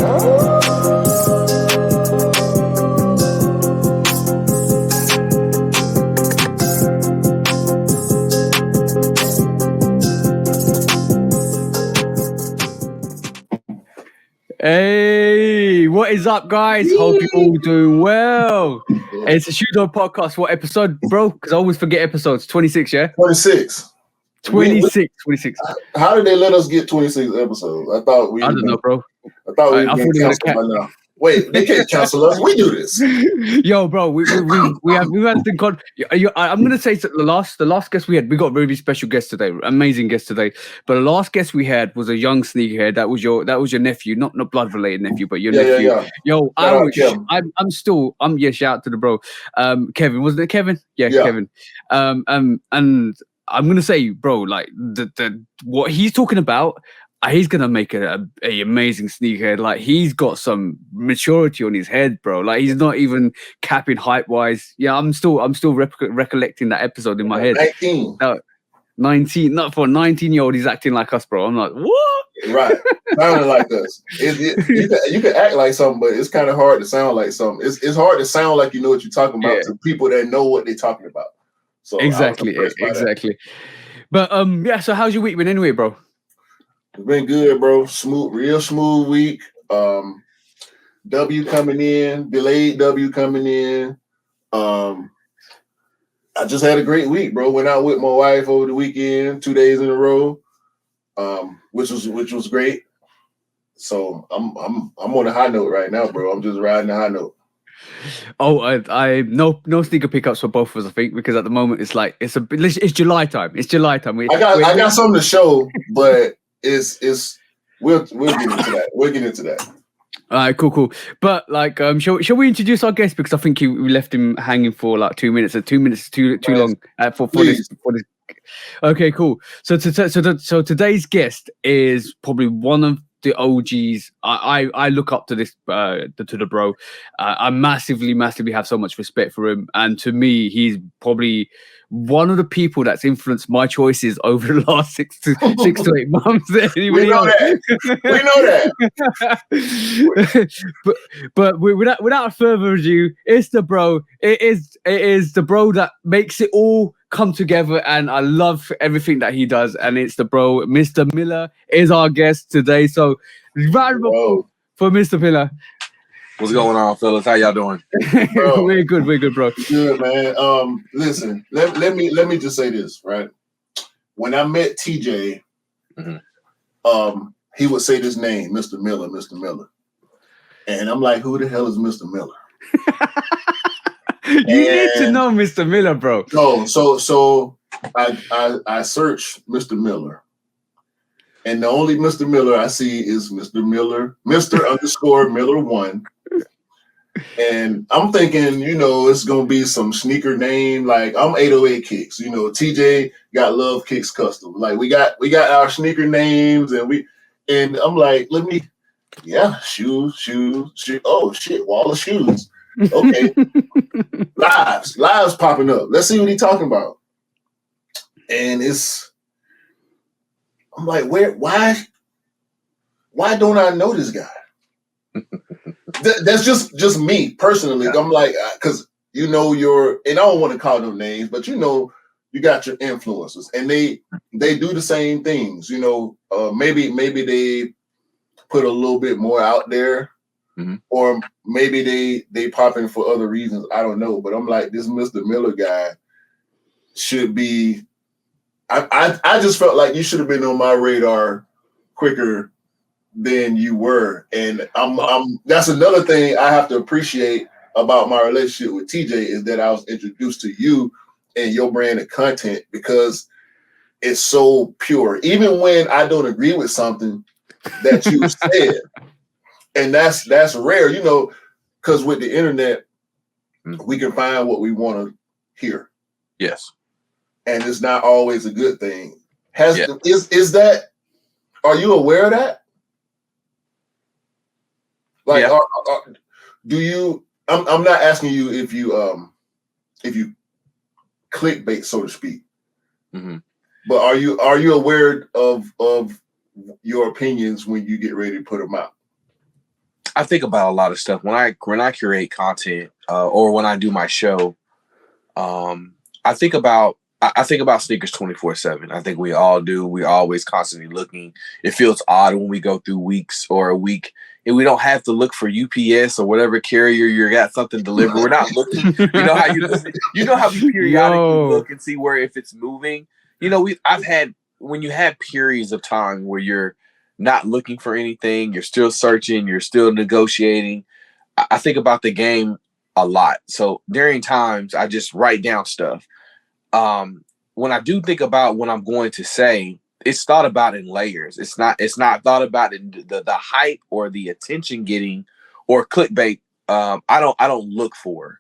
Hey, what is up, guys? Hope you're all doing well. It's a Shudo podcast. What episode, bro? Because I always forget episodes. 26, yeah? 26. 26. How did they let us get 26 episodes? I don't know, bro. I thought we'd been canceled by now. Wait, they can't cancel us. We do this. Yo, bro, we had been called. I'm gonna say the last guest we got a really special guest today, amazing guest today. But the last guest we had was a young sneakerhead. That was your nephew, not blood related nephew, but your nephew. Yeah. Yo, shout out to the bro, Kevin, wasn't it Kevin? Yeah. Kevin. And I'm gonna say, bro, like the what he's talking about. He's gonna make a amazing sneakerhead. Like he's got some maturity on his head, bro. Like he's not even capping hype wise. Yeah, I'm still recollecting that episode in my head. 19, not for a 19-year-old. He's acting like us, bro. I'm like, what? Right, sounding like us. You can act like something, but it's kind of hard to sound like something. It's hard to sound like you know what you're talking about to people that know what they're talking about. So exactly. But yeah. So how's your week been anyway, bro? It's been good, bro. Real smooth week. W coming in, delayed W coming in. I just had a great week, bro. Went out with my wife over the weekend, 2 days in a row, which was great. So I'm on a high note right now, bro. I'm just riding a high note. Oh, I no sneaker pickups for both of us, I think, because at the moment it's July time. It's July time. I got something to show, but we'll get into that. We'll get into that. All right, cool. But like, shall we introduce our guest, because I think we left him hanging for like 2 minutes. 2 minutes is too long for this. Okay, cool. So today's guest is probably one of the OGs. I look up to this to the bro. I massively have so much respect for him, and to me, he's probably one of the people that's influenced my choices over the last 6 to 8 months. We know that. but without further ado, it's the bro. It is the bro that makes it all come together, and I love everything that he does. And it's the bro, Mr. Miller, is our guest today. So round of applause for Mr. Miller. What's going on, fellas? How y'all doing? We're good, bro. Good, man. Listen, let me just say this, right? When I met TJ, he would say this name, Mr. Miller. And I'm like, who the hell is Mr. Miller? You need to know Mr. Miller, bro. No, so I search Mr. Miller. And the only Mr. Miller I see is Mr. Miller, Mr. Miller 1. And I'm thinking, it's gonna be some sneaker name, like I'm 808 Kicks. TJ got Love Kicks Custom. Like we got our sneaker names, and I'm like, shoes. Oh shit, wall of shoes. Okay, lives popping up. Let's see what he's talking about. And I'm like, why don't I know this guy? That's just me personally. I'm like, because and I don't want to call them names, but you got your influencers, and they do the same things. Maybe they put a little bit more out there, or maybe they pop in for other reasons. I don't know, but I'm like, this Mr. Miller guy should be. I just felt like you should have been on my radar quicker than you were, and I'm that's another thing I have to appreciate about my relationship with TJ, is that I was introduced to you and your brand of content, because it's so pure, even when I don't agree with something that you said. And that's rare, because with the internet we can find what we want to hear. Yes. And it's not always a good thing. Is that, are you aware of that? Like, do you? I'm not asking you if you clickbait, so to speak. But are you aware of your opinions when you get ready to put them out? I think about a lot of stuff when I create content or when I do my show. I think about sneakers 24/7. I think we all do. We're always constantly looking. It feels odd when we go through weeks or a week and we don't have to look for UPS or whatever carrier you got something delivered. We're not looking. You know how we periodically look and see where if it's moving. You know, when you have periods of time where you're not looking for anything, you're still searching, you're still negotiating. I think about the game a lot. So during times I just write down stuff. When I do think about what I'm going to say, it's thought about in layers. It's not thought about in the hype or the attention getting or clickbait. I don't look for.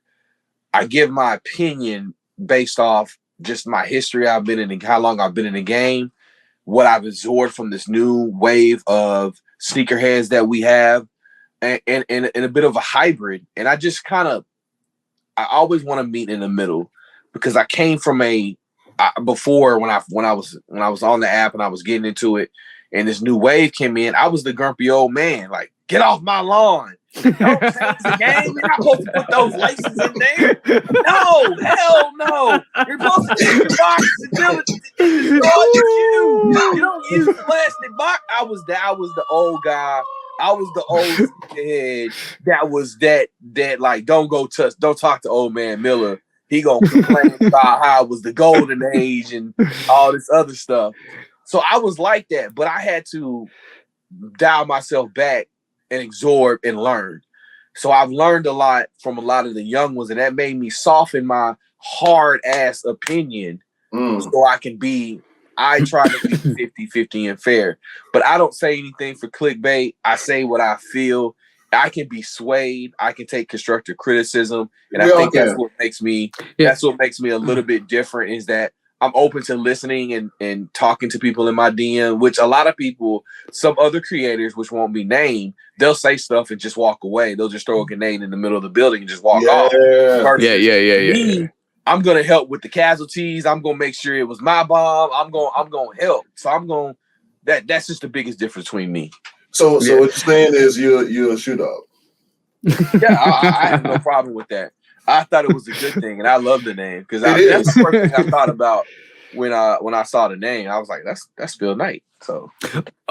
I give my opinion based off just my history I've been in and how long I've been in the game, what I've absorbed from this new wave of sneakerheads that we have, and a bit of a hybrid. And I just I always want to meet in the middle because I came from before when I was on the app and I was getting into it and this new wave came in, I was the grumpy old man, like, get off my lawn. Don't change the game. You're not supposed to put those laces in there. No, hell no. You're supposed to use the box until it's all you. You don't use plastic box. I was the old guy. I was the old head that was that like don't talk to old man Miller. He gonna complain about how it was the golden age and all this other stuff. So I was like that, but I had to dial myself back and absorb and learn. So I've learned a lot from a lot of the young ones, and that made me soften my hard ass opinion so I try to be 50-50 and fair. But I don't say anything for clickbait. I say what I feel. I can be swayed. I can take constructive criticism. And I think that's what makes me a little bit different is that I'm open to listening and talking to people in my DM, which a lot of people, some other creators, which won't be named, they'll say stuff and just walk away. They'll just throw a grenade in the middle of the building and just walk off. Yeah. I'm gonna help with the casualties. I'm gonna make sure it was my bomb. I'm gonna help. So that's just the biggest difference between me. So what you're saying is you're a shoe dog. Yeah, I have no problem with that. I thought it was a good thing, and I love the name because that's the first thing I thought about when I saw the name. I was like, that's Phil Knight. So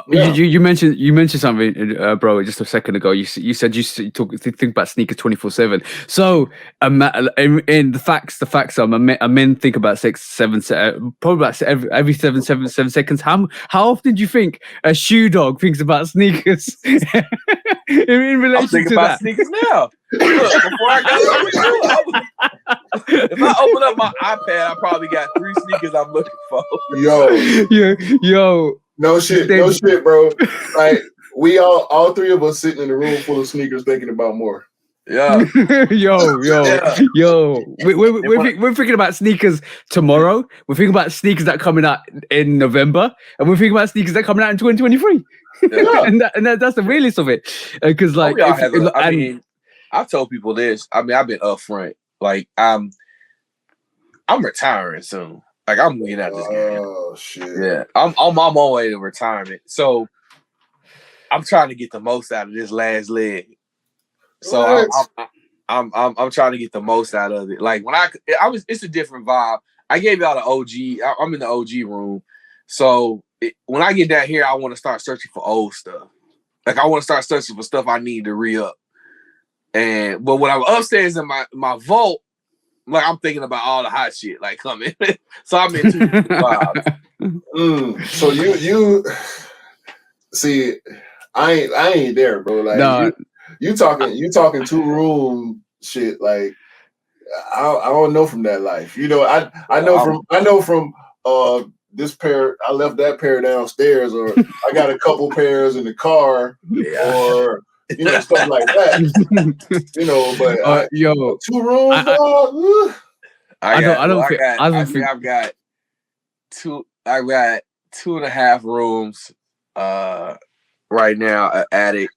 you mentioned something, bro, just a second ago. You said you think about sneakers 24/7. So in the facts are men think about 6-7 probably about every 7 seconds. How often do you think a shoe dog thinks about sneakers? in relation I'm thinking to about that? sneakers now. Look, before I got if I open up my iPad, I probably got 3 sneakers I'm looking for. Yo. No shit, bro. Like we all 3 of us sitting in a room full of sneakers thinking about more. Yeah. Yo. We're thinking about sneakers tomorrow. We're thinking about sneakers that are coming out in November, and we're thinking about sneakers that are coming out in 2023. Yeah. and that's the realest of it. Because like, I've told people this. I mean, I've been upfront. Like, I'm retiring soon. Like, I'm getting out this game. Oh shit. Yeah, I'm on my way to retirement. So I'm trying to get the most out of this last leg. So I'm trying to get the most out of it. Like when it's a different vibe. I gave y'all the OG. I'm in the OG room. So when I get down here, I want to start searching for old stuff. Like I want to start searching for stuff I need to re-up. But when I'm upstairs in my vault, like I'm thinking about all the hot shit like coming. So I'm in 2 vibes. So you see, I ain't there, bro. Like no. you talking 2 room shit. Like I don't know from that life. You know, I know from this pair. I left that pair downstairs, or I got a couple pairs in the car, or you know, stuff like that. You know, but 2 rooms. I've got 2.5 rooms right now, an attic.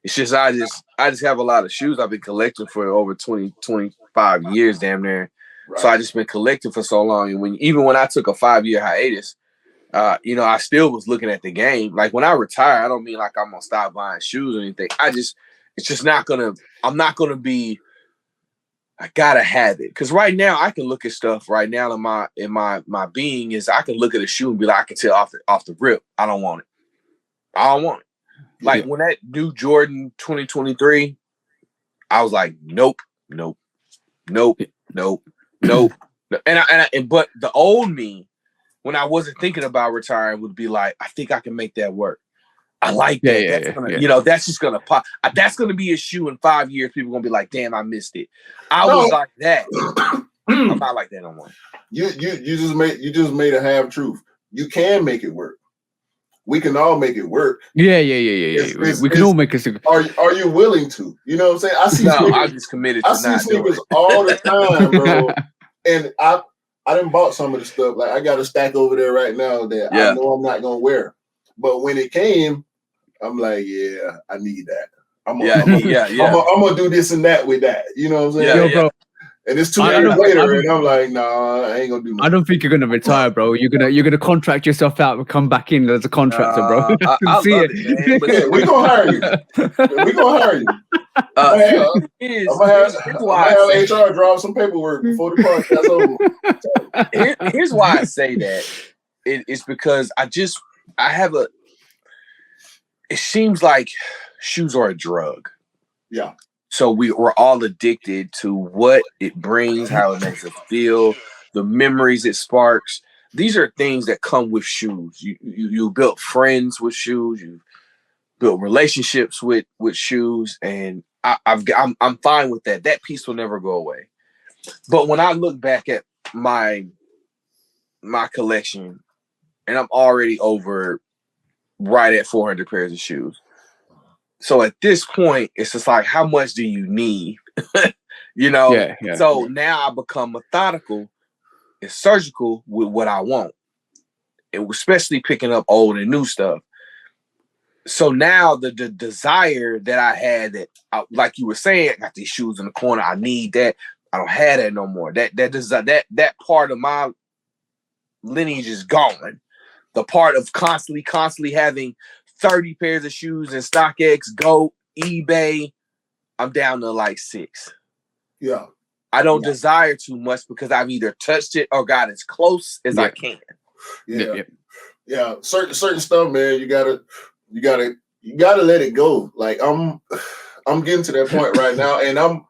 It's just I just have a lot of shoes I've been collecting for over 25 years, damn near. Right. So I just been collecting for so long. And even when I took a 5-year hiatus, you know, I still was looking at the game. Like when I retire, I don't mean like I'm gonna stop buying shoes or anything. It's just not gonna. I'm not gonna be. I gotta have it because right now I can look at stuff right now in my being is I can look at a shoe and be like I can tell off the rip I don't want it. I don't want it. Like when that new Jordan 2023, I was like nope. And but the old me when I wasn't thinking about retiring would be like I think I can make that work. I like that. You know, that's just gonna pop. That's gonna be a shoe in 5 years. People are gonna be like, "Damn, I missed it." I was like that. I'm not like that no more. You just made a half truth. You can make it work. We can all make it work. Yeah. We can all make it. Are you willing to? You know what I'm saying? I see. I'm just committed. I see sneakers all the time, bro. And I done bought some of the stuff. Like I got a stack over there right now that I know I'm not gonna wear. But when it came, I'm like, yeah, I need that. I'm gonna do this and that with that. You know what I'm saying? Bro. And it's 2 years later, and I'm like, nah, I ain't gonna do nothing. I don't think you're gonna retire, bro. You're gonna contract yourself out and come back in as a contractor, bro. I see it. Man, but we're gonna hire you. We're gonna hire you. I'm gonna have HR draw some paperwork before the podcast over. Here's why I say that. It's because I have a. It seems like shoes are a drug. Yeah. So we're all addicted to what it brings, how it makes us feel, the memories it sparks. These are things that come with shoes. You built friends with shoes. You built relationships with shoes, and I'm fine with that. That piece will never go away. But when I look back at my collection, and I'm already over right at 400 pairs of shoes. So at this point, it's just like, how much do you need? You know? So now I become methodical and surgical with what I want. And especially picking up old and new stuff. So now the desire that I had that, like you were saying, I got these shoes in the corner. I need that. I don't have that no more. That part of my lineage is gone. The part of constantly having 30 pairs of shoes in StockX, Go, eBay, I'm down to like 6. Yeah. I don't desire too much because I've either touched it or got as close as I can. Yeah. Certain stuff, man, you gotta let it go. Like I'm getting to that point right now, and I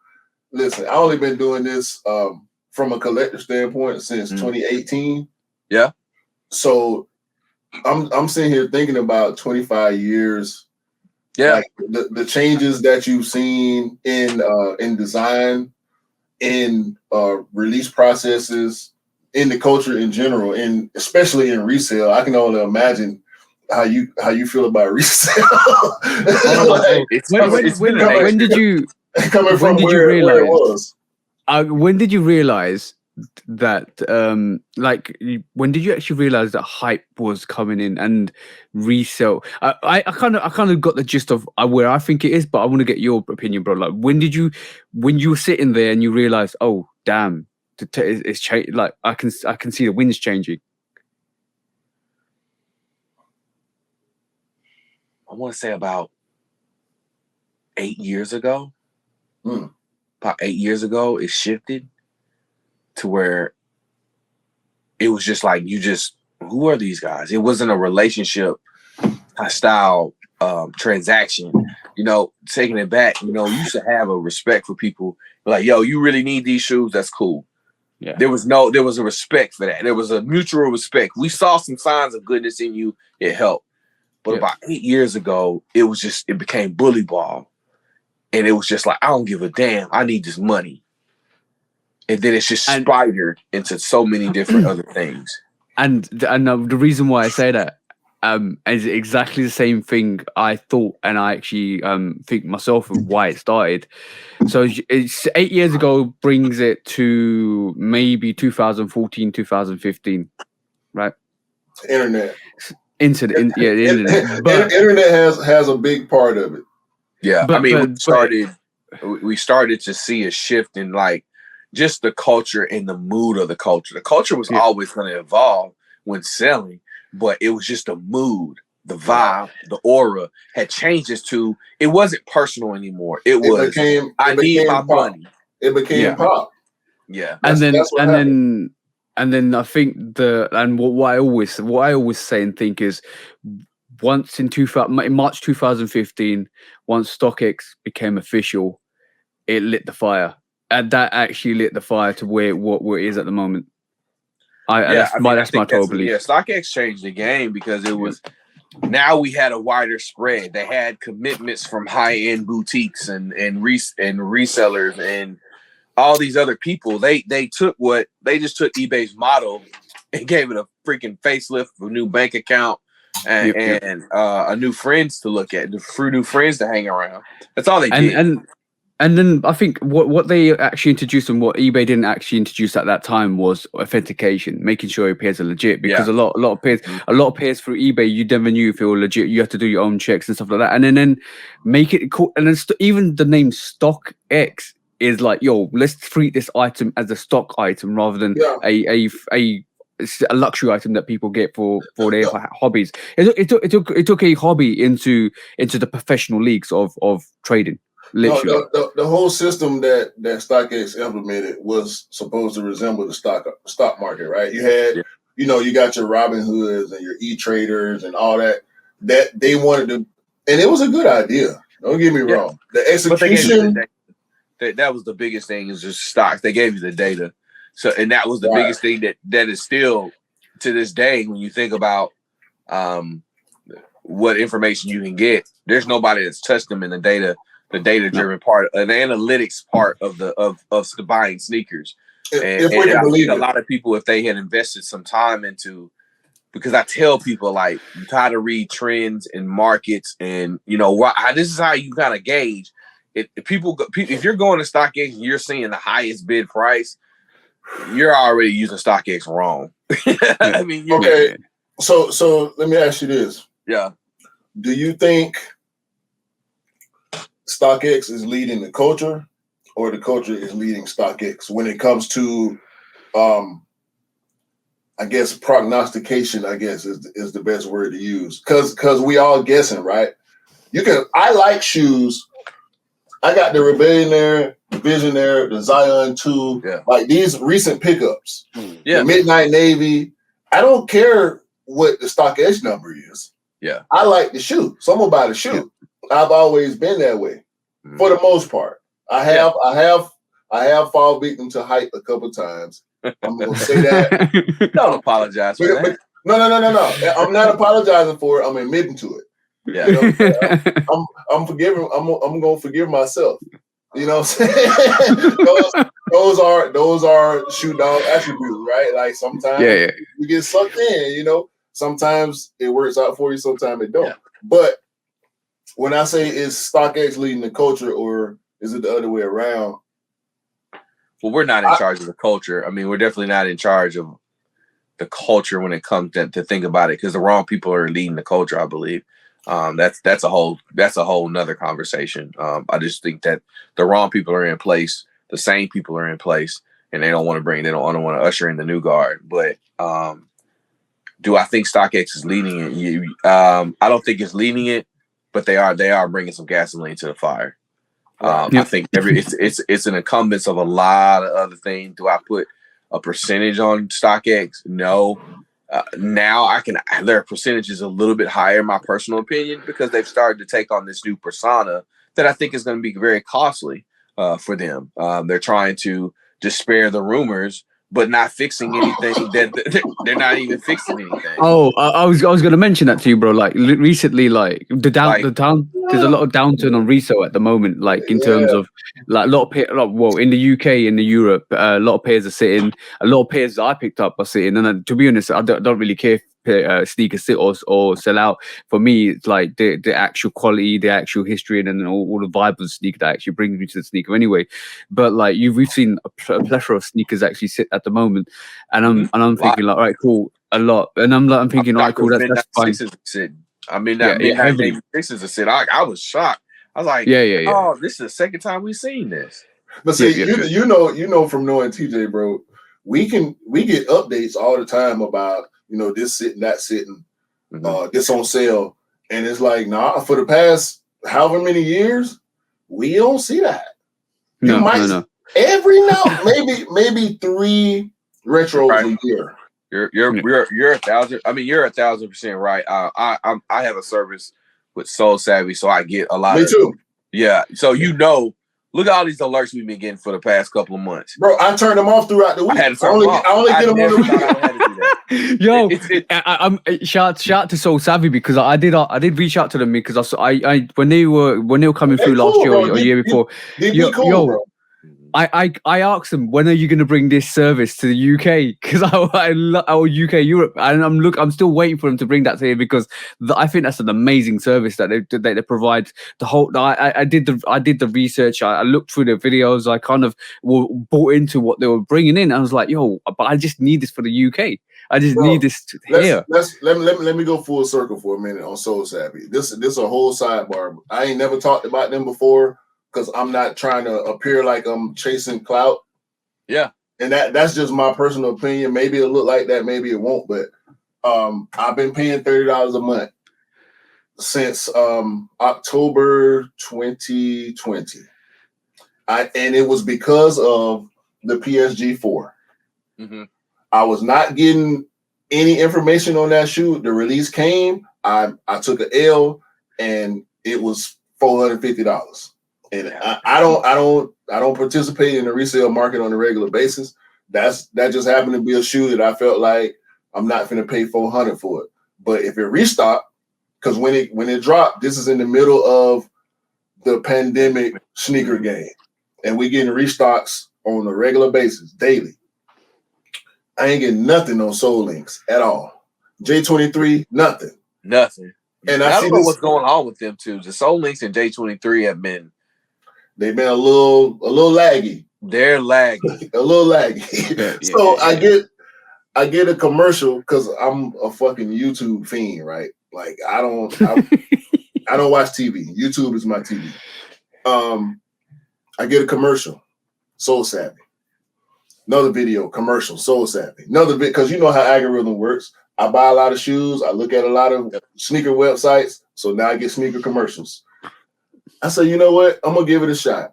only been doing this from a collector standpoint since 2018. Yeah. So I'm sitting here thinking about 25 years. Yeah. Like the changes that you've seen in design, in release processes, in the culture in general, and especially in resale. I can only imagine how you feel about resale. When did you where it was? When did you realize that when did you actually realize that hype was coming in and resale? I kind of got the gist of where I think it is, but I want to get your opinion, bro. Like when you were sitting there and you realized, oh damn, it's changed. Like I can see the wind's changing. I want to say about 8 years ago. About 8 years ago, it shifted to where it was just like who are these guys? It wasn't a relationship style transaction. You know, taking it back, you know, you used to have a respect for people. Like, yo, you really need these shoes? That's cool. Yeah. There was a respect for that. There was a mutual respect. We saw some signs of goodness in you. It helped. But about 8 years ago, it became bully ball. And it was just like, I don't give a damn. I need this money. And then it's just spidered into so many different other things. And the reason why I say that is exactly the same thing I thought, and I actually think myself of why it started. So it's 8 years ago, brings it to maybe 2014, 2015, right? Internet. The internet. But, internet has a big part of it. Yeah, we started to see a shift in like just the culture and the mood of the culture. The culture was always going to evolve when selling, but it was just the mood, the vibe, the aura had changed us to. It wasn't personal anymore. It was I need my money. It became pop. Yeah, and then I think what I always say and think is, once in March 2015, once StockX became official, it lit the fire, and that actually lit the fire to what it is at the moment. That's my total belief. Yeah, StockX changed the game because it was. Now we had a wider spread. They had commitments from high-end boutiques and resellers and all these other people. They just took eBay's model and gave it a freaking facelift, a new bank account, and a new friends to look at, new friends to hang around. That's all they did. And then I think what they actually introduced and what eBay didn't actually introduce at that time was authentication, making sure your pairs are legit. Because a lot of pairs through eBay, you never knew if it were legit. You have to do your own checks and stuff like that. And then make it cool. And then even the name StockX is like, yo, let's treat this item as a stock item rather than a luxury item that people get for their hobbies. It took a hobby into the professional leagues of trading. Literally. No, the whole system that StockX implemented was supposed to resemble the stock market, right? You had, you got your Robin Hoods and your E-traders and all that they wanted to, and it was a good idea. Don't get me wrong. The execution. That was the biggest thing, is just stocks. They gave you the data. So, and that was the biggest thing that is still to this day, when you think about what information you can get, there's nobody that's touched them in the data-driven part, the analytics part of the buying sneakers. And I think a lot of people, if they had invested some time into, because I tell people, like, you try to read trends in markets, and this is how you kind of gauge. If you're going to StockX and you're seeing the highest bid price, you're already using StockX wrong. I mean, okay. So let me ask you this. Yeah. Do you think StockX is leading the culture, or the culture is leading StockX when it comes to, I guess, prognostication? I guess is the best word to use, because we all guessing, right? I like shoes. I got the Rebellionaire, the Visionaire, the Zion 2, like these recent pickups. The Midnight Navy. I don't care what the StockX number is. Yeah. I like the shoe. So I'm gonna buy the shoe. I've always been that way, for the most part. I have fallen victim to hype a couple times. I'm gonna say that. Don't apologize for that. No. I'm not apologizing for it. I'm admitting to it. Yeah. I'm forgiving. I'm gonna forgive myself. You know what I'm saying? those are shoe dog attributes, right? Like, sometimes you get sucked in. Sometimes it works out for you, sometimes it don't. But when I say, is StockX leading the culture, or is it the other way around? Well, we're not in charge of the culture. I mean, we're definitely not in charge of the culture when it comes to think about it, because the wrong people are leading the culture, I believe. That's a whole nother conversation. I just think that the wrong people are in place, the same people are in place, and they don't want to usher in the new guard. But do I think StockX is leading it? I don't think it's leading it, but they are bringing some gasoline to the fire. I think it's an incumbence of a lot of other things. Do I put a percentage on StockX? No. Now their percentage is a little bit higher, in my personal opinion, because they've started to take on this new persona that I think is going to be very costly for them. They're trying to just spare the rumors, but not fixing anything. They're not even fixing anything. Oh, I was going to mention that to you, bro. Like, recently, like there's a lot of downturn on resale at the moment. Like, in terms of, like, in the UK, in the Europe, a lot of pairs are sitting. A lot of pairs that I picked up are sitting. And to be honest, I don't really care if sneakers sit or sell out. For me, it's like the actual quality, the actual history, and then all the vibe of the sneaker that actually brings me to the sneaker anyway. But like, we've seen a plethora of sneakers actually sit at the moment, and I'm thinking, like, all right, cool, a lot, and I'm thinking, all right, cool, that's fine. I mean, that Midnight Navy Sixes are sit. I was shocked. I was like, oh, this is the second time we've seen this. But see, you know from knowing TJ, bro, we get updates all the time about, this sitting, that sitting, this on sale. And it's like, nah, for the past however many years, we don't see that. No. Every now, maybe 3 retros a year. You're 1,000. I mean, you're 1,000% right. I have a service with Soul Savvy, so I get a lot. Me too. Yeah. So look at all these alerts we've been getting for the past couple of months. Bro, I turned them off throughout the week. I only get them on the weekend. Yo, I'm shout out to Soul Savvy because I did reach out to them because I when they were coming through last year or year before. Bro. I asked them, when are you going to bring this service to the UK? Because I love our UK Europe, and I'm still waiting for them to bring that to here because I think that's an amazing service that they provide. The whole I did the research. I looked through the videos. I kind of bought into what they were bringing in. I was like, yo, but I just need this for the UK. I just need this here. Let me go full circle for a minute on Soul Savvy. This is a whole sidebar. I ain't never talked about them before, because I'm not trying to appear like I'm chasing clout. Yeah. And that's just my personal opinion. Maybe it'll look like that, maybe it won't. But I've been paying $30 a month since October 2020. And it was because of the PSG 4. Mm-hmm. I was not getting any information on that shoe. The release came. I took an L, and it was $450. And I don't participate in the resale market on a regular basis. That just happened to be a shoe that I felt like I'm not going to pay $400 for it. But if it restocked, because when it dropped, this is in the middle of the pandemic sneaker game, and we getting restocks on a regular basis daily. I ain't getting nothing on Soul Links at all. J23, nothing. And I don't know what's going on with them too. The Soul Links and J23 have been. They've been a little laggy. They're laggy. A little laggy. So I get a commercial because I'm a fucking YouTube fiend, right? Like I don't watch TV. YouTube is my TV. I get a commercial, Soul Savvy. Another video, commercial, Soul Savvy. Another bit, because you know how algorithm works. I buy a lot of shoes. I look at a lot of sneaker websites. So now I get sneaker commercials. I say, you know what? I'm going to give it a shot.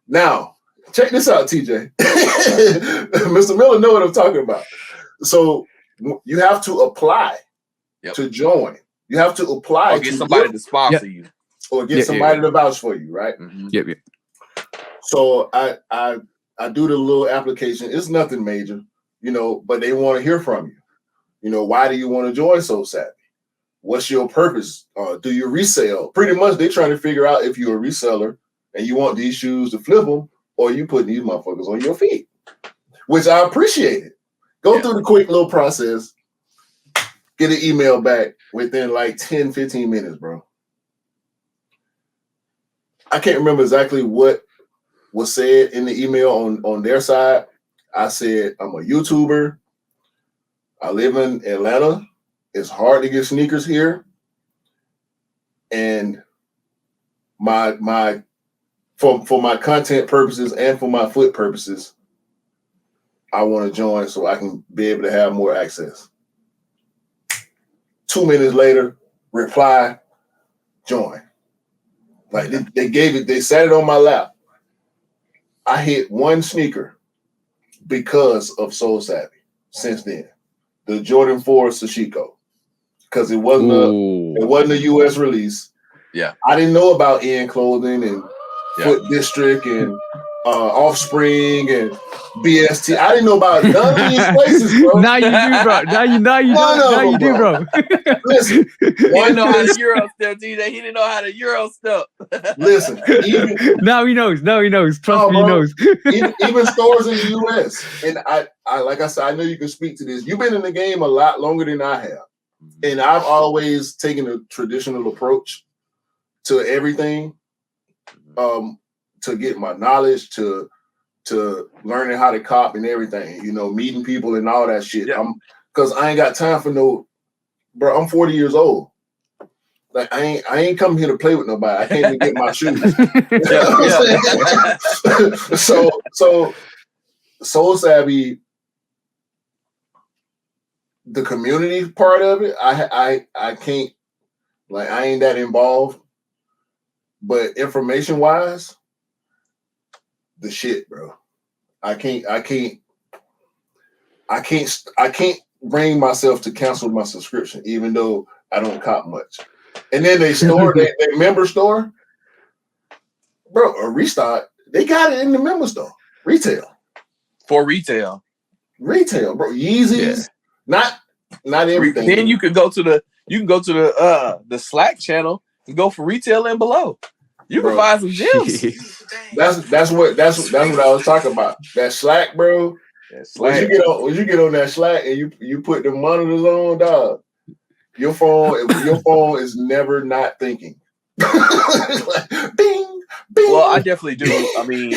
Now, check this out, TJ. Mr. Miller know what I'm talking about. So you have to apply to join. You have to apply or get somebody to sponsor you. Or get somebody to vouch for you, right? Mm-hmm. Yep. So I do the little application. It's nothing major, but they want to hear from you. Why do you want to join Soul Savvy? What's your purpose? Do you resell? Pretty much they're trying to figure out if you're a reseller and you want these shoes to flip them, or you putting these motherfuckers on your feet, which I appreciate it. Go through the quick little process, get an email back within like 10, 15 minutes, bro. I can't remember exactly what was said in the email on their side. I said, I'm a YouTuber. I live in Atlanta. It's hard to get sneakers here. And for my content purposes and for my foot purposes, I want to join so I can be able to have more access. 2 minutes later, reply, join. Like they sat it on my lap. I hit one sneaker because of Soul Savvy since then. The Jordan 4 Sashiko. Because it wasn't a US release. Yeah. I didn't know about In Clothing and Foot District and Offspring and BST. I didn't know about none of these places, bro. Now you do, bro. Now you do, bro. Listen, he didn't know how to Euro step, DJ. He didn't know how to Euro step. Listen, now he knows. Trust me, he knows. even stores in the US. And I like I said, I know you can speak to this. You've been in the game a lot longer than I have. And I've always taken a traditional approach to everything, to get my knowledge, to learning how to cop and everything, meeting people and all that shit. Yeah. Because I ain't got time for no, bro. I'm 40 years old. Like I ain't come here to play with nobody. I can't even get my shoes. So Soul Savvy the community part of it, I can't, like, I ain't that involved. But information wise, the shit, bro. I can't bring myself to cancel my subscription, even though I don't cop much. And then they member store, bro, a restock, they got it in the member store. Retail. For retail, bro. Yeezys, not everything. Then you can go to the Slack channel and go for retail and below. You can find some gems. That's what I was talking about. That Slack, bro. When you get on that Slack and you put the monitors on, dog, your phone is never not thinking. Like, bing, bing. Well, I definitely do. I mean,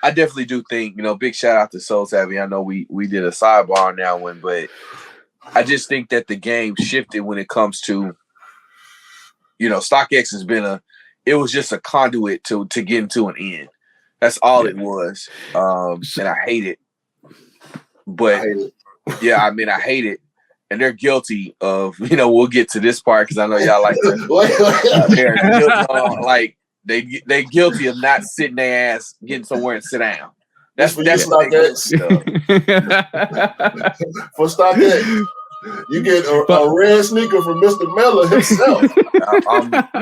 I definitely do think, big shout out to Soul Savvy. I know we did a sidebar on that one, but I just think that the game shifted when it comes to, StockX has been it was just a conduit to get into an end. That's all it was. And I hate it. But yeah, I mean, I hate it. And they're guilty of, we'll get to this part because I know y'all like to. They're guilty of not sitting their ass, getting somewhere and sit down. That's what StockX. For StockX, you get a red sneaker from Mr. Miller himself.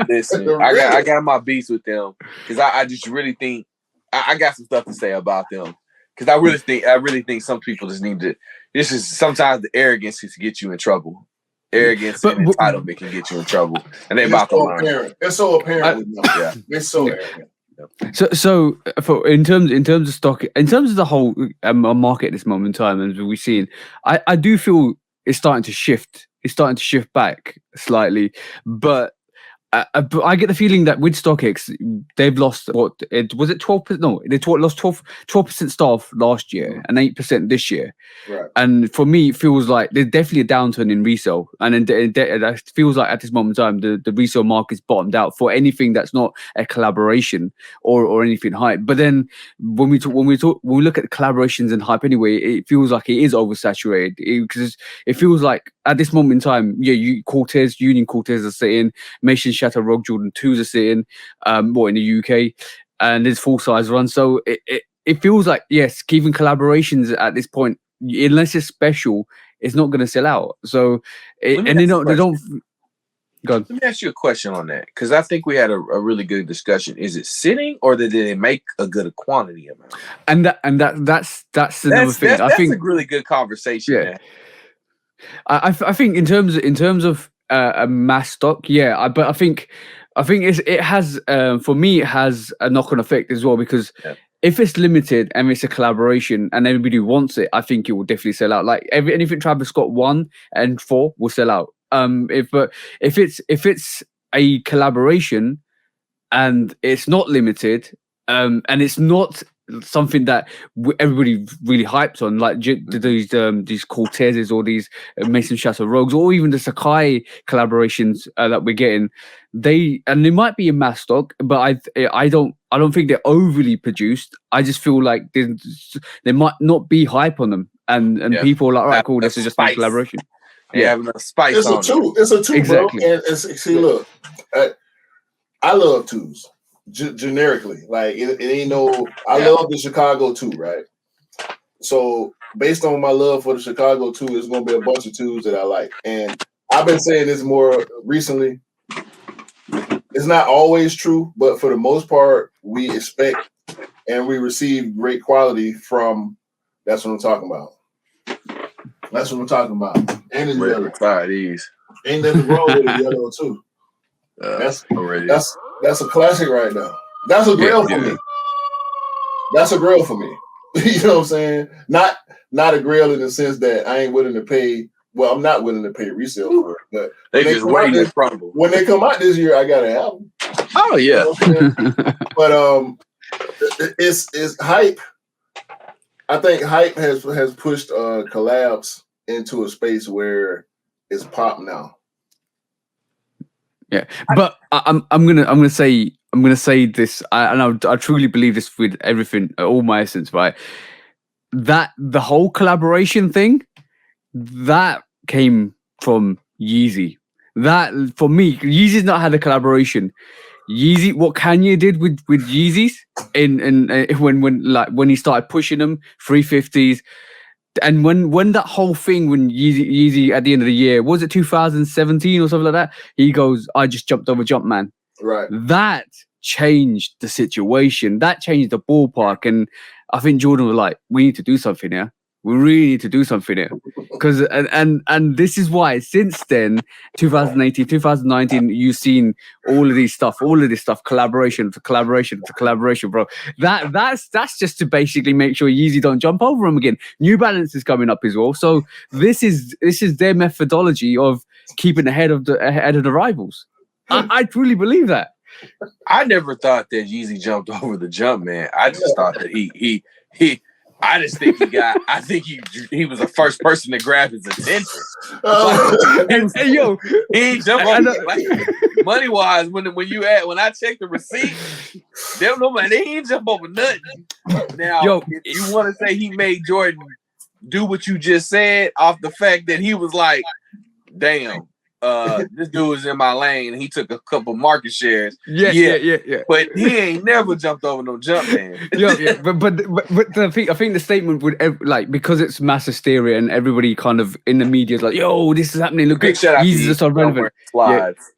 Listen, I got my beats with them because I just really think I got some stuff to say about them. Because I really think some people just need to. This is sometimes the arrogance can get you in trouble. Arrogance and entitlement can get you in trouble, and they're about to learn. It's so apparent. Yeah, it's so arrogant. So in terms of stock, in terms of the whole market at this moment in time, as we've seen, I do feel it's starting to shift. It's starting to shift back slightly, but I get the feeling that with StockX, they've lost was it 12%? No, they lost 12% staff last year and 8% this year. Right. And for me, it feels like there's definitely a downturn in resale, and it feels like at this moment in time, the resale market's bottomed out for anything that's not a collaboration or anything hype. But then when we look at collaborations and hype anyway, it feels like it is oversaturated because it feels like at this moment in time, Union Cortez are sitting, Mason Shatter Rogue Jordan 2s are sitting, in the UK, and there's full size runs. So it feels like, yes, even collaborations at this point, unless it's special, it's not going to sell out. So they don't. Go on. Let me ask you a question on that, because I think we had a really good discussion. Is it sitting, or did they make a good quantity amount? And that's another thing. I think a really good conversation. Yeah. I think in terms of a mass stock, but I think it has for me it has a knock-on effect as well, because if it's limited and it's a collaboration and everybody wants it, I think it will definitely sell out. Like anything Travis Scott 1 and 4 will sell out. If it's a collaboration and it's not limited, and it's not something that everybody really hypes on, like these Cortezes or these Mason Shatter Rogues, or even the Sakai collaborations that we're getting, they might be a mass stock, but I don't think they're overly produced. I just feel like there might not be hype on them, and people are like, all right, cool, this is just a collaboration. Having a spice. It's a two, exactly. Bro. And look, I love twos. Generically, like it ain't no. I love the Chicago 2, right? So based on my love for the Chicago 2, it's gonna be a bunch of twos that I like, and I've been saying this more recently. It's not always true, but for the most part, we expect and we receive great quality from. That's what I'm talking about. That's what I'm talking about. And it's yellow. Ain't nothing wrong with the yellow too. That's a classic right now. That's a grail for me. That's a grail for me. You know what I'm saying? Not a grail in the sense that I ain't willing to pay. Well, I'm not willing to pay resale for it, but they just waiting to crumble. When they come out this year, I gotta have them. Oh yeah. You know but it's hype. I think hype has pushed collabs into a space where it's pop now. Yeah, but I'm gonna say this, and I truly believe this with everything, all my essence, right? That the whole collaboration thing, that came from Yeezy. That for me, Yeezy's not had a collaboration. Yeezy, what Kanye did with Yeezys when he started pushing them 350s, and when that whole thing when Yeezy at the end of the year, was it 2017 or something like that? He goes, "I just jumped over Jumpman." Right. That changed the situation. That changed the ballpark, and I think Jordan was like, "We need to do something here. We really need to do something here." Because and this is why since then, 2018, 2019, you've seen all of this stuff, collaboration to collaboration, bro. That's just to basically make sure Yeezy don't jump over them again. New Balance is coming up as well, so this is their methodology of keeping ahead of the rivals. I truly believe that. I never thought that Yeezy jumped over the Jumpman. I just thought that he. I just think I think he was the first person to grab his attention. Hey, yo, he jumped over like, money wise. When I checked the receipt, they ain't jump over nothing. Now, if you want to say he made Jordan do what you just said off the fact that he was like, damn. This dude was in my lane. He took a couple market shares. Yeah. But he ain't never jumped over no Jumpman. But I think the statement would because it's mass hysteria and everybody kind of in the media is like, "Yo, this is happening. Look, Yeezys are so relevant." Slides.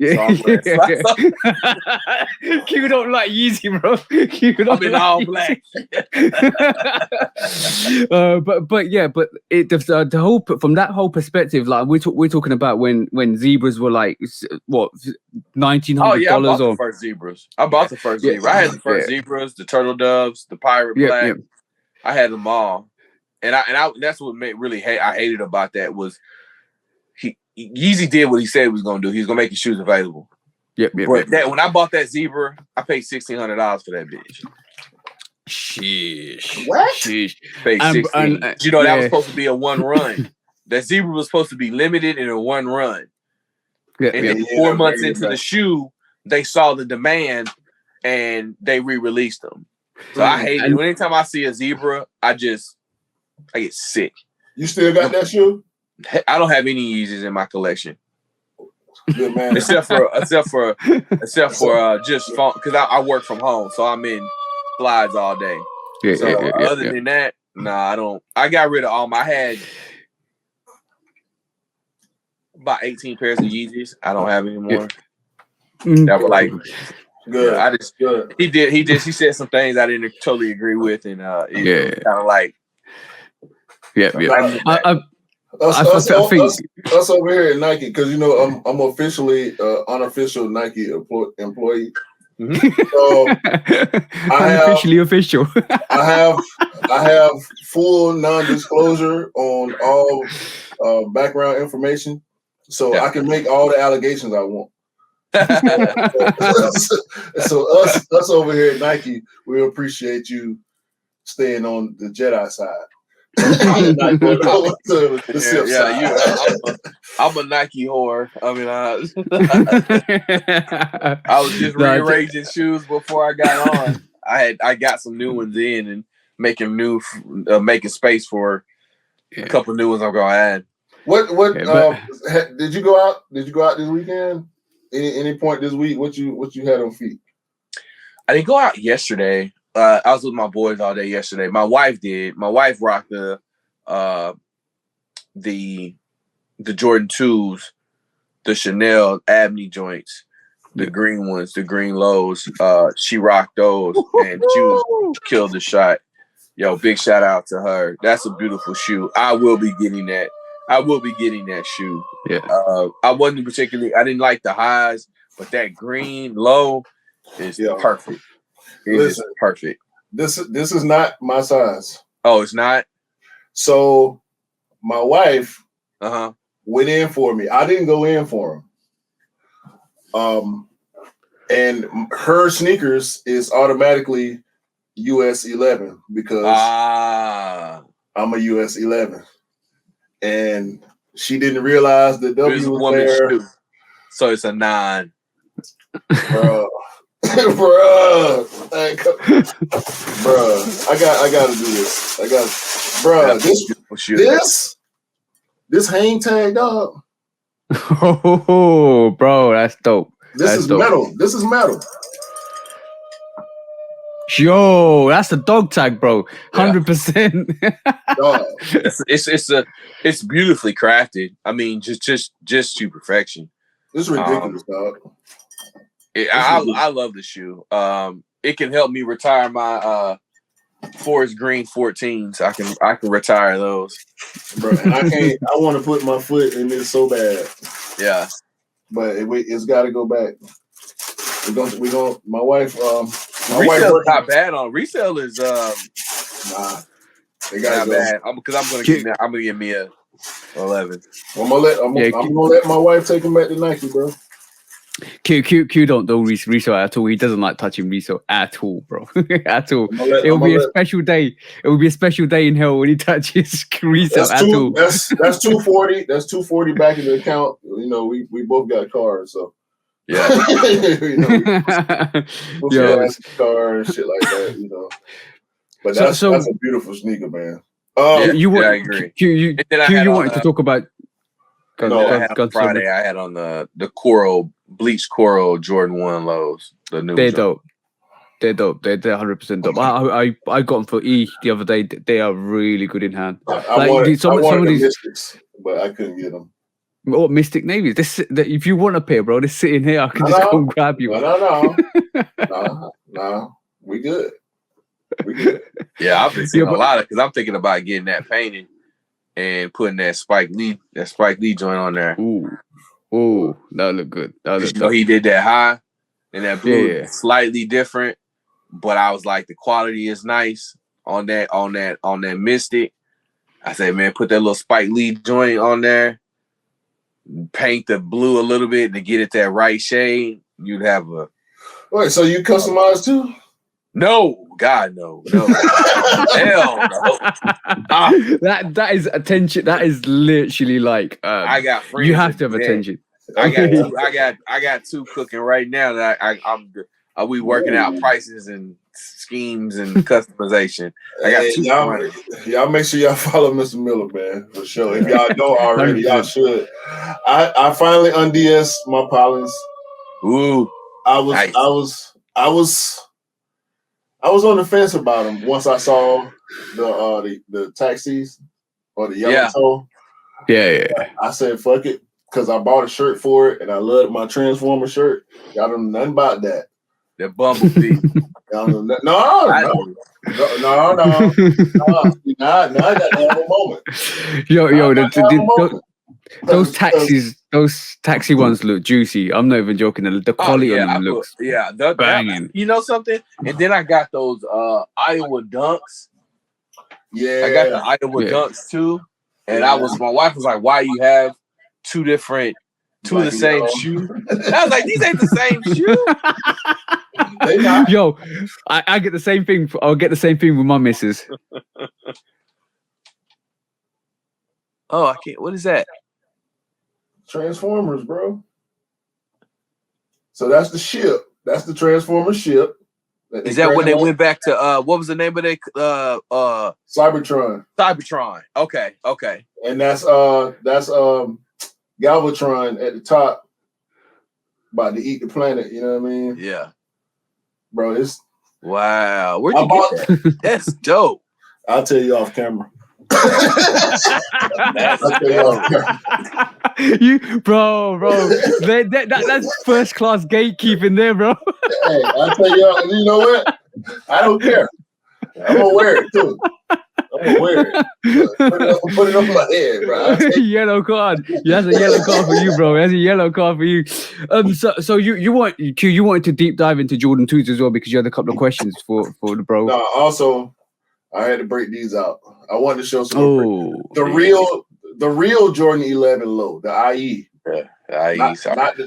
Q don't like Yeezy, bro. I'm in all black. but the whole from that whole perspective, like we're talking about when zebras were like what $1,900. Oh yeah, I bought the first zebras. I had the first zebras, the turtle doves, the pirate black. Yeah. I had them all, and I that's what I hated about that was Yeezy did what he said he was gonna do. He was gonna make his shoes available. When I bought that zebra, I paid $1,600 for that bitch. Sheesh. What? Sheesh. Paid 16. That was supposed to be a one run. That zebra was supposed to be limited in a one run. And then 4 months into the shoe, they saw the demand and they re-released them. So I hate it. Anytime I see a zebra, I get sick. You still got that shoe? I don't have any Yeezys in my collection. Good man. except for just phone, because I work from home, so I'm in slides all day. Other than that, I don't. I got rid of all my. I had about 18 pairs of Yeezys. I don't have any more. That were like good. I just good. He said some things I didn't totally agree with, and kind of like Us over here at Nike, because I'm officially unofficial Nike employee. So official. I have full non-disclosure on all background information, so I can make all the allegations I want. So us over here at Nike, we appreciate you staying on the Jedi side. I'm a Nike whore. I mean, I was just rearranging shoes before I got on. I got some new ones in and making space for a couple new ones I'm gonna add. What did you go out? Did you go out this weekend? Any point this week? What you had on feet? I didn't go out yesterday. I was with my boys all day yesterday. My wife did. My wife rocked the Jordan 2s, the Chanel Abney joints, the green ones, the green lows. She rocked those and she killed the shot. Yo, big shout out to her. That's a beautiful shoe. I will be getting that. Shoe. Yeah. I wasn't particularly. I didn't like the highs, but that green low is perfect. Listen, perfect. This is not my size. Oh, it's not? So my wife went in for me. I didn't go in for him. And her sneakers is automatically US 11 because I'm a US 11. And she didn't realize the W was there. Shoe. So it's a 9. Bro. Bruh, I gotta do this. This hang tag, dog. Oh, bro, that's dope. This is metal. This is metal. Yo, that's a dog tag, bro. 100%. It's beautifully crafted. I mean, just to perfection. It's ridiculous, dog. I love the shoe. It can help me retire my Forest Green 14s. I can retire those. Bro, and I can't. I want to put my foot in this so bad. Yeah, but it's got to go back. We going. My wife. My resale wife not bad on resale is nah. They got bad. I'm gonna get me a 11. I'm gonna let my wife take them back to Nike, bro. Q don't do resale at all. He doesn't like touching resale at all, bro. At all. It will be a special day. It will be a special day in hell when he touches resale at all. That's 240. That's 240 back in the account. You know, we both got cars, so yeah. You know, car and shit like that. You know, but that's a beautiful sneaker, man. I agree. You wanted to talk about. Friday, I had on the bleached coral Jordan 1 lows. The new. They're dope. They're 100% dope. I got them for E the other day. They are really good in hand. I wanted the Mystics, but I couldn't get them. What Mystic Navy? If you want a pair, bro, they're sitting here. I can just go and grab you. No. We good. Yeah, I've been seeing a lot of because I'm thinking about getting that painted and putting that Spike Lee joint on there. Ooh, that look good. He did that high and that blue slightly different, but I was like, the quality is nice on that Mystic. I said, man, put that little Spike Lee joint on there, paint the blue a little bit to get it that right shade. You'd have a. Wait, so you customize too? No, God, no. Hell no. That is attention. That is literally like I got friends. You have to have attention. I got two cooking right now that I'm we working out prices and schemes and customization. I got two. Y'all make sure y'all follow Mr. Miller, man, for sure. If y'all don't already, y'all should. I finally unds my pollens. Ooh, I was on the fence about them once I saw the taxis or the yellow toe. Yeah. I said fuck it because I bought a shirt for it and I loved my Transformer shirt. Y'all don't know nothing about that. That Bumblebee. Y'all know no. Now I got to have a moment. Those taxi ones look juicy. I'm not even joking. The quality of them looks banging. You know something? And then I got those Iowa Dunks. Yeah, I got the Iowa Dunks too. And my wife was like, "Why you have two of the same shoe?" And I was like, "These ain't the same shoe." They not. Yo, I get the same thing. I'll get the same thing with my missus. Oh, I can't. What is that? Transformers, bro. So that's the ship. That's the Transformer ship. Is that when they went back to what was the name of it? Cybertron. Cybertron. Okay. And that's Galvatron at the top, about to eat the planet. You know what I mean? Yeah. Bro, it's wow. Where'd you get that? That's dope. I'll tell you off camera. Bro, that's first class gatekeeping there, bro. Hey, I'll tell you, you know what? I don't care. I'm gonna wear it too. Put it on my head, bro. Yellow card. Yeah, that's a yellow card for you, bro. That's a yellow card for you. So you wanted to deep dive into Jordan 2s as well because you had a couple of questions for the bro. No, also I had to break these out. I wanted to show some the real Jordan 11 low, the IE. Yeah, the IE.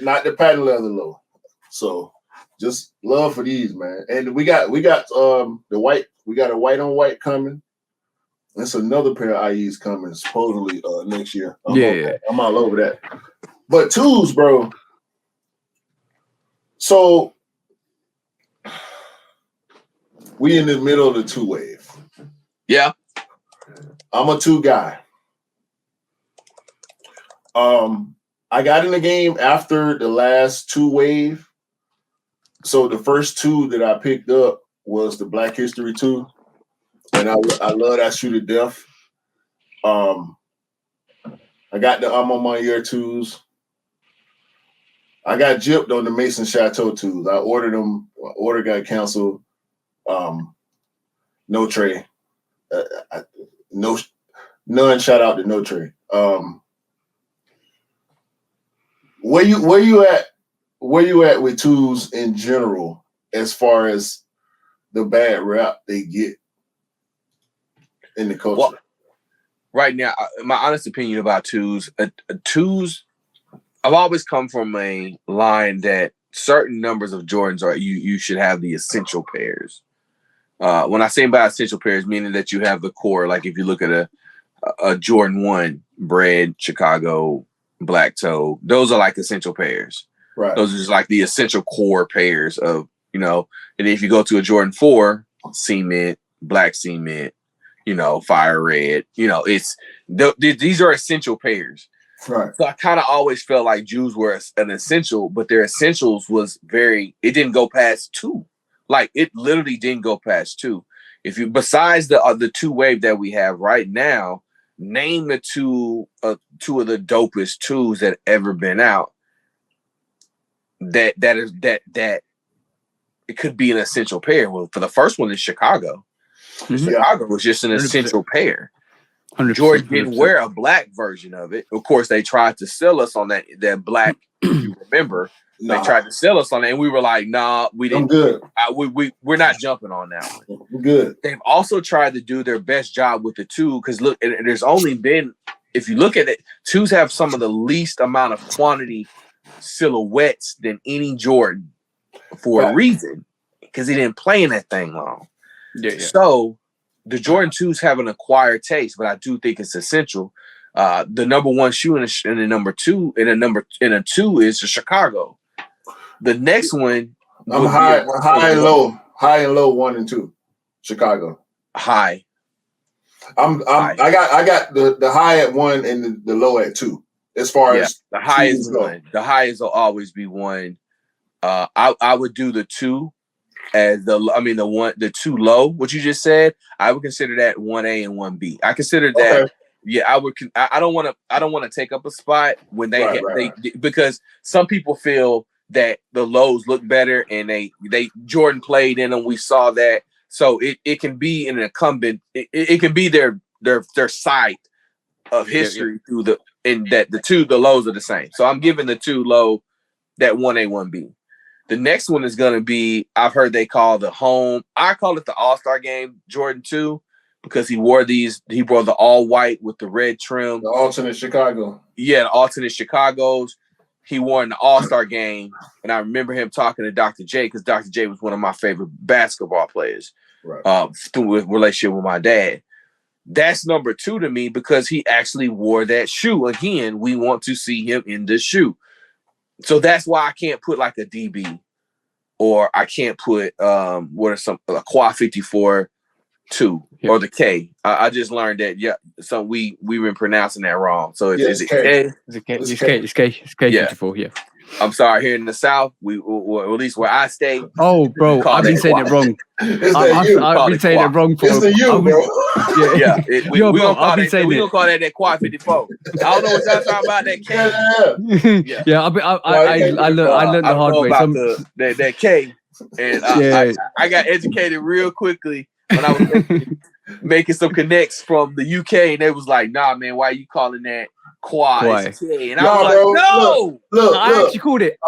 Not the patent leather low. So just love for these, man. And we got the white. We got a white on white coming. There's another pair of IEs coming supposedly next year. I'm all over that. But 2s, bro. So we in the middle of the 2 wave. Yeah. I'm a 2 guy. I got in the game after the last 2 wave. So the first 2 that I picked up was the Black History 2, and I love that shoe to death. I got the I'm on my year 2s. I got gypped on the Mason Chateau 2s. I ordered them. Order got canceled. No tray. None. Shout out to No Tray. Where you at? Where you at with 2s in general, as far as the bad rap they get in the culture? Well, right now, my honest opinion about 2s, 2s, I've always come from a line that certain numbers of Jordans are you should have the essential pairs. When I say by essential pairs, meaning that you have the core. Like if you look at a Jordan 1, Bread, Chicago, Black Toe, those are like essential pairs. Right. Those are just like the essential core pairs of, and if you go to a Jordan 4, Cement, Black Cement, Fire Red, it's these are essential pairs. Right. So I kind of always felt like Jews were an essential, but their essentials was it didn't go past 2. Like it literally didn't go past 2. If you, besides the 2 wave that we have right now, name the two of the dopest 2s that ever been out. That it could be an essential pair. Well, for the first one is Chicago. Mm-hmm. Chicago was just an 100%. essential pair. 100%, Jordan didn't wear a black version of it. Of course, they tried to sell us on that black. If you remember, they tried to sell us on it, and we were like, "Nah, we didn't." I'm good. We're not jumping on that one. I'm good. They've also tried to do their best job with the 2 because look, there's only been, if you look at it, 2s have some of the least amount of quantity silhouettes than any Jordan for a reason, because he didn't play in that thing long. Yeah. So the Jordan 2s have an acquired taste, but I do think it's essential. The number 1 shoe in a number 2 in a 2 is the Chicago. The next one, I'm high and low 1 and 2. Chicago. High. I got the high at 1 and the low at 2. As far as the high is 1. The highest will always be 1. I would do the 2 as the 2 low. What you just said, I would consider that 1A and 1B. I consider that. Okay. Yeah, I would. I don't want to take up a spot when they because some people feel that the lows look better and they Jordan played in them. We saw that, so it can be an incumbent. It can be their site of history through the lows are the same. So I'm giving the 2 low that 1A 1B. The next one is gonna be, I've heard they call the home. I call it the All-Star Game Jordan 2 because he wore the all white with the red trim. The alternate Chicago. Yeah, the alternate Chicago's. He wore in the All-Star Game, and I remember him talking to Dr. J because Dr. J was one of my favorite basketball players. Right. Through a relationship with my dad. That's number 2 to me because he actually wore that shoe. Again, we want to see him in the shoe. So that's why I can't put like a DB, or I can't put a Quad 54 2 or the K. I just learned that so we've been pronouncing that wrong. So is it K? It's K54. Yeah. I'm sorry. Here in the South, or at least where I stay. Oh, bro, I've been saying it wrong. I've been saying it wrong for. It's the U, bro. We're gonna call that Quad 54. I don't know what y'all talking about. That K. Yeah. I learned the hard way. That K, and I got educated real quickly when I was making some connects from the UK, and they was like, "Nah, man, why are you calling that Quad?" And I was like, "No, look, I actually called it.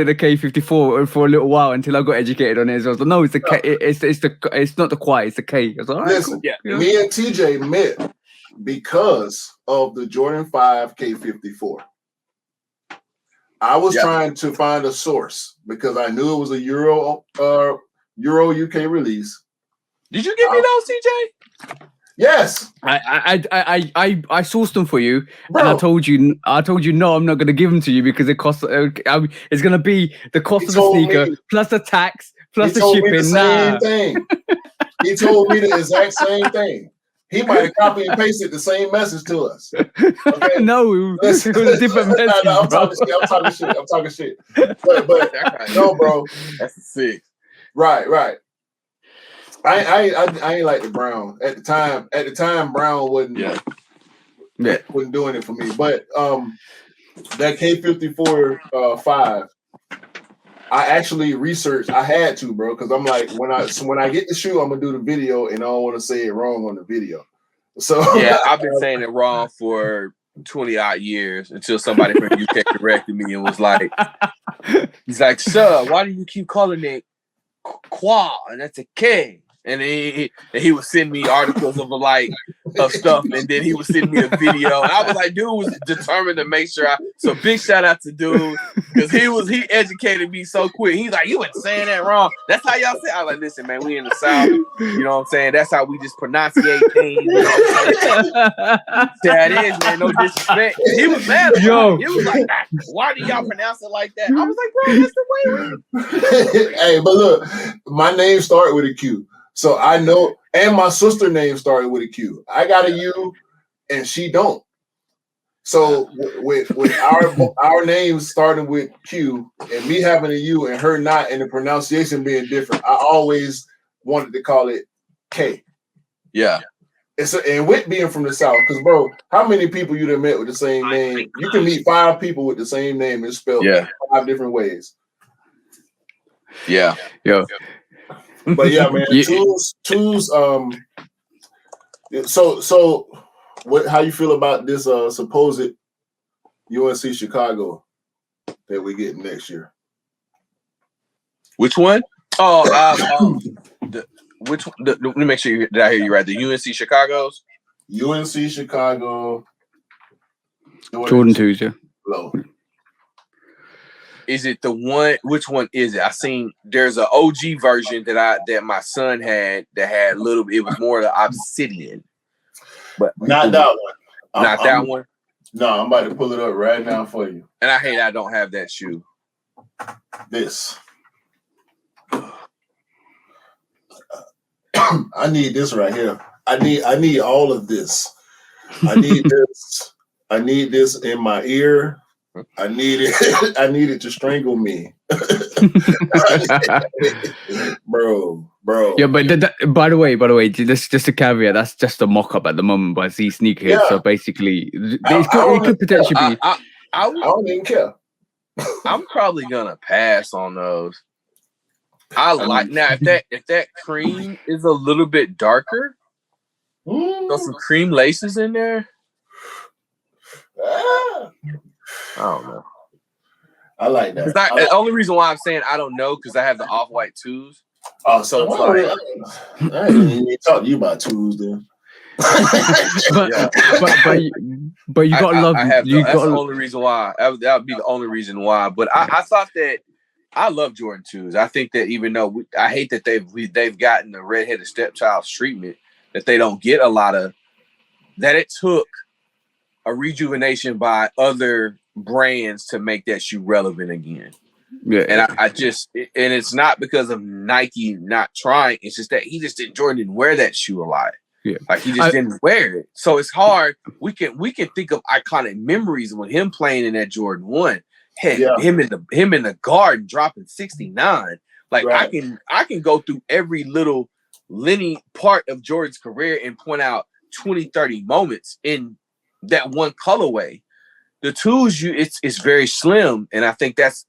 A K54 for a little while until I got educated on it. So I was like, no, it's the K. It's not the Quad. It's the K. I was like, all right, listen, cool. Me and TJ met because of the Jordan 5 K54. I was trying to find a source because I knew it was a Euro UK release. Did you give me those, TJ? Yes. I sourced them for you, bro. And I told you no, I'm not going to give them to you because it costs. It's going to be the cost of the sneaker plus the tax plus the shipping. He told me the exact same thing. He might have copied and pasted the same message to us. Okay? No, it was a different message, No, I'm bro. talking shit. But no, bro. That's a 6. Right. I ain't like the Brown at the time. At the time, Brown wasn't doing it for me. But that K54 5, I actually researched. I had to, bro, because I'm like, when I get the shoe, I'm gonna do the video, and I don't want to say it wrong on the video. So yeah, I've been saying it wrong for 20 odd years until somebody from UK corrected me and was like, he's like, sir, why do you keep calling it Qua? And that's a K. And he would send me articles of stuff, and then he would send me a video. And I was like, dude was determined to make sure so big shout out to dude, because he educated me so quick. He's like, you weren't saying that wrong. That's how y'all say it. I was like, listen, man, we in the South. You know what I'm saying? That's how we just pronunciate things. You know that is, man, no disrespect. He was mad about it. He was like, why do y'all pronounce it like that? I was like, bro, that's the way we Hey, but look, my name started with a Q. So I know, and my sister name started with a Q. I got a U, and she don't. So with our names starting with Q, and me having a U and her not, and the pronunciation being different, I always wanted to call it K. Yeah. And with being from the South, because bro, how many people you done met with the same name? You can meet 5 people with the same name and spelled 5 different ways. Yeah. But yeah, man, tools. So, what? How you feel about this supposed UNC Chicago that we get next year? Which one? Which one? Let me make sure that I hear you right. The UNC Chicago's. UNC Chicago. Jordan 2s, yeah. Low. Is it the one? Which one is it? I seen there's an OG version that my son had that had little. It was more the obsidian, but not that one. Not that one. No, I'm about to pull it up right now for you. And I hate I don't have that shoe. This. I need this right here. I need all of this. I need this. I need this in my ear. I need it. I need it to strangle me, bro. Yeah, but by the way, just a caveat. That's just a mock-up at the moment by Z Sneakerhead. Yeah. So basically, it could potentially be. I don't even care. I'm probably gonna pass on those. If that cream is a little bit darker, got some cream laces in there. I don't know. I like that. The only reason why I'm saying I don't know because I have the off-white 2s. Oh, so it's like I ain't even talk to you about 2s then. but you gotta love. That's the only reason why. That would be the only reason why. But I thought that I love Jordan 2s. I think that even though I hate that they've gotten the redheaded stepchild's treatment, that they don't get a lot of. That it took a rejuvenation by other brands to make that shoe relevant again. Yeah, and it's not because of Nike not trying. It's just that Jordan didn't wear that shoe a lot. Yeah, like he just didn't wear it. So it's hard. We can think of iconic memories when him playing in that Jordan 1. Him in the garden dropping 69. Like right. I can go through every little linear part of Jordan's career and point out 20, 30 moments in that one colorway. The 2s, it's very slim, and I think that's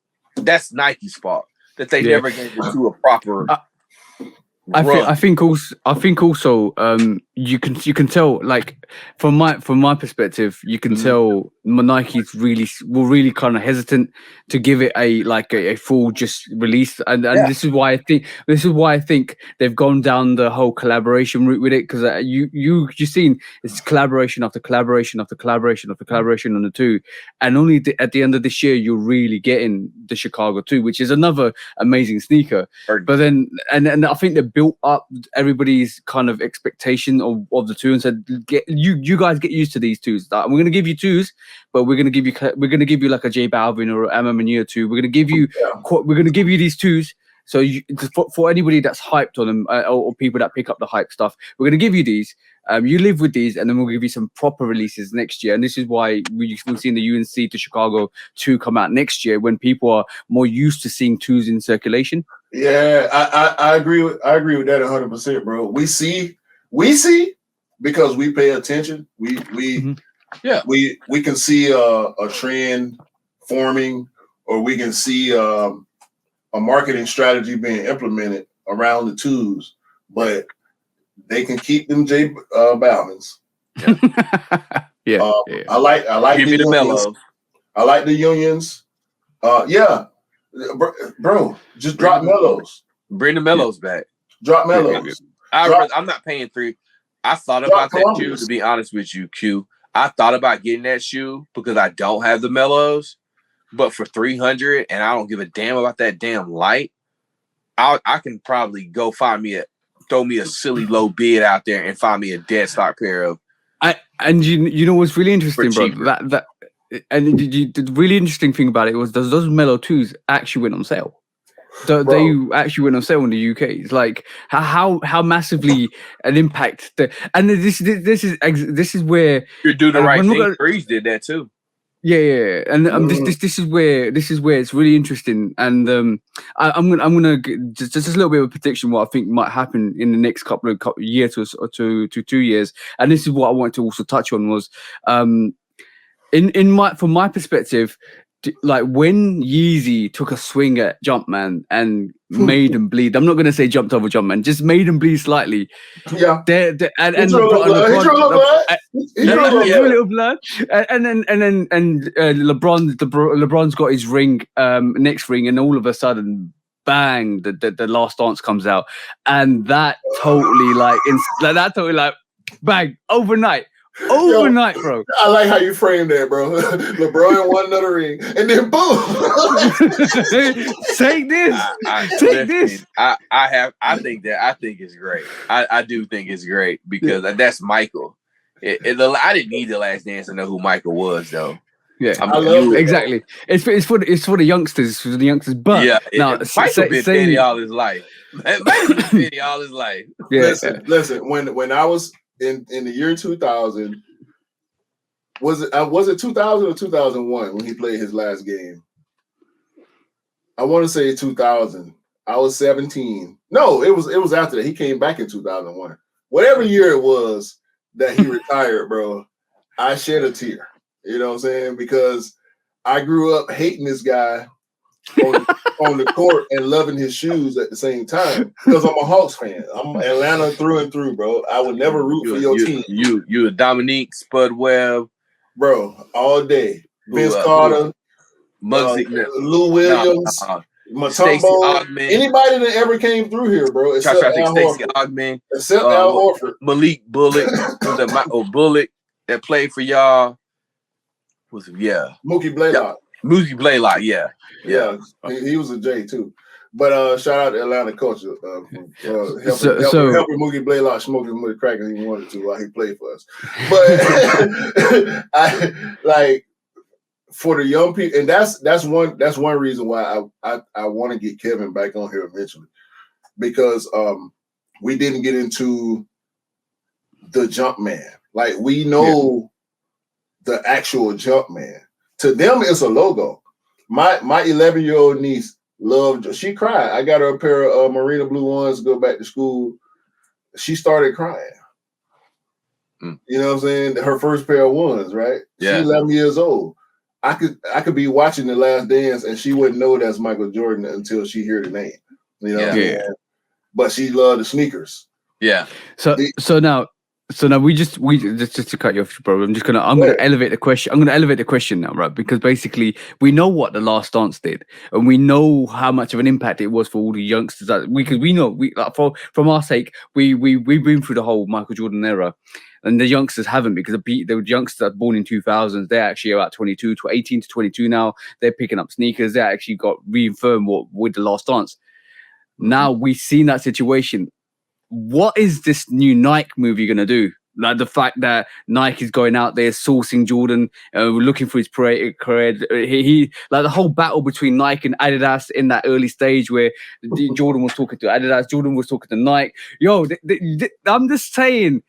Nike's fault that they never gave it to a proper. I think also you can tell, like from my perspective, you can tell Nike's really kind of hesitant to give it a full just release, and this is why I think they've gone down the whole collaboration route with it, because you've seen it's collaboration after collaboration after collaboration after collaboration on the 2, and only at the end of this year you're really getting the Chicago 2, which is another amazing sneaker. But then and I think they built up everybody's kind of expectation of the 2 and said, you guys get used to these 2s. We're going to give you 2s, but we're going to give you like a J Balvin or Emma Mania 2. We're going to give you these 2s. So for anybody that's hyped on them or people that pick up the hype stuff, we're going to give you these. You live with these, and then we'll give you some proper releases next year. And this is why we've seen the UNC to Chicago 2 come out next year when people are more used to seeing 2s in circulation. Yeah, I agree with that 100%, bro. We see because we pay attention. We can see a trend forming, or we can see a marketing strategy being implemented around the 2s, but they can keep them J Balvin's. Yeah. I like Give me the mellows. I like the unions. Bro, just drop mellows. Bring the mellows back. Drop mellows. I'm not paying $3. I thought about that shoe, to be honest with you, Q. I thought about getting that shoe because I don't have the mellows, but for $300 and I don't give a damn about that damn light, I can probably go throw me a silly low bid out there and find me a dead stock pair of. And you know what's really interesting, bro? The really interesting thing about it was those Mellow 2s actually went on sale. They actually went on sale in the UK. It's like how massively an impact. And this is where you do the right thing. Breeze did that too. Yeah. And this is where it's really interesting. And I'm gonna just a little bit of a prediction what I think might happen in the next couple of years or 2 years. And this is what I wanted to also touch on was from my perspective, like when Yeezy took a swing at Jumpman and made him bleed. I'm not going to say jumped over Jumpman, just made him bleed slightly. Yeah. And he drew a little blood. And then LeBron's got his ring, next ring, and all of a sudden, bang, the Last Dance comes out, and that totally bang, overnight, bro. I like how you frame that, bro. LeBron won another ring, and then boom. Take this. I think it's great. I do think it's great because that's Michael. I didn't need The Last Dance to know who Michael was, though. Yeah, I love it. Exactly. It's for the youngsters, But now, Michael been petty all his life. Michael been petty all his life. Yeah. Listen. When I was in the year 2000, was it 2000 or 2001 when he played his last game? I want to say 2000. I was 17. No, it was after that. He came back in 2001. Whatever year it was that he retired, bro, I shed a tear. You know what I'm saying? Because I grew up hating this guy on the court and loving his shoes at the same time because I'm a Hawks fan. I'm Atlanta through and through, bro. I would never root for your team. You a Dominique, Spud Webb, bro, all day. Vince Carter, Lou Williams, Mutombo, anybody that ever came through here, bro. Except Al Horford. Except Al Horford. Malik Bullock, Bullock that played for y'all. Mookie Blaylock. Mookie Blaylock, yeah. He was a J too. But shout out to Atlanta culture helping Mookie Blaylock smoke as much crack as he wanted to while he played for us. But I like for the young people, and that's one reason why I want to get Kevin back on here eventually, because we didn't get into the jump man. Like we know the actual jump man. To them, it's a logo. My 11-year-old niece loved. She cried. I got her a pair of Marina Blue ones to go back to school. She started crying. You know what I'm saying? Her first pair of ones, right? Yeah. She's 11 years old. I could be watching The Last Dance and she wouldn't know that's Michael Jordan until she hear the name. You know what I'm saying? But she loved the sneakers. Yeah. So now we just to cut you off, bro. I'm gonna elevate the question. I'm gonna elevate the question now, right? Because basically we know what The Last Dance did, and we know how much of an impact it was for all the youngsters. Because we know from our sake, we've been through the whole Michael Jordan era, and the youngsters haven't, because the youngsters that born in 2000s, they're actually about 18 to 22 now. They're picking up sneakers. They actually got reaffirmed with The Last Dance. Now we've seen that situation. What is this new Nike move you're going to do? Like the fact that Nike is going out there sourcing Jordan, looking for his career. He like the whole battle between Nike and Adidas in that early stage where Jordan was talking to Adidas, Jordan was talking to Nike. I'm just saying,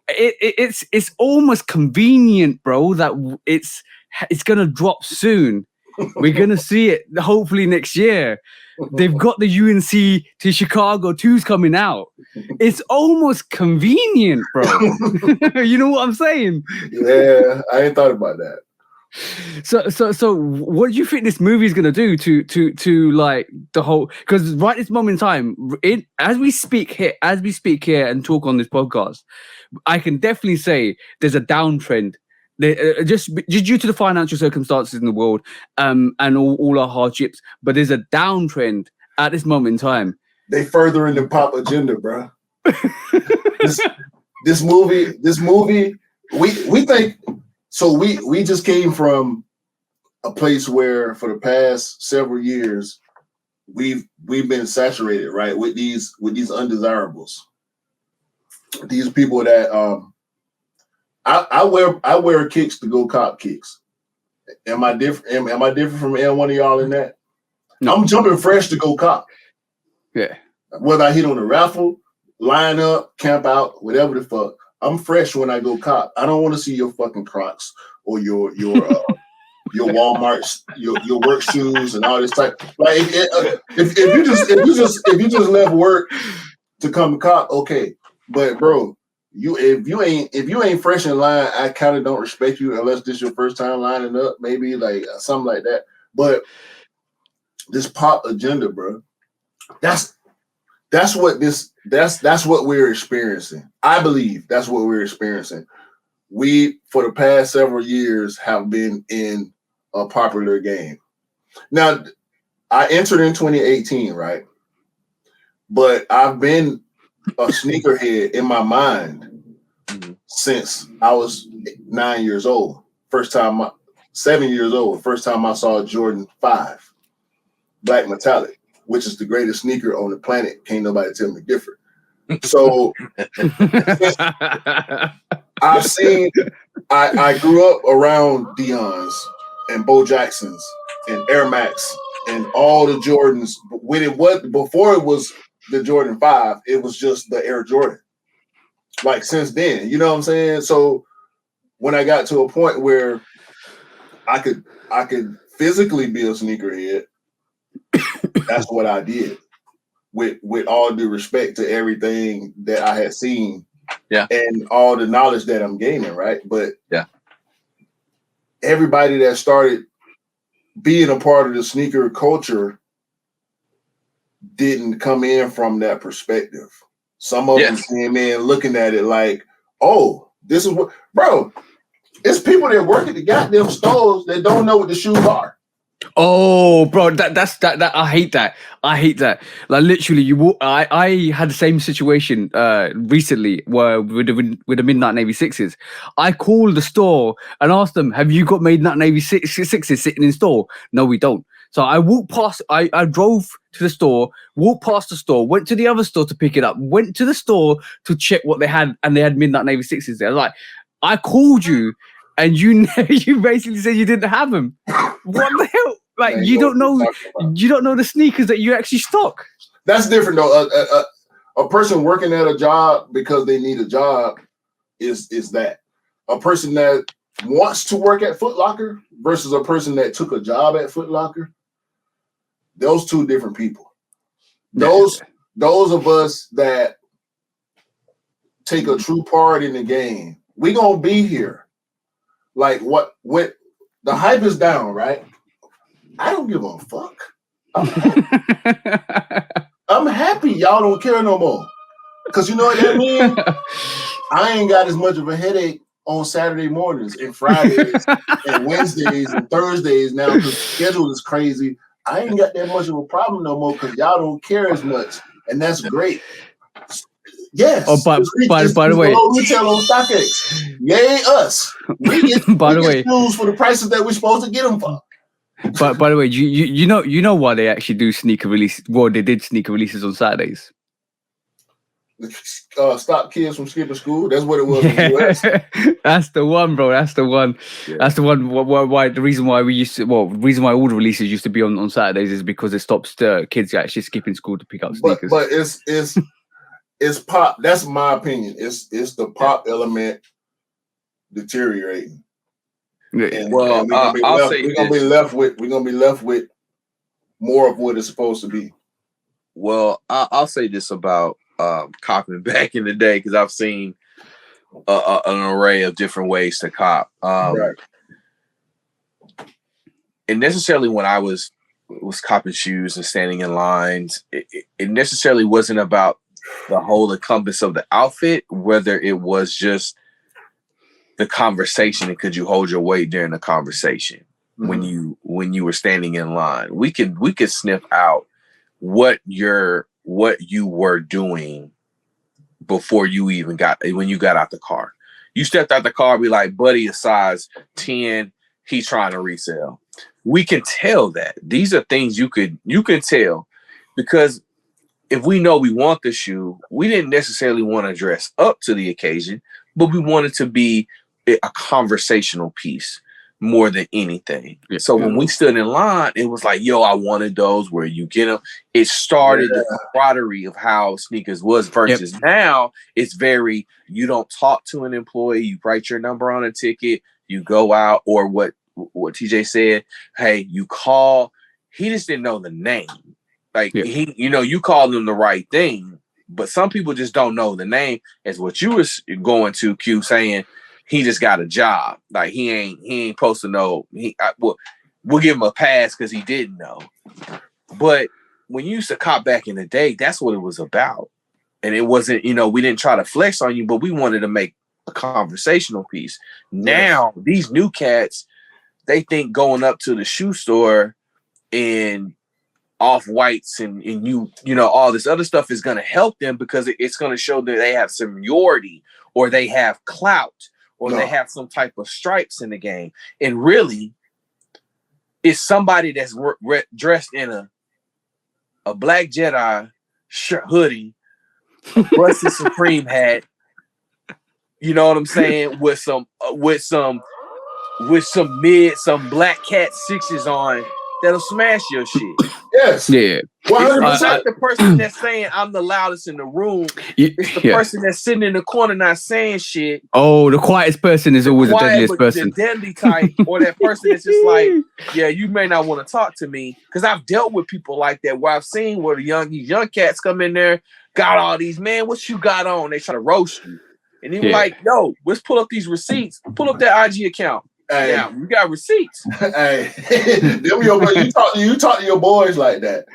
it's almost convenient, bro, that it's gonna drop soon. We're gonna see it hopefully next year. They've got the UNC to Chicago 2s coming out. It's almost convenient, bro. You know what I'm saying? Yeah, I ain't thought about that. So what do you think this movie is gonna do to like the whole? Because right this moment in time, as we speak here and talk on this podcast, I can definitely say there's a downtrend. Just due to the financial circumstances in the world, and all our hardships, but there's a downtrend at this moment in time. They furthering the pop agenda, bro. this movie, we think so. We just came from a place where for the past several years we've been saturated, right, with these undesirables. These people that I wear kicks to go cop kicks. Am I different? Am I different from any one of y'all in that? No. I'm jumping fresh to go cop. Yeah. Whether I hit on a raffle, line up, camp out, whatever the fuck, I'm fresh when I go cop. I don't want to see your fucking Crocs or your Walmarts, your work shoes and all this type. Like if you just left work to come cop, okay, but bro. If you ain't fresh in line, I kind of don't respect you unless this your first time lining up, maybe like something like that. But this pop agenda, bro, that's what we're experiencing. I believe that's what we're experiencing. We, for the past several years, have been in a popular game. Now, I entered in 2018, right? But I've been a sneakerhead in my mind since I was 9 years old. 7 years old. First time I saw Jordan 5, Black Metallic, which is the greatest sneaker on the planet. Can't nobody tell me different. So I grew up around Deion's and Bo Jackson's and Air Max and all the Jordans. When it was before it was the Jordan 5, it was just the Air Jordan. Like since then, you know what I'm saying? So when I got to a point where I could physically be a sneakerhead, that's what I did. With all due respect to everything that I had seen, and all the knowledge that I'm gaining, right? But everybody that started being a part of the sneaker culture didn't come in from that perspective. Some of them came in looking at it like, oh, this is what, bro, it's people that work at the goddamn stores that don't know what the shoes are. Oh, bro, that's I hate that. Like literally, I had the same situation recently where with the Midnight Navy 6s. I called the store and asked them, "Have you got Midnight Navy 6s sitting in store?" No, we don't. So I walked past. I drove to the store, walked past the store, went to the other store to pick it up, went to the store to check what they had, and they had Midnight Navy 6s there. Like, I called you. And you basically said you didn't have them. What the hell? Like, man, you don't know the sneakers that you actually stock. That's different though. A person working at a job because they need a job is that. A person that wants to work at Foot Locker versus a person that took a job at Foot Locker. Those two different people. Those of us that take a true part in the game, we gonna be here. Like what the hype is down, right? I don't give a fuck. I'm happy y'all don't care no more. Cause you know what that means? I ain't got as much of a headache on Saturday mornings and Fridays and Wednesdays and Thursdays now because the schedule is crazy. I ain't got that much of a problem no more because y'all don't care as much. And that's great. Yes. Oh, by the way, retail on StockX. Yay, us. We get shoes for the prices that we're supposed to get them for. But by the way, you know why they actually do sneaker releases? Well, they did sneaker releases on Saturdays. Stop kids from skipping school. That's what it was in the US. That's the one, bro. That's the one. Yeah. That's the one. Why the reason why the reason why all the releases used to be on Saturdays is because it stops kids actually skipping school to pick up sneakers. But it's it's pop. That's my opinion. It's the pop element deteriorating. And Well, we're gonna be left with more of what it's supposed to be. Well, I'll say this about copping back in the day, because I've seen an array of different ways to cop. Right. And necessarily when I was copping shoes and standing in lines, it necessarily wasn't about the whole encompass of the outfit, whether it was just the conversation and could you hold your weight during the conversation. Mm-hmm. when you were standing in line. We could sniff out what you were doing before you even when you got out the car. You stepped out the car, be like, buddy, a size 10, he's trying to resell. We can tell that. These are things you can tell, because if we know we want the shoe, we didn't necessarily want to dress up to the occasion, but we wanted to be a conversational piece more than anything. Yeah. So when we stood in line, it was like, yo, I wanted those where you get them. It started the camaraderie of how sneakers was versus now it's very, you don't talk to an employee, you write your number on a ticket, you go out, or what TJ said, hey, you call. He just didn't know the name. Like he, you called him the right thing, but some people just don't know the name, as what you was going to, Q, saying he just got a job. Like he ain't supposed to know. We'll give him a pass because he didn't know. But when you used to cop back in the day, that's what it was about. And it wasn't, we didn't try to flex on you, but we wanted to make a conversational piece. Now, these new cats, they think going up to the shoe store and off-whites and all this other stuff is going to help them, because it's going to show that they have seniority, or they have clout, or they have some type of stripes in the game. And really, it's somebody that's dressed in a Black Jedi hoodie, a busted Supreme hat, you know what I'm saying, with some Black Cat 6s on, that'll smash your shit. Yes. Yeah. It's not the person that's saying I'm the loudest in the room. It's the person that's sitting in the corner not saying shit. Oh, the quietest person is always the deadliest person. The deadly type, or that person that's just like, yeah, you may not want to talk to me. Because I've dealt with people like that, where I've seen where these young cats come in there, got all these, man, what you got on? They try to roast you. And he was like, yo, let's pull up these receipts. Pull up that IG account. Hey. Now, we got receipts. Hey, you talk to your boys like that.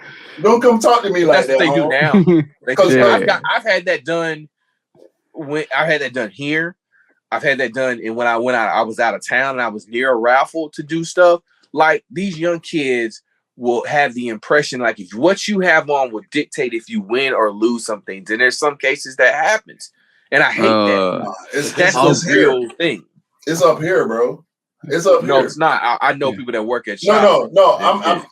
Don't come talk to me like that. That's what they do now. Because I've had that done. I've had that done here. I've had that done, and when I was out of town and I was near a raffle to do stuff. Like, these young kids will have the impression like if what you have on will dictate if you win or lose some things. And there's some cases that happens, and I hate that. That's the real thing. It's up here, bro. It's up here. No, it's not. I know people that work at shops. No. I'm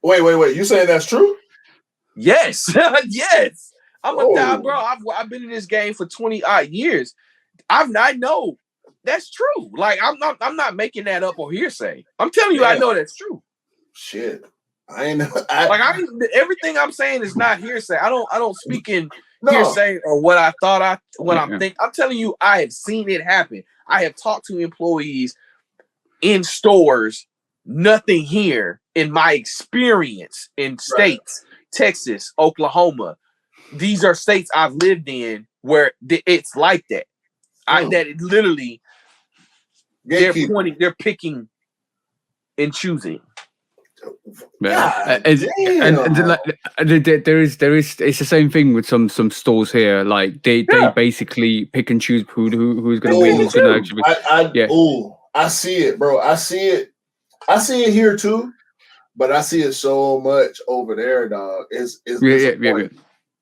wait. You saying that's true? Yes. Yes. I'm a guy, bro. I've been in this game for 20 odd years. I know that's true. Like, I'm not making that up or hearsay. I'm telling you, I know that's true. Shit. Everything I'm saying is not hearsay. I don't speak in hearsay or what I thought I'm thinking. I'm telling you, I have seen it happen. I have talked to employees in stores, nothing here in my experience in states, Texas, Oklahoma. These are states I've lived in where it's like that. That it literally, they're picking and choosing. Yeah. There is it's the same thing with some stores here. Like they basically pick and choose who's going to win, who's going to actually. I see it, bro. I see it here too, but I see it so much over there, dog. It's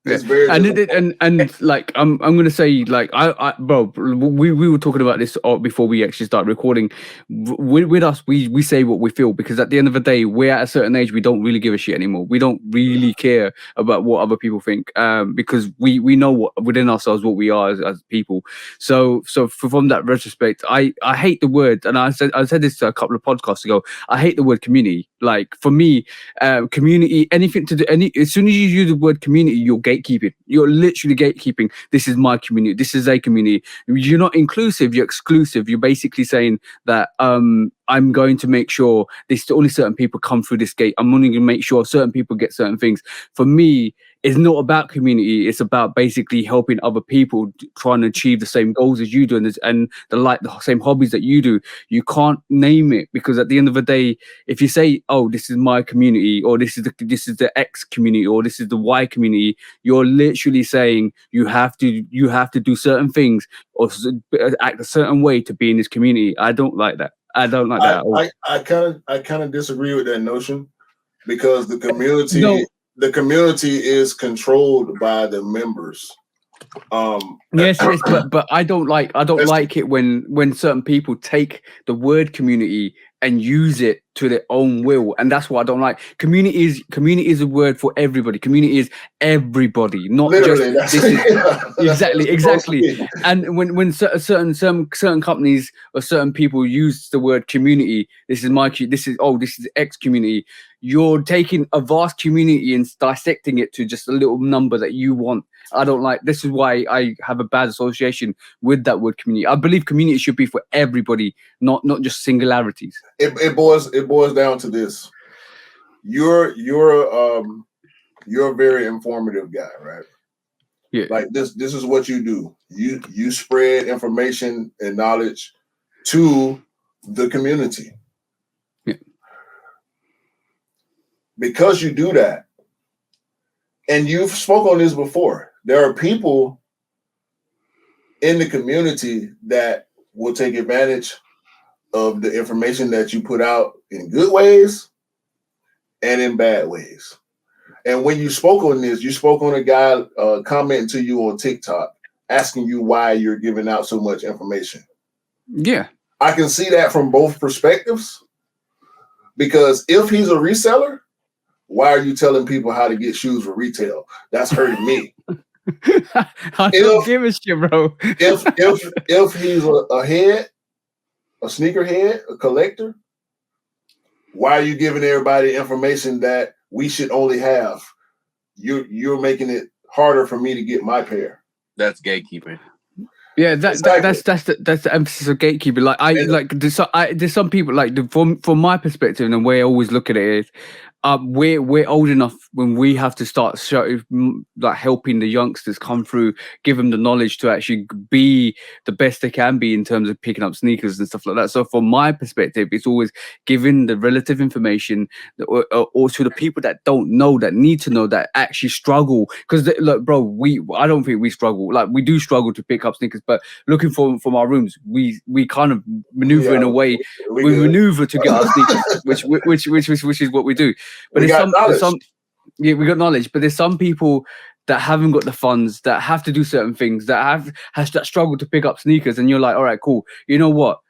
It's very and like I'm gonna say, like bro, we were talking about this before we actually start recording. With us, we say what we feel, because at the end of the day, we're at a certain age, we don't really give a shit anymore. We don't really care about what other people think, because we know what within ourselves what we are as people. So from that retrospect, I hate the word, and I said this a couple of podcasts ago. I hate the word community. Like for me, community, anything to do, as soon as you use the word community, you're gatekeeping. You're literally gatekeeping. This is my community. This is a community. You're not inclusive. You're exclusive. You're basically saying that I'm going to make sure only certain people come through this gate. I'm only going to make sure certain people get certain things. For me, it's not about community. It's about basically helping other people trying to achieve the same goals as you do and the same hobbies that you do. You can't name it because at the end of the day, if you say, "Oh, this is my community," or "This is the X community," or "This is the Y community," you're literally saying you have to do certain things or act a certain way to be in this community. I don't like that. I don't like that at all. I kind of disagree with that notion because the community. No. The community is controlled by the members. Yes, but I don't like it when certain people take the word community and use it to their own will, and that's what I don't like. Community is a word for everybody. Community is everybody, not literally, exactly. And when certain companies or certain people use the word community, this is X community. You're taking a vast community and dissecting it to just a little number that you want. I don't like. This is why I have a bad association with that word community. I believe community should be for everybody, not just singularities. It boils down to this. You're a very informative guy, right? Yeah. Like this is what you do. You spread information and knowledge to the community. Yeah. Because you do that, and you've spoken on this before, there are people in the community that will take advantage of the information that you put out in good ways and in bad ways. And when you spoke on this, you spoke on a guy commenting to you on TikTok, asking you why you're giving out so much information. Yeah. I can see that from both perspectives, because if he's a reseller, why are you telling people how to get shoes for retail? That's hurting me. I don't give a shit, bro. if he's a sneakerhead, a collector, why are you giving everybody information that we should only have? You're making it harder for me to get my pair. That's gatekeeping. Yeah, that's the emphasis of gatekeeping. Like there's some people like from my perspective and the way I always look at it is, we're old enough when we have to start helping the youngsters come through, give them the knowledge to actually be the best they can be in terms of picking up sneakers and stuff like that. So from my perspective, it's always giving the relative information or to the people that don't know, that need to know, that actually struggle. Because look, bro, I don't think we struggle. Like we do struggle to pick up sneakers, but looking from our rooms, we kind of maneuver in a way. We maneuver to get our sneakers, which is what we do. But we got knowledge. But there's some people that haven't got the funds, that have to do certain things, that that struggle to pick up sneakers, and you're like, all right, cool. You know what?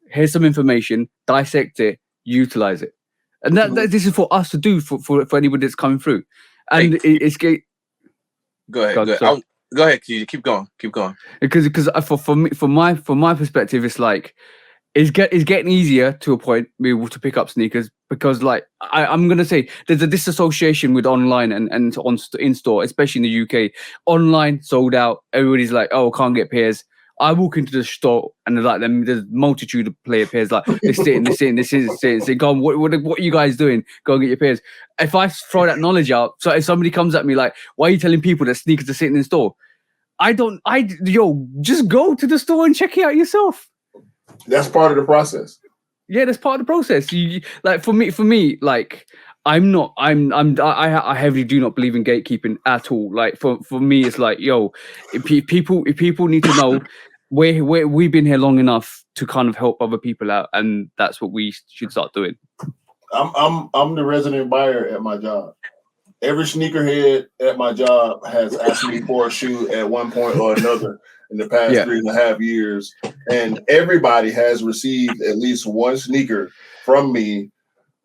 Here's some information. Dissect it. Utilize it. And this is for us to do for anybody that's coming through. And it's great. Go ahead. Go ahead. Keep going. Because from my perspective, it's like. It's getting easier to a point to be able to pick up sneakers because, like, I'm gonna say there's a disassociation with online and in store, especially in the UK. Online sold out. Everybody's like, "Oh, can't get pairs." I walk into the store and there's a multitude of player pairs. Like they're sitting. Go on, what are you guys doing? Go and get your pairs. If I throw that knowledge out, so if somebody comes at me like, "Why are you telling people that sneakers are sitting in store?" Just go to the store and check it out yourself. That's part of the process. Yeah, that's part of the process. Like for me, like I heavily do not believe in gatekeeping at all. Like for me, it's like, if people need to know we've been here long enough to kind of help other people out, and that's what we should start doing. I'm the resident buyer at my job. Every sneakerhead at my job has asked me for a shoe at one point or another in the past 3.5 years. And everybody has received at least one sneaker from me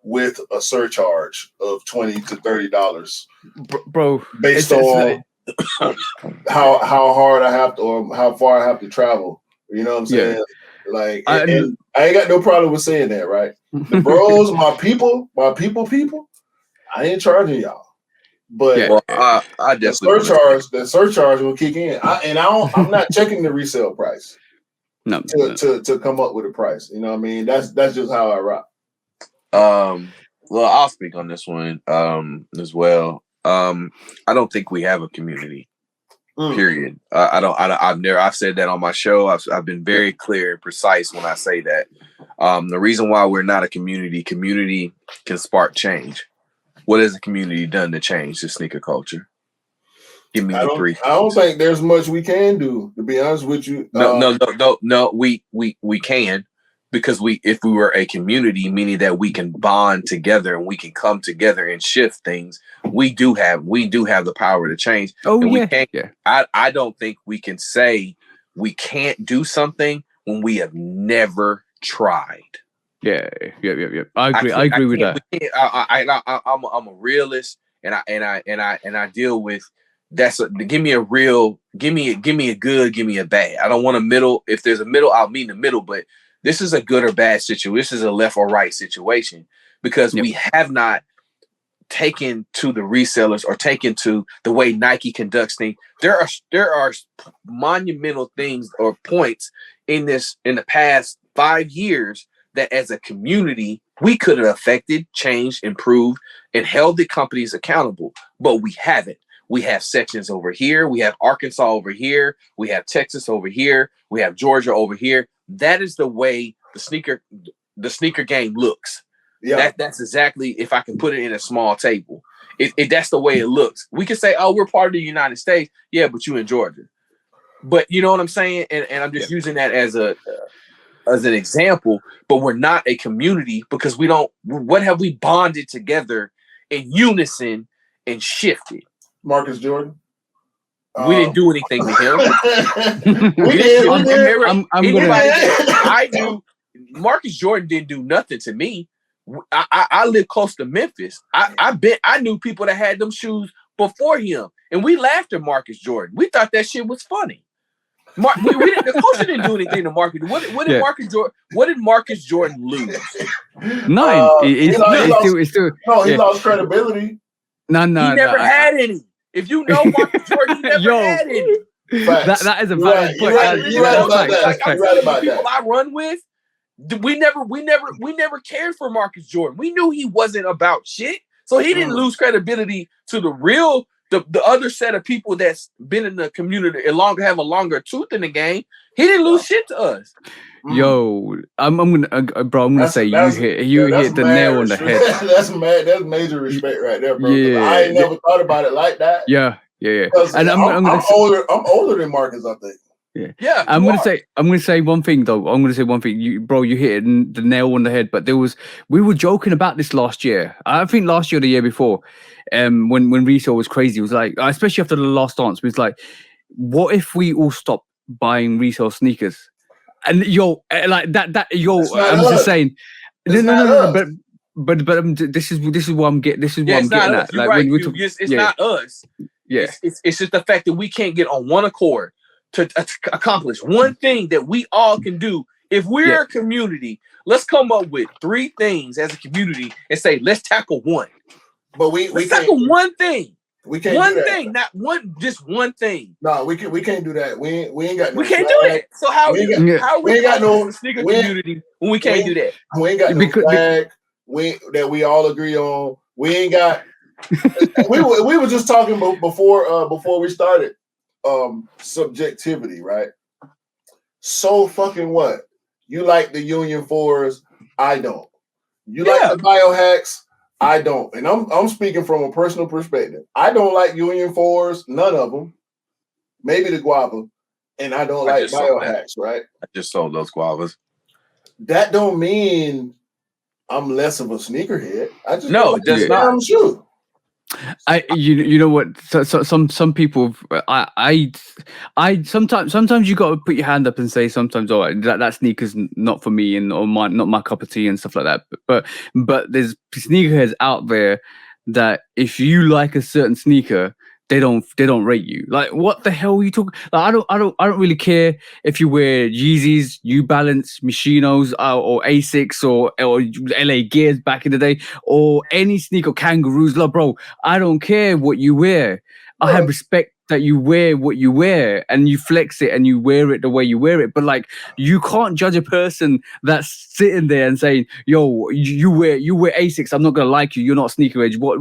with a surcharge of $20 to $30. Bro, based on how hard I have to, or how far I have to travel. You know what I'm saying? Like, and I ain't got no problem with saying that, right? The bros, my people, I ain't charging y'all. But I definitely the surcharge will kick in. I'm not checking the resale price. No. To come up with a price. You know what I mean? That's just how I rock. Well, I'll speak on this one as well. I don't think we have a community. Period. I've said that on my show. I've been very clear and precise when I say that. The reason why we're not a community can spark change. What has the community done to change the sneaker culture? Give me the three. I don't think there's much we can do, to be honest with you. No. We can, because if we were a community, meaning that we can bond together and we can come together and shift things, we do have the power to change. Oh, and yeah. I don't think we can say we can't do something when we have never tried. Yeah. I agree with that. I'm a realist, and I deal with give me a good, give me a bad. I don't want a middle. If there's a middle, I'll meet in the middle. But this is a good or bad situation. This is a left or right situation, because we have not taken to the resellers or taken to the way Nike conducts things. There are monumental things or points in the past 5 years that as a community we could have affected, changed, improved, and held the companies accountable, but we haven't. We have sections over here. We have Arkansas over here. We have Texas over here. We have Georgia over here. That is the way the sneaker game looks. Yeah. That's exactly, if I can put it in a small table, that's the way it looks. We can say, oh, we're part of the United States. Yeah, but you in Georgia. But you know what I'm saying? And I'm just using that as an example, but we're not a community because what have we bonded together in unison and shifted? Marcus Jordan. We didn't do anything to him. I knew Marcus Jordan didn't do nothing to me. I live close to Memphis. I knew people that had them shoes before him, and we laughed at Marcus Jordan. We thought that shit was funny. The coach didn't do anything to Marcus. What did Marcus Jordan lose? None. He lost credibility. No. He never had any. If you know Marcus Jordan, he never had any. That is a valid point. You're right about people I run with, we never cared for Marcus Jordan. We knew he wasn't about shit, so he didn't lose credibility to the other set of people that's been in the community and have a longer tooth in the game. He didn't lose shit to us. Yo, I'm gonna say you hit the nail on the head. That's major respect right there, bro. Yeah, I ain't never thought about it like that. Yeah. And I'm older than Marcus, I think. Yeah. I'm gonna say one thing though. You hit the nail on the head. But we were joking about this last year. I think last year, or the year before, when resale was crazy. It was like, especially after the Last Dance, it was like, what if we all stop buying resale sneakers? And like that. I'm just saying. No. But this is what I'm getting. This is what I'm getting at. Like, right. It's not us. Yeah. It's just the fact that we can't get on one accord to accomplish one thing that we all can do. If we're a community, let's come up with 3 things as a community and say, let's tackle one. But we tackle one thing. We can't one do that. thing, not just one thing. No, we can't do that. We ain't got. We can't do that. So how we ain't got no sneaker community when we can't do that? We ain't got no flag. That we all agree on. We ain't got. we were just talking before we started. Subjectivity, right? So fucking what? You like the Union 4s? I don't. You like the biohacks? I don't. And I'm speaking from a personal perspective. I don't like Union 4s, none of them. Maybe the guava. And I don't like biohacks, right? I just sold those guavas. That don't mean I'm less of a sneakerhead. It does not. Shoe. You know what? So some people, I sometimes you got to put your hand up and say sometimes, all right, that sneaker's not for me and or not my cup of tea and stuff like that. But there's sneakerheads out there that if you like a certain sneaker, they don't rate you. Like, what the hell are you talking? Like, I don't really care if you wear Yeezys, New Balance, Mishinos, or Asics, or LA Gears back in the day, or any sneaker, Kangaroos. Like, bro, I don't care what you wear. I have respect that you wear what you wear and you flex it and you wear it the way you wear it. But like, you can't judge a person that's sitting there and saying, "Yo, you wear Asics. I'm not gonna like you. You're not sneakerhead. What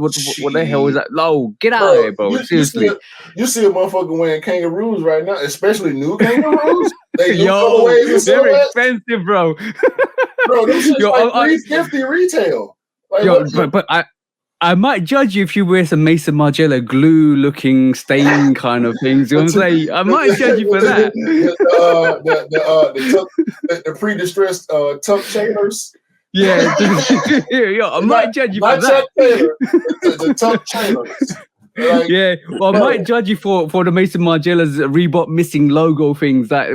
the hell is that? No, get out of here, bro. Seriously." You see a motherfucker wearing Kangaroos right now, especially new Kangaroos. They new Yo, colorways and they're expensive, bro. Bro, them shit's like $350 retail. Like, yo, but I might judge you if you wear some Mason Margiela glue-looking stain kind of things. You know what I'm saying? I might judge you for that. The pre-distressed tuck chainers. Yeah, yo, I might judge you for that. Chuck Taylor, the tuck chainers. Like, yeah, well, I might judge you for the Mason Margiela's Reebok missing logo things that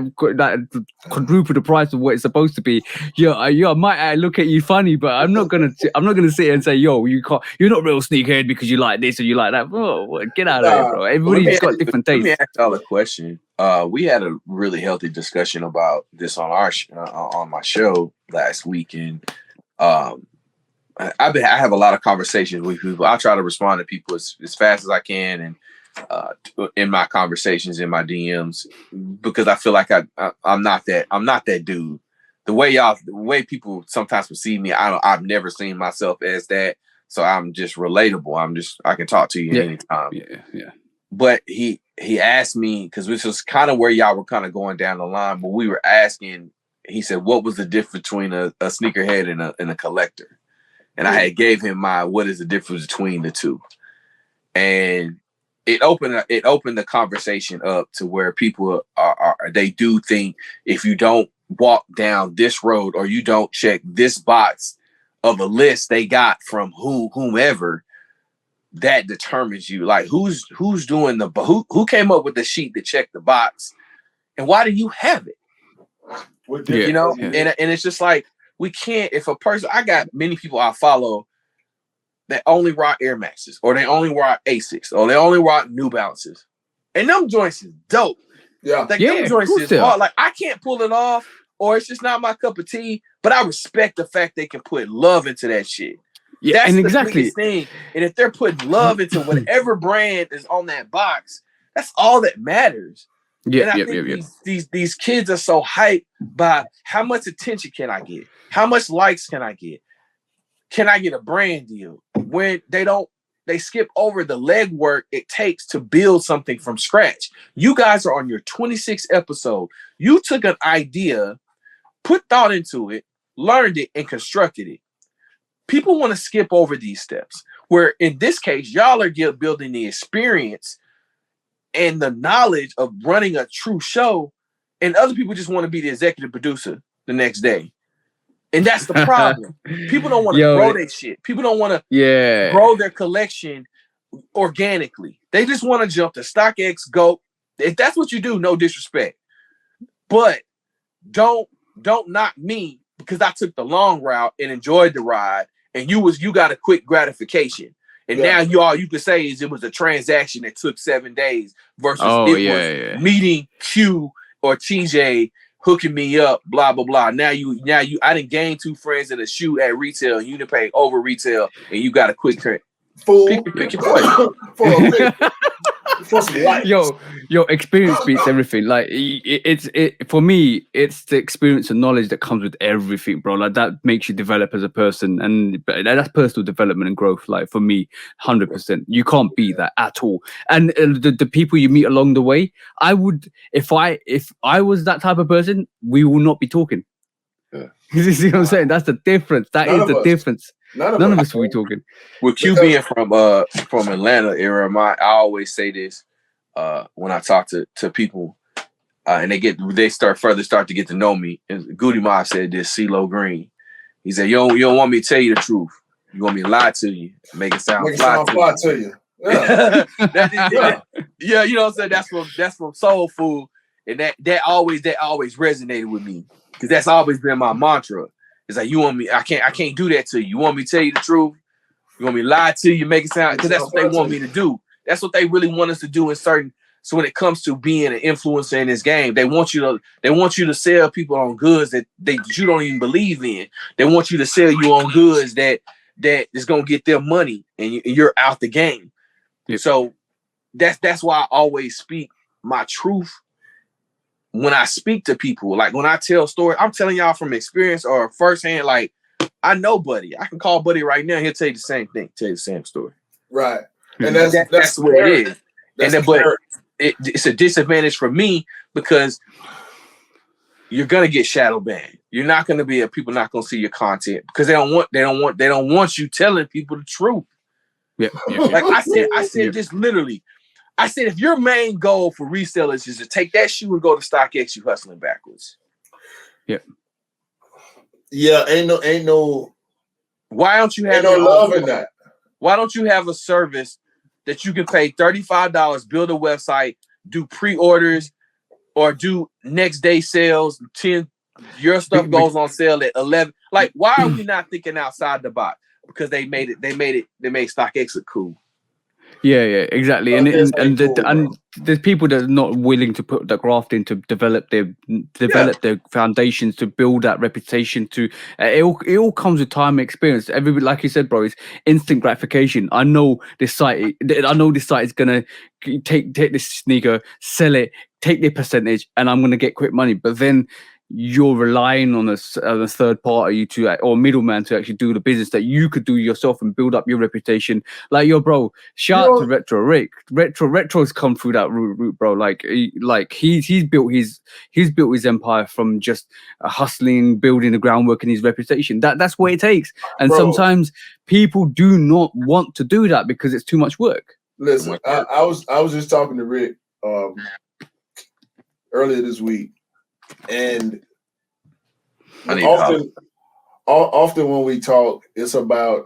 quadruple the price of what it's supposed to be. I might look at you funny, but I'm not gonna sit here and say, yo, you're not real sneakerhead because you like this or you like that. Bro, get out of here, bro. Everybody's got different tastes. Let me ask y'all a question. We had a really healthy discussion about this on our on my show last week, and I have a lot of conversations with people. I try to respond to people as fast as I can, and in my conversations, in my DMs, because I feel like I'm not that dude. The way people sometimes perceive me, I've never seen myself as that. So I'm just relatable. I can talk to you anytime. Yeah. But he asked me, because this was kind of where y'all were kind of going down the line, but we were asking. He said, "What was the difference between a sneakerhead and a collector?" And I had gave him what is the difference between the two, and it opened the conversation up to where people they do think if you don't walk down this road or you don't check this box of a list they got from whomever, that determines you. Like who's doing who came up with the sheet to check the box, and why do you have it? You know, and it's just like. We can't, if a person, I got many people I follow that only rock Air Maxes, or they only rock Asics, or they only rock New Balances. And them joints is dope. Yeah. Like them joints is hard. Like I can't pull it off, or it's just not my cup of tea, but I respect the fact they can put love into that shit. Yeah, that's and the exactly biggest thing. And if they're putting love into whatever brand is on that box, that's all that matters. Yeah, and I think these kids are so hyped by how much attention can I get? How much likes can I get? Can I get a brand deal? When they skip over the legwork it takes to build something from scratch. You guys are on your 26th episode. You took an idea, put thought into it, learned it, and constructed it. People want to skip over these steps, where in this case, y'all are building the experience and the knowledge of running a true show, and other people just want to be the executive producer the next day. And that's the problem. People don't want to grow their shit. People don't want to grow their collection organically. They just want to jump to StockX, go. If that's what you do, no disrespect. But don't knock me because I took the long route and enjoyed the ride, and you got a quick gratification. And now you can say is it was a transaction that took 7 days versus was meeting Q or TJ hooking me up, blah blah blah. Now I didn't gain 2 friends in a shoe at retail, and you didn't pay over retail, and you got a quick trip. Pick your point. For some light. Yo, experience beats everything. Like it's for me, it's the experience and knowledge that comes with everything, bro. Like that makes you develop as a person, and that's personal development and growth. Like for me, 100%, you can't beat that at all. And the people you meet along the way, I would, if I was that type of person, we will not be talking. Yeah. You see what I'm saying? That's the difference. That is the difference. None of us will be talking. With Q being from Atlanta area, I always say this when I talk to people, and they start to get to know me. And Goody Mob said this. CeeLo Green, he said, "You don't want me to tell you the truth. You want me to lie to you, make it sound fly to you." Yeah, you know what I'm saying? That's from Soul Food, and that always resonated with me because that's always been my mantra. It's like, you want me, I can't do that to you. You want me to tell you the truth? You want me to lie to you, make it sound, because that's what they want me to do. That's what they really want us to do in certain. So when it comes to being an influencer in this game, they want you to sell people on goods that you don't even believe in. They want you to sell you on goods that is gonna get them money, and you're out the game. Yep. So that's why I always speak my truth when I speak to people. Like when I tell stories, I'm telling y'all from experience or firsthand. Like I know Buddy. I can call Buddy right now. He'll tell you the same thing. Tell you the same story. Right, and that's the way it is. And then, but it's a disadvantage for me because you're gonna get shadow banned. You're not gonna be people not gonna see your content because they don't want you telling people the truth. Yeah. Like I said this literally. I said if your main goal for resellers is to take that shoe and go to StockX, you hustling backwards. Yep. Yeah, ain't no. Why don't you have no love in that? Why don't you have a service that you can pay $35, build a website, do pre-orders, or do next day sales? 10, your stuff goes on sale at 11. Like, why are we not thinking outside the box? Because they made StockX look cool. Yeah, exactly. And there's people that are not willing to put the graft in to develop their foundations, to build that reputation. To it all comes with time and experience. Everybody, like you said, bro, it's instant gratification. I know this site is gonna take this sneaker, sell it, take their percentage, and I'm gonna get quick money. But then you're relying on a third party or middleman to actually do the business that you could do yourself and build up your reputation. Like your bro, shout out to Retro Rick. Retro's come through that route, bro. Like he's built his empire from just hustling, building the groundwork and his reputation. That's what it takes. And sometimes people do not want to do that because it's too much work. Listen, I was just talking to Rick earlier this week. And often when we talk, it's about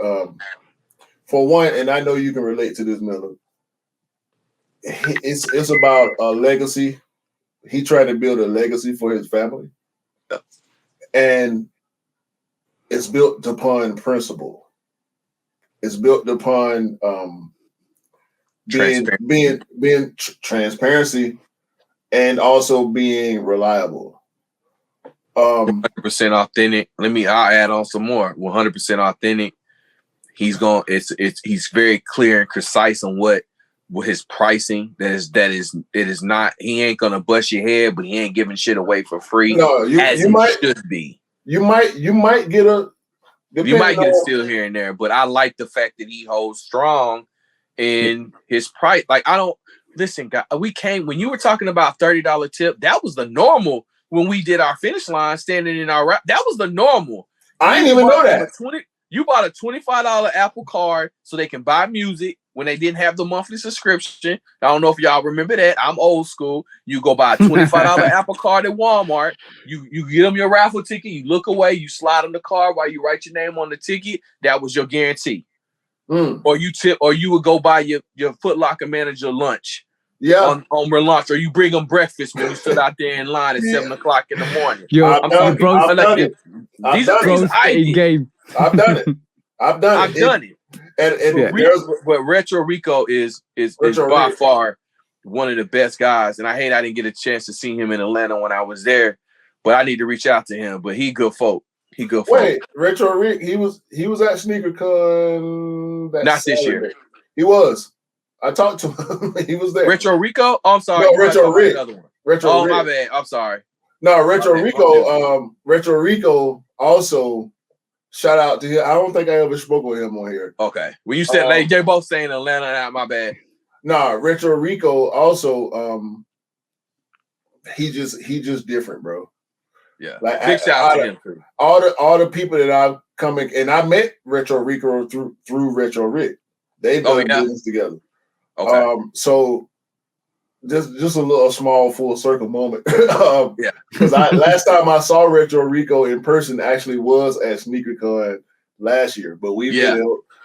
for one, and I know you can relate to this, Miller. It's about a legacy. He tried to build a legacy for his family, and it's built upon principle. It's built upon being transparency, and also being reliable. 100% authentic. I'll add on some more. 100% authentic. He's very clear and concise on what his pricing. It is not. He ain't gonna bust your head, but he ain't giving shit away for free. No, you might should be. You might get a steal here and there, but I like the fact that he holds strong in his price. Like I don't listen, guys. When you were talking about $30 tip. That was the normal. When we did our finish line, standing in our that was the normal. I didn't even know that. You bought a $25 Apple card so they can buy music when they didn't have the monthly subscription. I don't know if y'all remember that. I'm old school. You go buy a $25 Apple card at Walmart. You get them your raffle ticket. You look away. You slide them the card while you write your name on the ticket. That was your guarantee. Or you would go buy your Foot Locker manager lunch. Yeah, on lunch, or you bring them breakfast when you stood out there in line at 7 o'clock in the morning. Yo, I've done it. These are things I did. I've done it. I've done it. But Retro Rico is by far one of the best guys, and I didn't get a chance to see him in Atlanta when I was there, but I need to reach out to him. But he good folk. Wait, Retro Rick, he was at SneakerCon. Not this year. He was. I talked to him. He was there. Retro Rico? Oh, I'm sorry. No, Retro Rick. Another one. Retro Rick. My bad. I'm sorry. No, Retro Rico. Retro Rico also, shout out to him. I don't think I ever spoke with him on here. Okay. When you said they both saying Atlanta, my bad. No, Retro Rico also, he just different, bro. Yeah. Like big shout out to him too. All the people that I've come in, and I met Retro Rico through Retro Rick. They've done business together. Okay. So just a little small full circle moment. Because last time I saw Retro Rico in person actually was at SneakerCon last year, but we've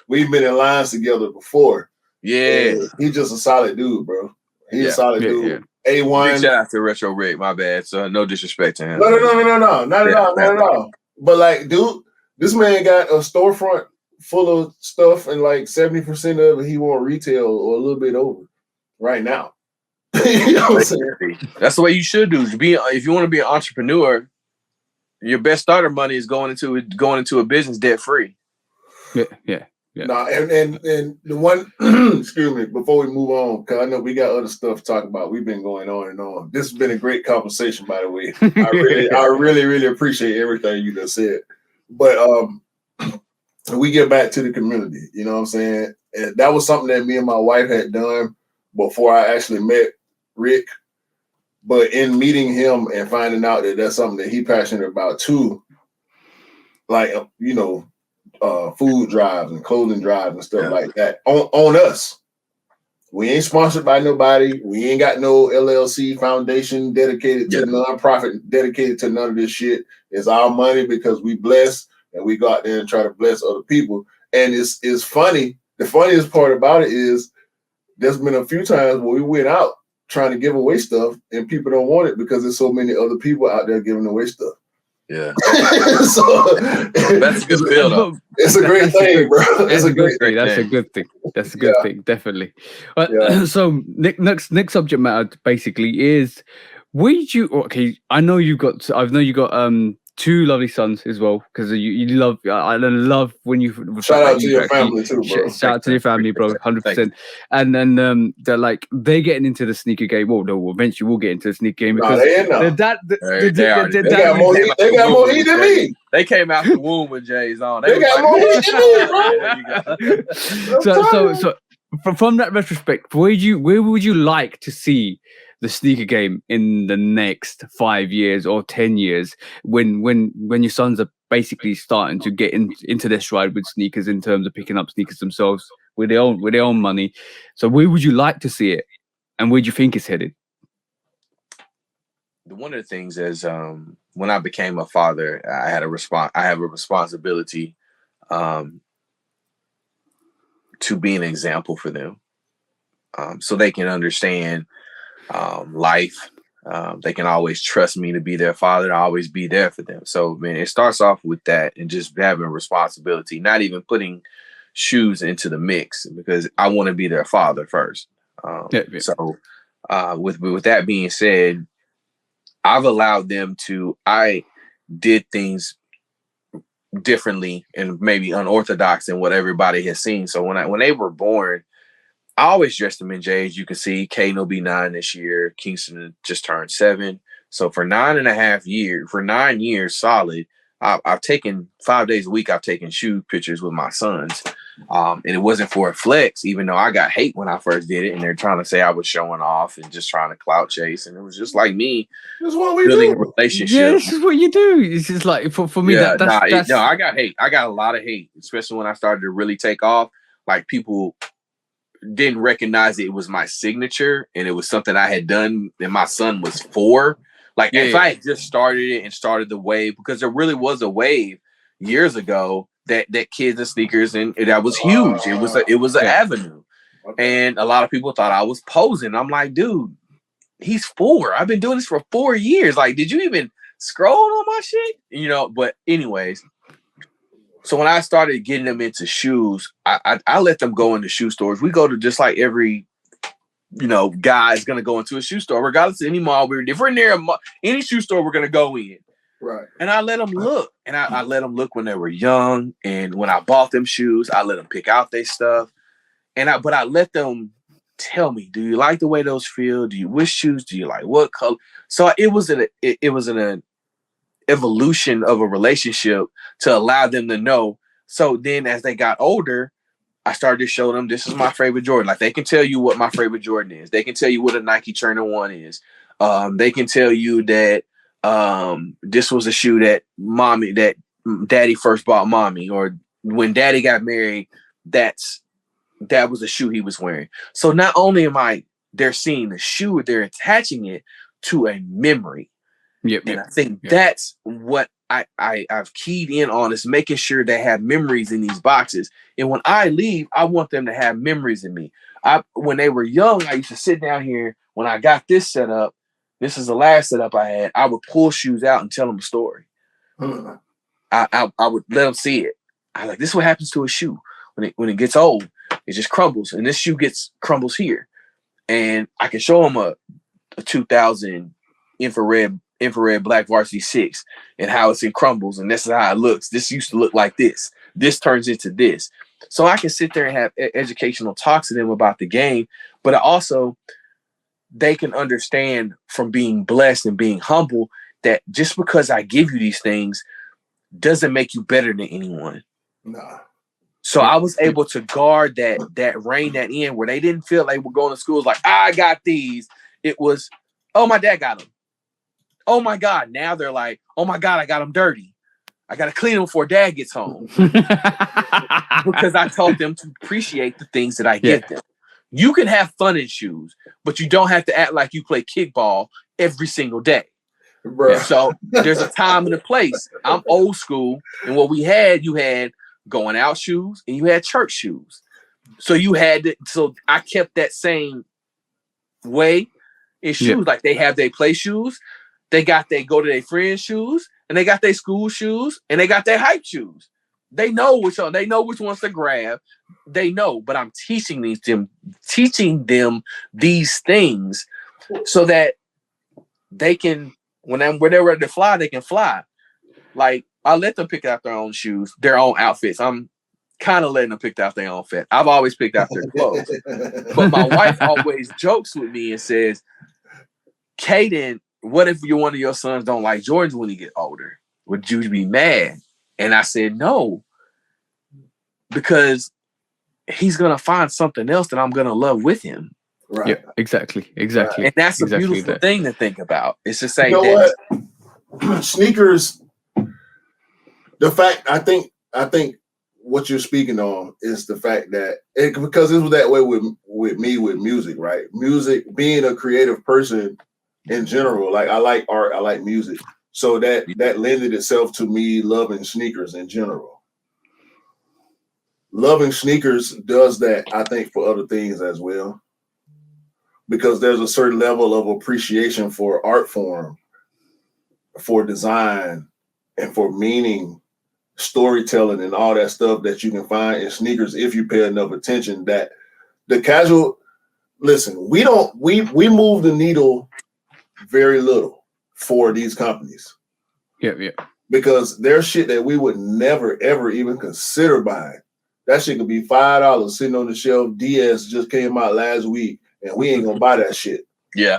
been in lines together before. Yeah, he's just a solid dude, bro. He's a solid dude. A1. Big shout out to Retro Rick. My bad. So no disrespect to him. No, not at all. But like, dude, this man got a storefront full of stuff, and like 70% of it he want retail or a little bit over right now. You know what I'm saying? That's the way you should do. If you want to be an entrepreneur, your best starter money is going into a business debt free. Yeah. Nah, and the one, excuse me, before we move on, because I know we got other stuff to talk about. We've been going on and on. This has been a great conversation, by the way. I really appreciate everything you just said. But we get back to the community, you know what I'm saying? And that was something that me and my wife had done before I actually met Rick. But in meeting him and finding out that that's something that he's passionate about too, like, you know, food drives and clothing drives and stuff like that on us. We ain't sponsored by nobody. We ain't got no LLC foundation dedicated to nonprofit dedicated to none of this shit. It's our money because we bless and we go out there and try to bless other people. And it's funny. The funniest part about it is there's been a few times where we went out trying to give away stuff and people don't want it because there's so many other people out there giving away stuff. Yeah. So that's a good build-up. It's a great thing, bro. It's a great thing. That's a good thing. That's a good thing, definitely. So next subject matter basically is, I know you got two lovely sons as well, because you love. I love when you shout out to your family too, bro. Shout out to your family, bro. 100%. And then they're getting into the sneaker game. Well, no, eventually we'll get into the sneaker game because they got more heat than me. They came out the womb with J's on. They got more heat than me, bro. So from that retrospect, where would you like to see the sneaker game in the next 5 years or 10 years when your sons are basically starting to get into their stride with sneakers in terms of picking up sneakers themselves with their own money? So where would you like to see it, and where do you think it's headed? One of the things is when I became a father, I have a responsibility to be an example for them, so they can understand life. They can always trust me to be their father, to always be there for them. So, man, it starts off with that and just having responsibility, not even putting shoes into the mix, because I want to be their father first. So with that being said, I've allowed them I did things differently and maybe unorthodox than what everybody has seen. So when they were born, I always dressed them in J's. You can see Caden will be 9 this year. Kingston just turned 7. So for 9 years solid, I've taken 5 days a week. I've taken shoe pictures with my sons. And it wasn't for a flex, even though I got hate when I first did it. And they're trying to say I was showing off and just trying to clout chase. And it was just like me building a relationship. Yeah, this is what you do. It's just like, for me, that's... No, I got hate. I got a lot of hate, especially when I started to really take off. Like, people didn't recognize it was my signature and it was something I had done and my son was 4. Like, if I had just started it and started the wave, because there really was a wave years ago that kids and sneakers, and that was huge. It was an avenue. And a lot of people thought I was posing. I'm like, dude, he's 4. I've been doing this for 4 years. Like, did you even scroll on my shit? You know, but anyways, so when I started getting them into shoes, I let them go into shoe stores. We go to just like every, guy is going to go into a shoe store, regardless of any mall. If we're near any shoe store, we're going to go in. Right. And I let them look. And I let them look when they were young. And when I bought them shoes, I let them pick out their stuff. But I let them tell me, do you like the way those feel? Do you wish shoes? Do you like what color? So it was an evolution of a relationship to allow them to know. So then as they got older, I started to show them, this is my favorite Jordan. Like, they can tell you what my favorite Jordan is. They can tell you what a Nike Trainer 1 is. They can tell you that this was a shoe that daddy first bought mommy, or when daddy got married, that was a shoe he was wearing. So not only they're seeing the shoe, they're attaching it to a memory. And I think that's what I've keyed in on, is making sure they have memories in these boxes. And when I leave, I want them to have memories in me. When they were young, I used to sit down here. When I got this set up, this is the last setup I had, I would pull shoes out and tell them a story. I would let them see it. I like, this is what happens to a shoe when it gets old. It just crumbles, and this shoe crumbles here. And I can show them a 2000 infrared black varsity 6 and how it's in crumbles, and this is how it looks. This used to look like this. This turns into this. So I can sit there and have educational talks to them about the game, but also they can understand from being blessed and being humble that just because I give you these things doesn't make you better than anyone. Nah. So I was able to guard that rein that in where they didn't feel like we're going to schools like, I got these. It was, oh, my dad got them. Oh my God. Now they're like, oh my God, I got them dirty. I got to clean them before dad gets home. Because I taught them to appreciate the things that I give them. You can have fun in shoes, but you don't have to act like you play kickball every single day. Bruh. So there's a time and a place. I'm old school. And what you had going out shoes and you had church shoes. So so I kept that same way in shoes. Like they have their play shoes. They go to their friends' shoes, and they got their school shoes, and they got their hype shoes. They know which ones to grab. They know, but I'm teaching them these things so that they can, when they're ready to fly, they can fly. Like I let them pick out their own shoes, their own outfits. I'm kind of letting them pick out their own fit. I've always picked out their clothes, but my wife always jokes with me and says, "Kaden, what if one of your sons don't like Jordans when he get older? Would you be mad?" And I said, no, because he's going to find something else that I'm going to love with him. Right. Yeah, exactly. And that's a beautiful thing to think about. It's the same thing. What? Sneakers, I think what you're speaking on is the fact that because it was that way with me with music, right? Music, being a creative person in general, like I like art, I like music. So that lended itself to me loving sneakers in general. Loving sneakers does that, I think, for other things as well. Because there's a certain level of appreciation for art form, for design, and for meaning, storytelling, and all that stuff that you can find in sneakers if you pay enough attention. That the casual, listen, we move the needle very little for these companies. Yeah. Because there's shit that we would never, ever even consider buying. That shit could be $5 sitting on the shelf. DS just came out last week, and we ain't gonna buy that shit. Yeah.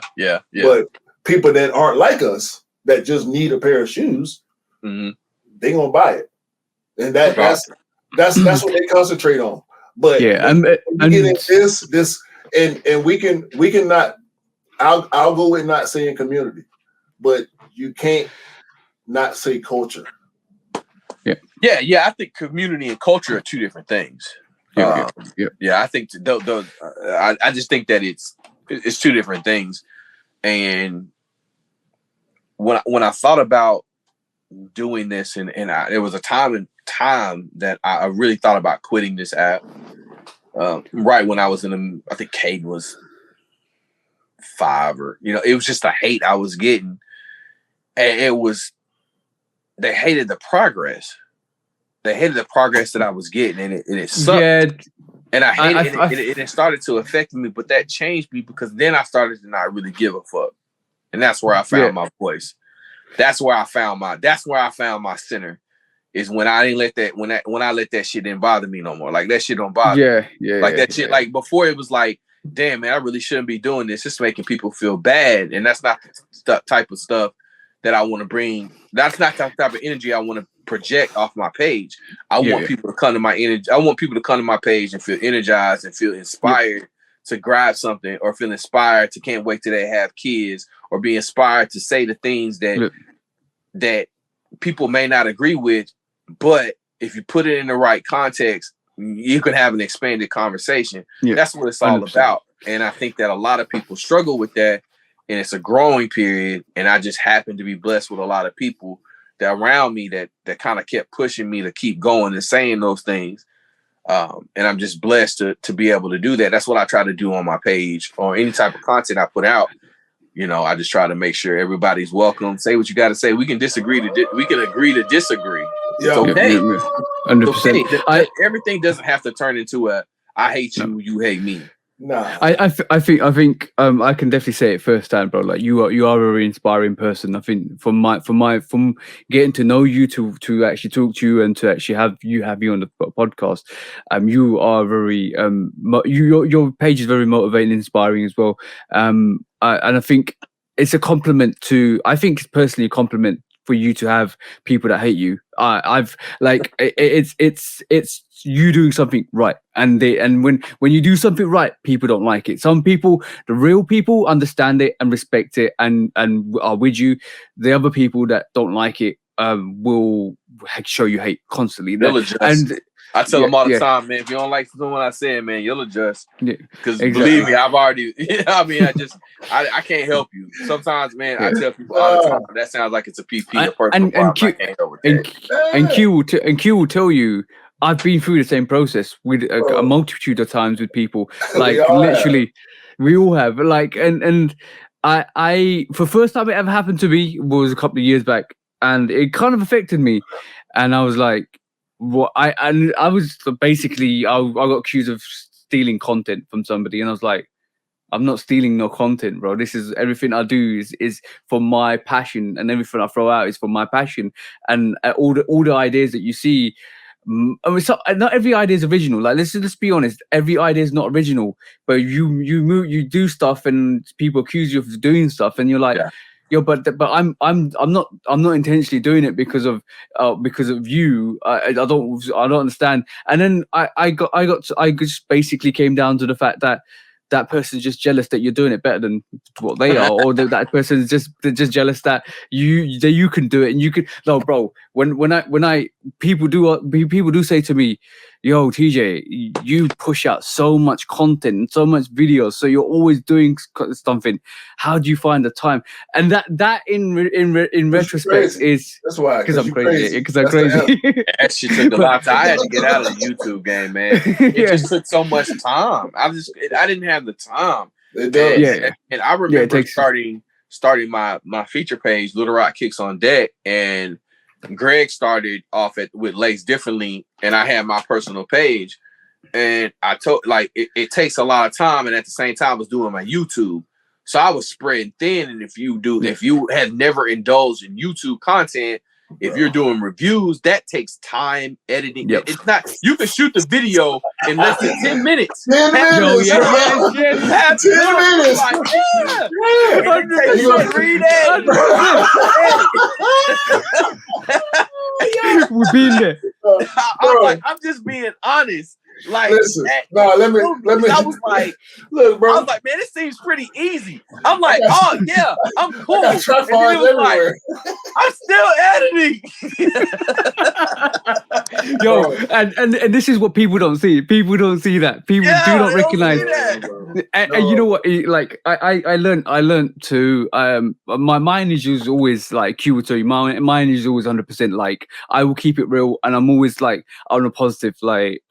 But people that aren't like us, that just need a pair of shoes, they gonna buy it. And that's what they concentrate on. But and getting this and we can not, I'll go with not saying community, but you can't not say culture. Yeah. I think community and culture are two different things. Yeah. I think I just think that it's two different things. And when I thought about doing this, and there was a time that I really thought about quitting this app. Right when I was I think Caden was 5, or it was just a hate I was getting, and they hated the progress. They hated the progress that I was getting, and it sucked. Yeah. And I hated it. It started to affect me, but that changed me because then I started to not really give a fuck, and that's where I found my voice. That's where I found my center. Is when I didn't let that when I let that shit didn't bother me no more. Like that shit don't bother me. Like that shit. Like before, it was like, damn man, I really shouldn't be doing this. It's making people feel bad, and that's not the type of stuff that I want to bring. That's not the type of energy I want to project off my page. I want people to come to my energy. I want people to come to my page and feel energized and feel inspired to grab something, or feel inspired to can't wait till they have kids, or be inspired to say the things that people may not agree with, but if you put it in the right context, you can have an expanded conversation. That's what it's all 100%. About. And I think that a lot of people struggle with that, and it's a growing period. And I just happen to be blessed with a lot of people that around me that kind of kept pushing me to keep going and saying those things. And I'm just blessed to be able to do that. That's what I try to do on my page or any type of content I put out. I just try to make sure everybody's welcome. Say what you got to say. We can disagree. We can agree to disagree. It's okay. 100%. Everything doesn't have to turn into a I hate you, you hate me. Nah. I think I can definitely say it firsthand, bro. Like you are a very inspiring person. I think from getting to know you to actually talk to you and to actually have you on the podcast, you are very your page is very motivating, inspiring as well. And I think it's a compliment to. I think it's personally a compliment for you to have people that hate you. I've like it's you doing something right, and when you do something right, people don't like it. Some people, the real people, understand it and respect it and are with you. The other people that don't like it will show you hate constantly. They'll adjust. And I tell them all the time, man, if you don't like something I said, man, you'll adjust. Because believe me, I've already, I mean, I can't help you. Sometimes, man, I tell people all the time, that sounds like it's a PP, a personal problem. I can't help with that. And Q will tell you, I've been through the same process with a multitude of times with people. Like literally, we all have. Like, and I for the first time it ever happened to me was a couple of years back, and it kind of affected me. And I was like, what? I was basically I got accused of stealing content from somebody, and I was like, I'm not stealing no content, bro. This is everything I do is for my passion, and everything I throw out is for my passion. And all the ideas that you see, I mean, not every idea is original. Like let's be honest, every idea is not original. But you do stuff, and people accuse you of doing stuff, and you're like. Yeah. But I'm not intentionally doing it because of you. I don't understand. And then I just basically came down to the fact that person's just jealous that you're doing it better than what they are, or that person's just jealous that you can do it and you can. No, bro. When people do say to me, "Yo, TJ, you push out so much content and so much videos, so you're always doing something. How do you find the time?" And that in retrospect is that's why because I'm crazy. Because I'm crazy. That shit took a lot of time. I had to get out of the YouTube game, man. It just took so much time. I didn't have the time. It does. And I remember starting my feature page, Little Rock Kicks on Deck, and Greg started off with Lace Differently, and I had my personal page, and I told it takes a lot of time, and at the same time I was doing my YouTube, so I was spreading thin. And if you have never indulged in YouTube content, if you're doing reviews, that takes time editing. Yep. It's not you can shoot the video in less than 10 minutes. 10 minutes. 10 minutes. Read it. We've been there. I'm just being honest. Like, listen, let me. I was like, look, bro. I was like, man, this seems pretty easy. I'm like, oh yeah, I'm cool. And then it was like, I'm still editing. Yo, and this is what people don't see. People don't see that. People do not recognize. And you know what? Like I learned to my mileage is always like Q would tell you. My mileage is always 100%. Like I will keep it real, and I'm always like on a positive. Like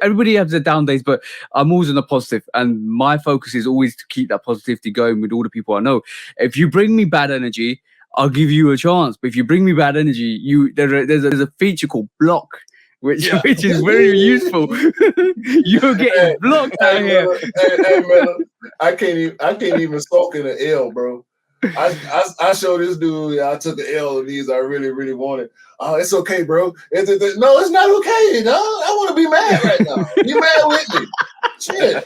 everybody has their down days, but I'm always on a positive, and my focus is always to keep that positivity going with all the people I know. If you bring me bad energy, I'll give you a chance. But if you bring me bad energy, there's a feature called block, which is very useful. You're getting blocked out here. Hey, man, I can't even sulk in an L, bro. I showed this dude. I took an L of these I really, really wanted. Oh, it's okay, bro. No, it's not okay. No, I want to be mad right now. You mad with me? Shit.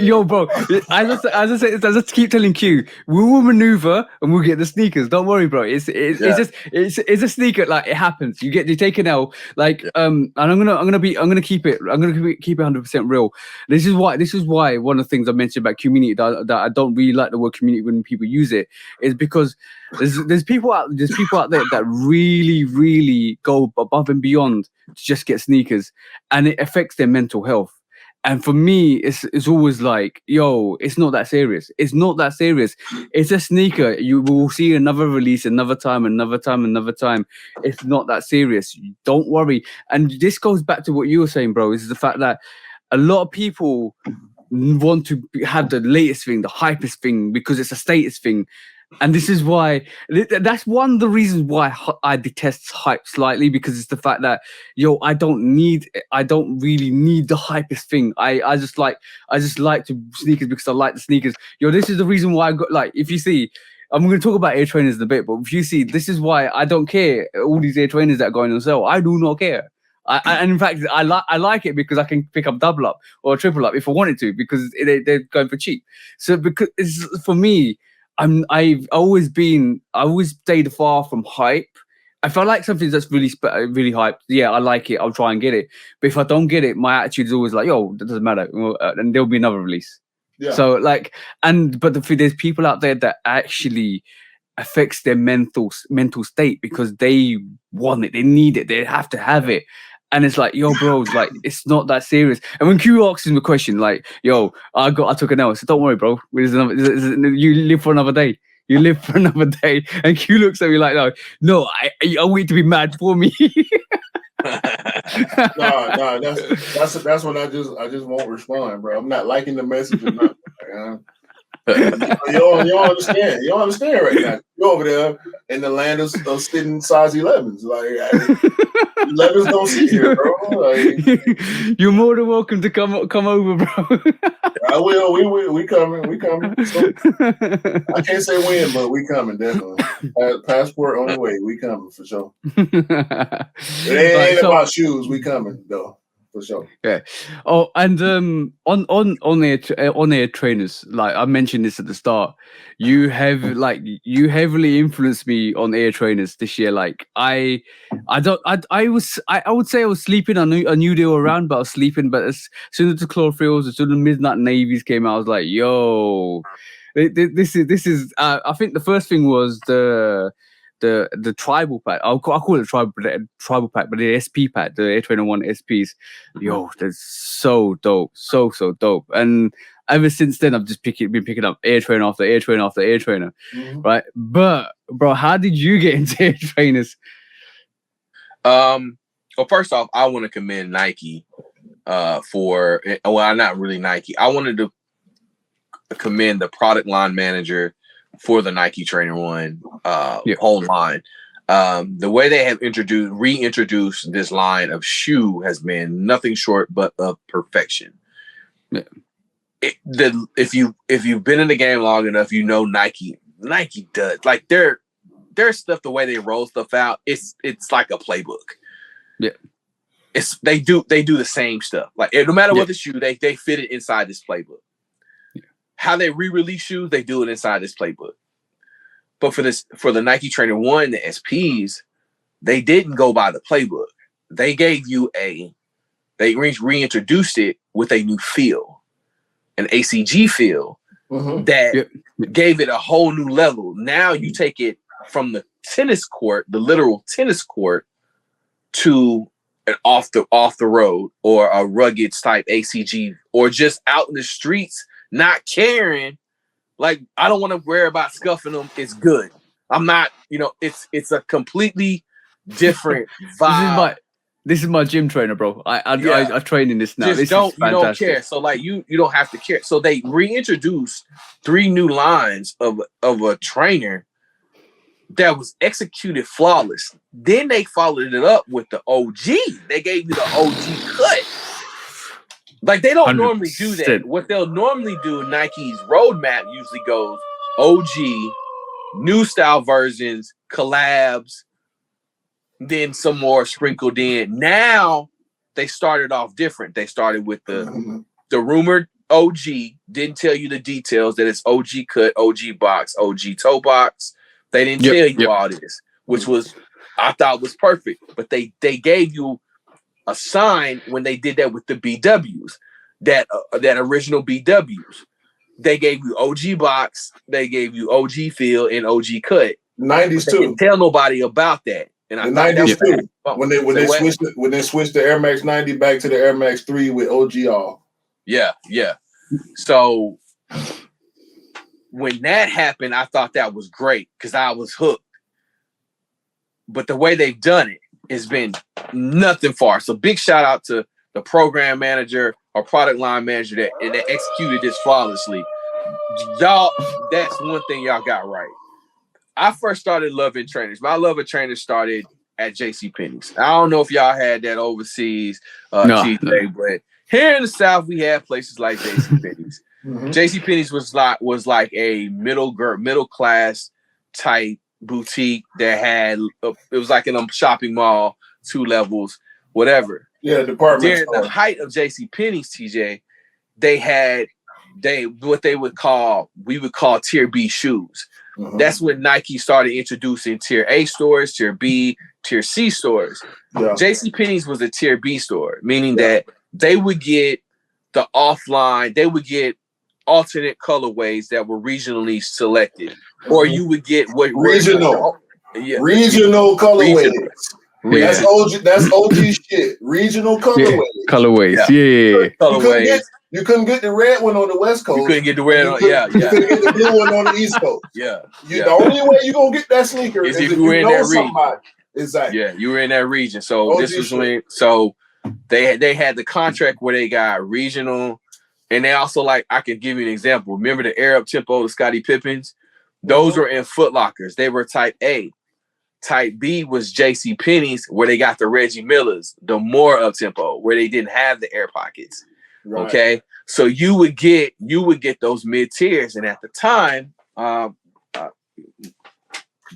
Yo, bro. As I just keep telling Q, we will maneuver and we'll get the sneakers. Don't worry, bro. It's a sneaker. Like it happens. You take an L. Like and I'm gonna keep it 100% real. This is why one of the things I mentioned about community that I don't really like the word community when people use it is because there's people out there that really, really go above and beyond to just get sneakers, and it affects their mental health. And for me, it's always like, yo, it's not that serious. It's not that serious. It's a sneaker. You will see another release another time. It's not that serious. Don't worry. And this goes back to what you were saying, bro, is the fact that a lot of people want to have the latest thing, the hypest thing, because it's a status thing. And this is why that's one of the reasons why I detest hype slightly, because it's the fact that I don't really need the hypest thing. I just like to sneakers because I like the sneakers. This is the reason why I got, like, if you see, I'm going to talk about Air Trainers in a bit, but if you see, this is why I don't care all these Air Trainers that are going on sale. I do not care. And in fact, I like it because I can pick up double up or triple up if I wanted to, because they're going for cheap. So because for me, I've always stayed far from hype. If I like something that's really hyped, yeah, I like it. I'll try and get it. But if I don't get it, my attitude is always like, "Yo, that doesn't matter," and there'll be another release. Yeah. So like, but there's people out there that actually affects their mental state because they want it, they need it, they have to have it. And it's like, yo, bros, like, it's not that serious. And when Q asks him a question, like, yo, I took an L. So don't worry, bro. You live for another day. You live for another day. And Q looks at me like, no, I want you to be mad for me. No, that's when I just won't respond, bro. I'm not liking the message or nothing. You don't understand. You don't understand right now. You're over there in the land of sitting size 11s. Like 11s don't sit here, bro. Like, you're more than welcome to come over, bro. I will. We coming. We coming. So, I can't say when, but we coming definitely. Passport on the way. We coming for sure. It ain't about shoes. We coming though. For sure. Yeah. Oh, and on Air Trainers, like I mentioned this at the start, you heavily influenced me on Air Trainers this year. Like I would say I was sleeping. I knew they were around, but I was sleeping. But as soon as the chlorophylls, as soon as the Midnight Navies came out, I was like, yo, this is. I think the first thing was the tribal pack. I call it tribal pack, but the SP pack, the Air Trainer 1 SPs, yo, that's so dope, so dope. And ever since then, I've just been picking up Air Trainer after Air Trainer after Air Trainer, right? But bro, how did you get into Air Trainers? Well, first off, I want to commend Nike for, well, not really Nike. I wanted to commend the product line manager for the Nike Trainer 1 whole line. The way they have reintroduced this line of shoe has been nothing short but of perfection. Yeah. If you've been in the game long enough, you know Nike does, like, their stuff, the way they roll stuff out, it's like a playbook. Yeah. They do the same stuff. Like, no matter what the shoe, they fit it inside this playbook. How they re-release shoes, they do it inside this playbook. But for the Nike Trainer 1, the SPs, they didn't go by the playbook. They gave you they reintroduced it with a new feel, an ACG feel that gave it a whole new level. Now you take it from the tennis court, the literal tennis court, to an off the road or a rugged type ACG, or just out in the streets, not caring. Like, I don't want to worry about scuffing them. It's good. I'm not, it's a completely different vibe. This is my gym trainer, bro. I train in this now. Just you don't care. So like you don't have to care. So they reintroduced 3 new lines of a trainer that was executed flawless. Then they followed it up with the OG. They gave you the OG cut. Like, they don't 100%. Normally do that. What they'll normally do, Nike's roadmap usually goes OG, new style versions, collabs, then some more sprinkled in. Now they started off different. They started with the rumored OG, didn't tell you the details that it's OG cut, OG box, OG toe box. They didn't tell you all this, which I thought was perfect. But they gave you a sign when they did that with the BWs, that original BWs. They gave you OG box, they gave you OG feel, and OG cut. 90s too. Didn't tell nobody about that. And the 90s too. When they switched the Air Max 90 back to the Air Max 3 with OG all. Yeah. So when that happened, I thought that was great because I was hooked. But the way they've done it has been nothing far. So big shout out to the program manager or product line manager that executed this flawlessly. Y'all, that's one thing y'all got right. I first started loving trainers. My love of trainers started at JCPenney's. I don't know if y'all had that overseas, TJ, but here in the South, we had places like JCPenney's. JCPenney's was like a middle class type boutique that had it was like in a shopping mall, 2 levels, whatever. Yeah, department During store. the height of JCPenney's, TJ, we would call tier B shoes. That's when Nike started introducing tier A stores, tier B, tier C stores. Yeah. JCPenney's was a tier B store, meaning that they would get the offline, they would get alternate colorways that were regionally selected, or you would get regional colorways. That's OG shit. Regional colorways. Colorways. You couldn't get the red one on the West Coast. You couldn't get the red one. You couldn't get the blue one on the East Coast. The only way you gonna get that sneaker is if you were in that region. Exactly. Yeah, you were in that region. So this was when. So they had the contract where they got regional, and they also I can give you an example. Remember the Air Up Tempo, the Scottie Pippens? Those were in Foot Lockers. They were type A. Type B was JCPenney's, where they got the Reggie Millers, the more up tempo, where they didn't have the air pockets. Right. Okay, so you would get those mid tiers, and at the time,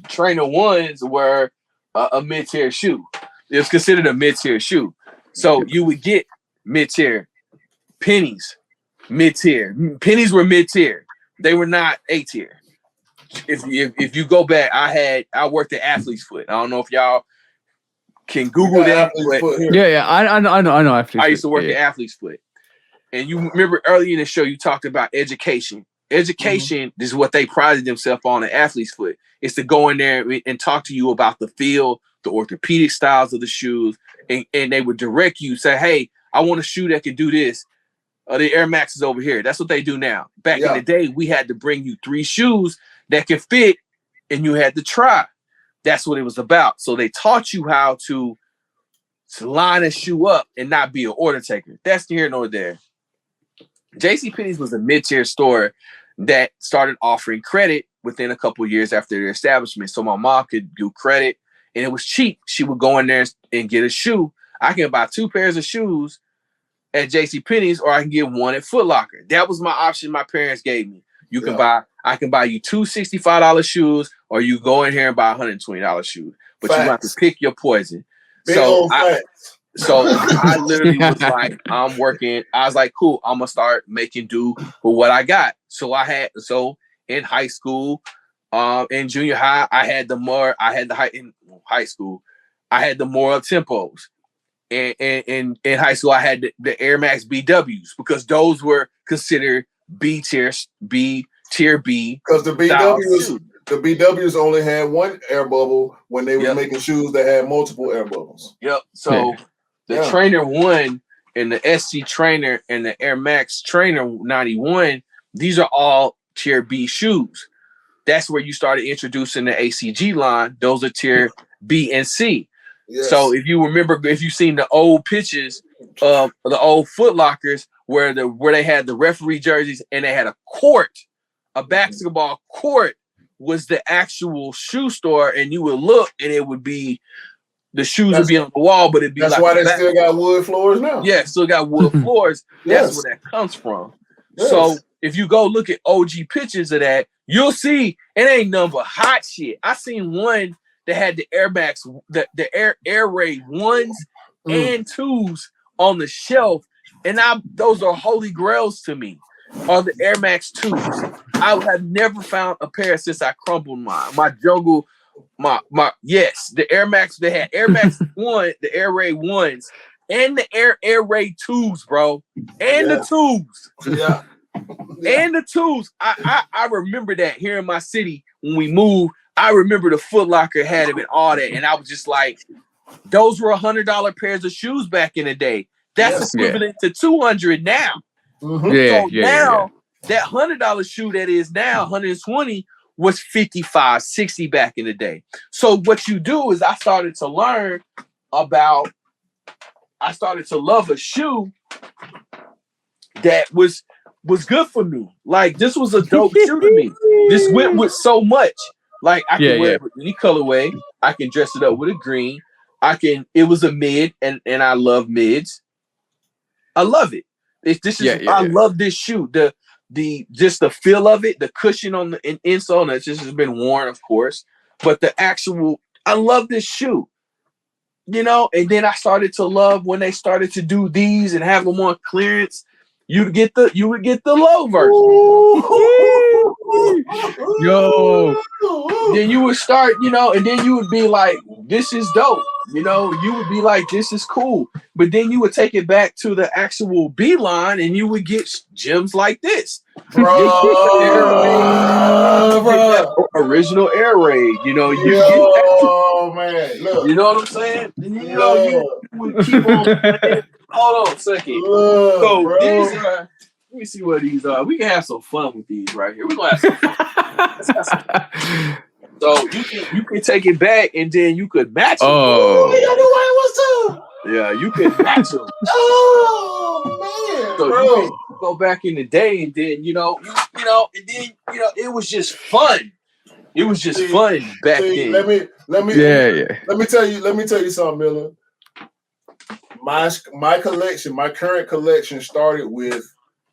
Trainer Ones were a mid tier shoe. It was considered a mid tier shoe. So you would get mid tier pennies, mid tier pennies were mid tier. They were not A tier. If you go back, I worked at Athlete's Foot. I don't know if y'all can Google that. I know Athlete's Foot. I used to work at Athlete's Foot. And you remember earlier in the show, you talked about education. Education is what they prided themselves on at Athlete's Foot. It's to go in there and talk to you about the feel, the orthopedic styles of the shoes. And they would direct you, say, hey, I want a shoe that can do this. The Air Max is over here. That's what they do now. Back in the day, we had to bring you 3 shoes that can fit, and you had to try. That's what it was about. So they taught you how to line a shoe up and not be an order taker. That's here nor there. JCPenney's was a mid-tier store that started offering credit within a couple of years after their establishment. So my mom could do credit, and it was cheap. She would go in there and get a shoe. I can buy 2 pairs of shoes at JCPenney's, or I can get 1 at Foot Locker. That was my option my parents gave me. I can buy you 2 $65 shoes, or you go in here and buy $120 shoes. But you have to pick your poison. So I literally was like, I'm working. I was like, cool, I'm gonna start making do with what I got. So in high school, in junior high, in high school, I had the more up tempos. And in high school, I had the Air Max BWs, because those were considered B tier B. Because the BWs only had 1 air bubble when they were making shoes that had multiple air bubbles. Yep. So the Trainer 1 and the SC Trainer and the Air Max Trainer 91, these are all tier B shoes. That's where you started introducing the ACG line. Those are tier B and C. Yes. So if you remember, if you've seen the old pictures of the old Foot Lockers where they had the referee jerseys and they had a basketball court was the actual shoe store, and you would look and it would be the shoes would be on the wall, but it'd be that's why they still got wood floors now. Yeah, still got wood floors. That's where that comes from. Yes. So if you go look at OG pictures of that, you'll see it ain't nothing but hot shit. I seen one that had the Air Max, the Air Ray 1s and 2s on the shelf, and those are holy grails to me. Are the Air Max 2s. I have never found a pair since I crumbled my jungle. The Air Max, they had Air Max 1, the Air Ray 1s, and the Air Ray 2s, bro. And the 2s. Yeah. And the 2s. I remember that here in my city when we moved. I remember the Foot Locker had them and all that. And I was just like, those were $100 pairs of shoes back in the day. That's equivalent to $200 now. Mm-hmm. That $100 shoe that is now $120 was $55, $60 back in the day. So what you do is I started to love a shoe that was good for me. Like, this was a dope shoe to me. This went with so much. Like I can wear it with any colorway. I can dress it up with a green. It was a mid, and I love mids. I love it. I love this shoe. Just the feel of it, the cushion on the insole, that's just has been worn, of course. But I love this shoe. You know, and then I started to love when they started to do these and have them on clearance. You would get the low version. Yo. Then you would start, you know, and then you would be like, this is dope. You know, you would be like, this is cool. But then you would take it back to the actual B line and you would get gems like this. Original air raid. You know, you get that. Man, look. You know what I'm saying? And you know, you would keep on playing. Hold on a second. Look, these are, let me see what these are. We can have some fun with these right here. We're gonna have some fun. So you can take it back and then you could match them. Yeah, you could match them. Oh man, so bro. You can go back in the day and then and then it was just fun. It was just fun back then. Let me tell you something, Miller. My current collection started with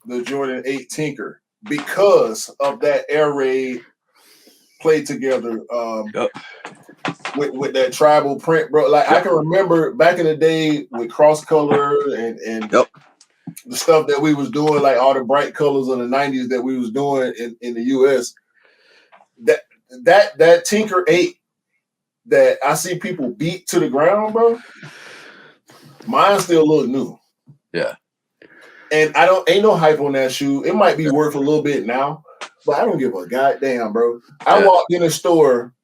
the Jordan 8 Tinker because of that Air Raid played together with that tribal print, bro. Like I can remember back in the day with cross color and the stuff that we was doing, like all the bright colors of the 90s that we was doing in the US. That Tinker 8 that I see people beat to the ground, bro. Mine still look new. Yeah. And ain't no hype on that shoe. It might be worth a little bit now, but I don't give a goddamn, bro. I walked in a store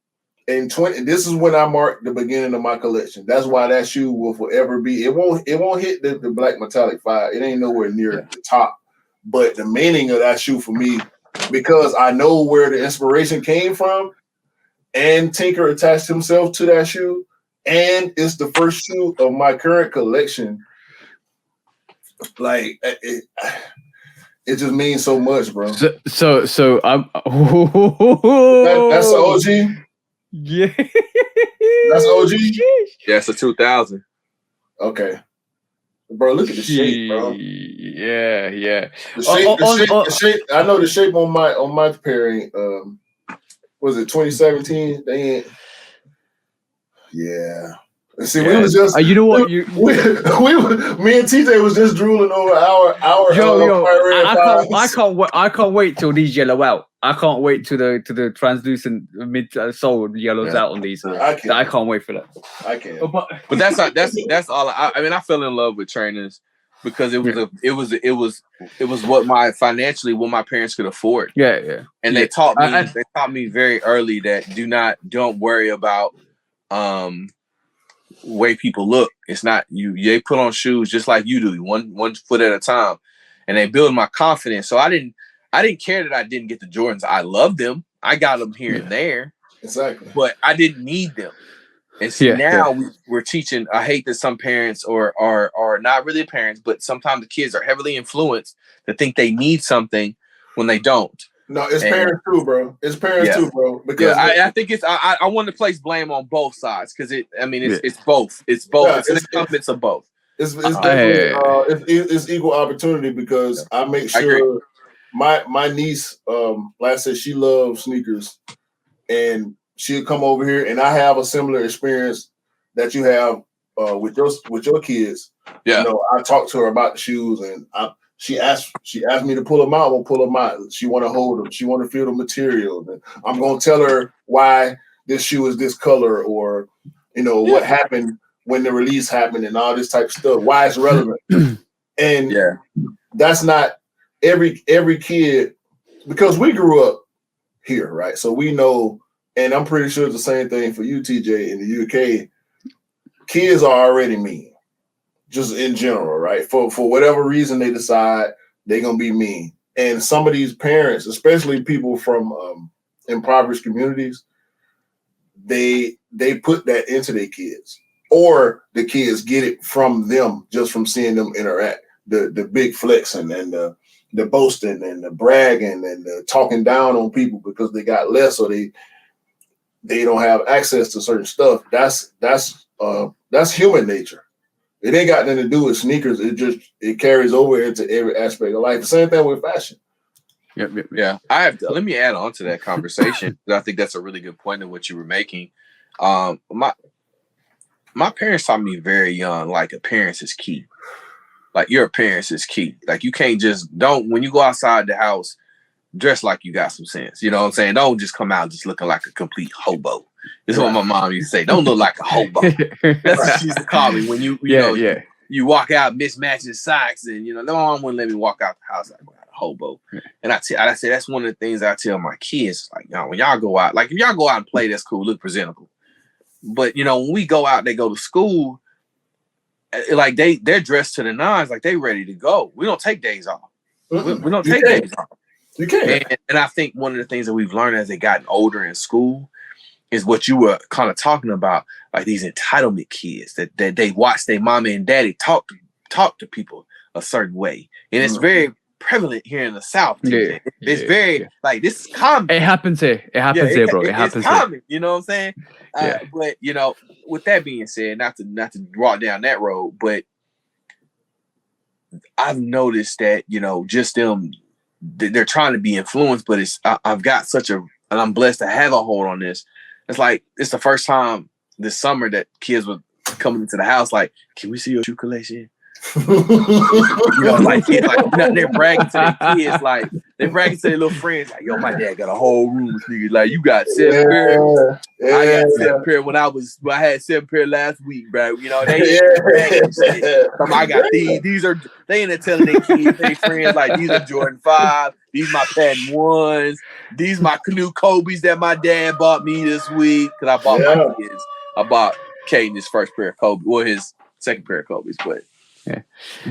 in this is when I marked the beginning of my collection. That's why that shoe will forever be. It won't hit the black metallic 5. It ain't nowhere near the top. But the meaning of that shoe for me, because I know where the inspiration came from, and Tinker attached himself to that shoe, and it's the first shoe of my current collection. Like it just means so much, bro. So I'm that's the OG. Yeah, that's OG. Yeah, it's a 2000. Okay, bro. Look at the shape, bro. Yeah. The shape. I know the shape on my pairing. Was it 2017? They ain't. Yeah. See, we was just. You know what? Me and TJ was just drooling over our. I can't wait till these yellow out. I can't wait till the translucent mid sole yellows out on these. I can't wait for that. I can't. But that's all. I mean, I fell in love with trainers because it was what my parents could afford. Yeah. And they taught me very early that don't worry about way people look. It's not you. They put on shoes just like you do, one foot at a time, and they build my confidence. So I didn't care that I didn't get the Jordans. I loved them. I got them here and there. Exactly. But I didn't need them. And so now we're teaching. I hate that some parents are not really parents, but sometimes the kids are heavily influenced to think they need something when they don't. No, it's parents too, bro. It's parents too, bro. Because I think it's I want to place blame on both sides because it's both. It's both. Yeah, it's an incumbents of both. It's definitely it's equal opportunity because I make sure my niece, like I said, she loves sneakers, and she'll come over here, and I have a similar experience that you have with your kids. Yeah, you know, I talk to her about the shoes, and she asked me to pull them out. We'll pull them out. She want to hold them. She want to feel the material. And I'm gonna tell her why this shoe is this color, or what happened when the release happened, and all this type of stuff. Why it's relevant. And that's not every kid, because we grew up here, right? So we know, and I'm pretty sure it's the same thing for you, TJ, in the UK. Kids are already mean. Just in general, right? For whatever reason they decide they're gonna be mean. And some of these parents, especially people from impoverished communities, they put that into their kids. Or the kids get it from them just from seeing them interact. The big flexing and the boasting and the bragging and the talking down on people because they got less, or they they don't have access to certain stuff. That's human nature. It ain't got nothing to do with sneakers. It carries over into every aspect of life. The same thing with fashion. Yep. Yeah. Let me add on to that conversation. I think that's a really good point in what you were making. My parents taught me very young, like appearance is key. Like your appearance is key. Like you can't when you go outside the house, dress like you got some sense. You know what I'm saying? Don't just come out just looking like a complete hobo. This is what my mom used to say. Don't look like a hobo. That's what she used to call me when you walk out mismatching socks and no mom wouldn't let me walk out the house like a hobo. And I say that's one of the things I tell my kids. Like, when y'all go out, like if y'all go out and play, that's cool, look presentable. But when we go out, they go to school, like they're dressed to the nines, like they ready to go. We don't take days off. We don't take days off. You can't. And I think one of the things that we've learned as they gotten older in school is what you were kind of talking about, like these entitlement kids that they watch their mama and daddy talk to people a certain way, and it's very prevalent here in the South. Yeah, it's very like this is common. It happens here. It happens here, bro. It happens common. Here. You know what I'm saying? But with that being said, not to walk down that road, but I've noticed that just them, they're trying to be influenced, but I've got and I'm blessed to have a hold on this. It's like it's the first time this summer that kids were coming into the house like, can we see your shoe collection? Like kids like they're bragging to their kids, like they're bragging to their little friends, like, yo, my dad got a whole room of sneakers. Like you got 7 pair. I got 7 pair I had 7 pair last week, bro. I got these. These are they end up telling their kids, their friends, like these are Jordan 5, these my Patent 1s, these my new Kobe's that my dad bought me this week. Cause I bought my kids. I bought Caden his first pair of Kobe, or his second pair of Kobe's,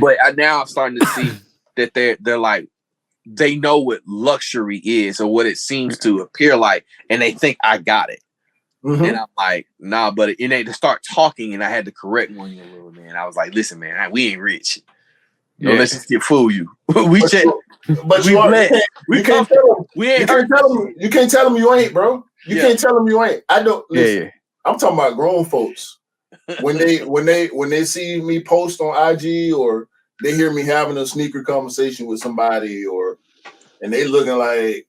but now I'm starting to see that they're like they know what luxury is or what it seems to appear like, and they think I got it. And I'm like, nah, but and they start talking, and I had to correct one a little, man. I was like, listen, man, we ain't rich. Let's just fool you. We check, but you can't tell them you ain't, bro. You can't tell them you ain't. I don't listen. I'm talking about grown folks. When they see me post on IG or they hear me having a sneaker conversation with somebody and they looking like,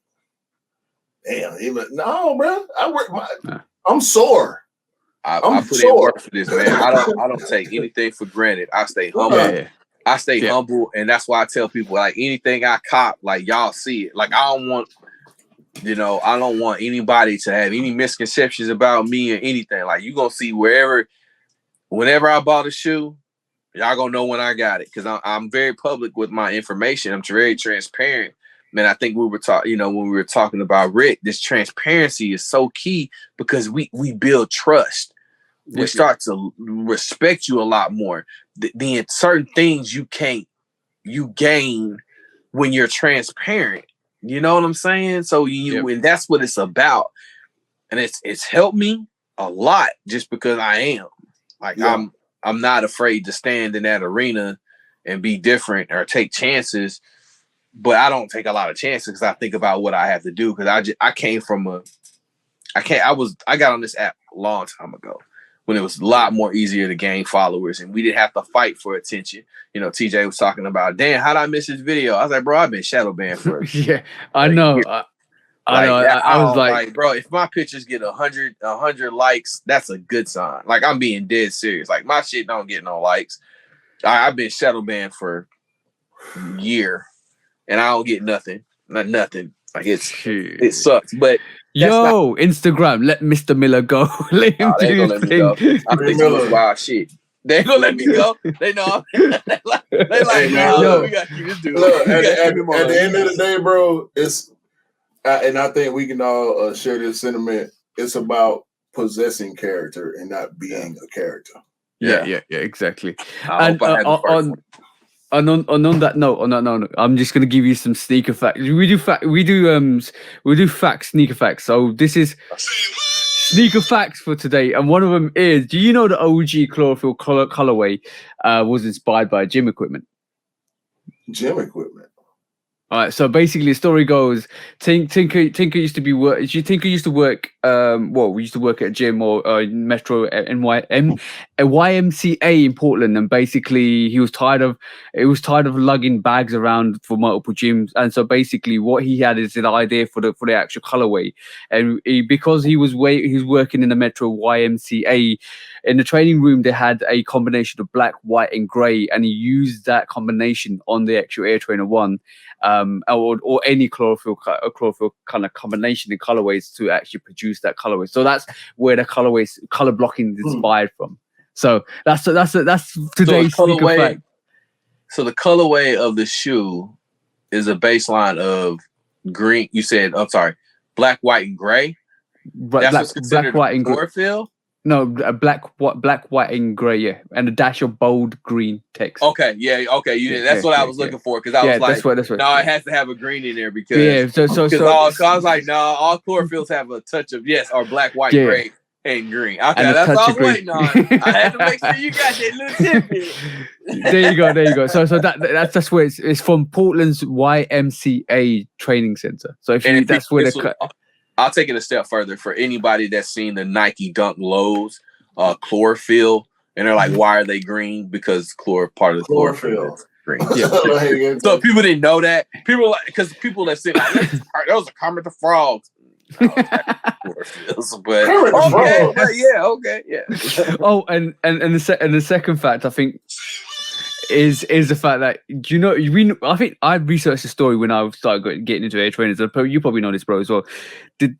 damn, no, bro. I'm sore. I put in work for this, man. I don't take anything for granted. I stay humble. I stay humble, and that's why I tell people like anything I cop, like y'all see it. Like I don't want anybody to have any misconceptions about me or anything. Like you gonna see whenever I bought a shoe, y'all gonna know when I got it because I'm very public with my information. I'm very transparent. Man, I think we were when we were talking about Rick, this transparency is so key because we build trust. We start to respect you a lot more. The certain things you gain when you're transparent. You know what I'm saying? So and that's what it's about. And it's helped me a lot just because I am. Like I'm not afraid to stand in that arena and be different or take chances, but I don't take a lot of chances because I think about what I have to do. Because I got on this app a long time ago when it was a lot more easier to gain followers and we didn't have to fight for attention. TJ was talking about, damn, how'd I miss this video? I was like, bro, I've been shadow banned for I know. I was like, bro, if my pictures get 100 likes, that's a good sign. Like I'm being dead serious. Like my shit don't get no likes. I've been shadow banned for a year, and I don't get nothing. Not nothing. Like it sucks. But Instagram, let Mr. Miller go. Let him do his thing. I think it was wild shit. They ain't gonna let me go. They know. they like, we got to keep this dude. Look, at the end of the day, bro, it's. And I think we can all share this sentiment. It's about possessing character and not being a character. Yeah, exactly. And on that note, I'm just gonna give you some sneaker facts. We do sneaker facts. So this is sneaker facts for today, and one of them is: do you know the OG chlorophyll colorway was inspired by gym equipment? Gym equipment. All right, so basically, the story goes: Tinker used to be work. Tinker used to work. Well, we used to work at a gym or Metro a YMCA in Portland, and basically, he was tired of lugging bags around for multiple gyms, and so basically, what he had is an idea for the actual colorway, and because he was working in the Metro YMCA. In the training room, they had a combination of black, white, and grey, and he used that combination on the actual Air Trainer 1. Or any chlorophyll kind of combination in colorways to actually produce that colorway. So that's where the color blocking is inspired from. So that's today's sneaker fact. So the colorway of the shoe is a baseline of green. You said, I'm sorry, black, white, and gray. That's what's considered black, white, and chlorophyll. No, black, white, and gray, yeah, and a dash of bold green text. Okay, yeah, okay, that's what I was looking for because I was like, that's right. No, it has to have a green in there because I was like, no, all chlorophylls have a touch of or black, white, gray, and green. Okay, that's all I was waiting on. I had to make sure you got that little tidbit. There you go. So that's where it's from Portland's YMCA training center. So that's where I'll take it a step further for anybody that's seen the Nike Dunk Lows, chlorophyll, and they're like, why are they green? Because part of the chlorophyll is green. Yeah. So people didn't know that. People that said that was a Kermit the Frog. But okay. Oh, and the second fact I think is the fact that I think I researched the story when I started getting into Air Trainers. You probably know this, bro, as well.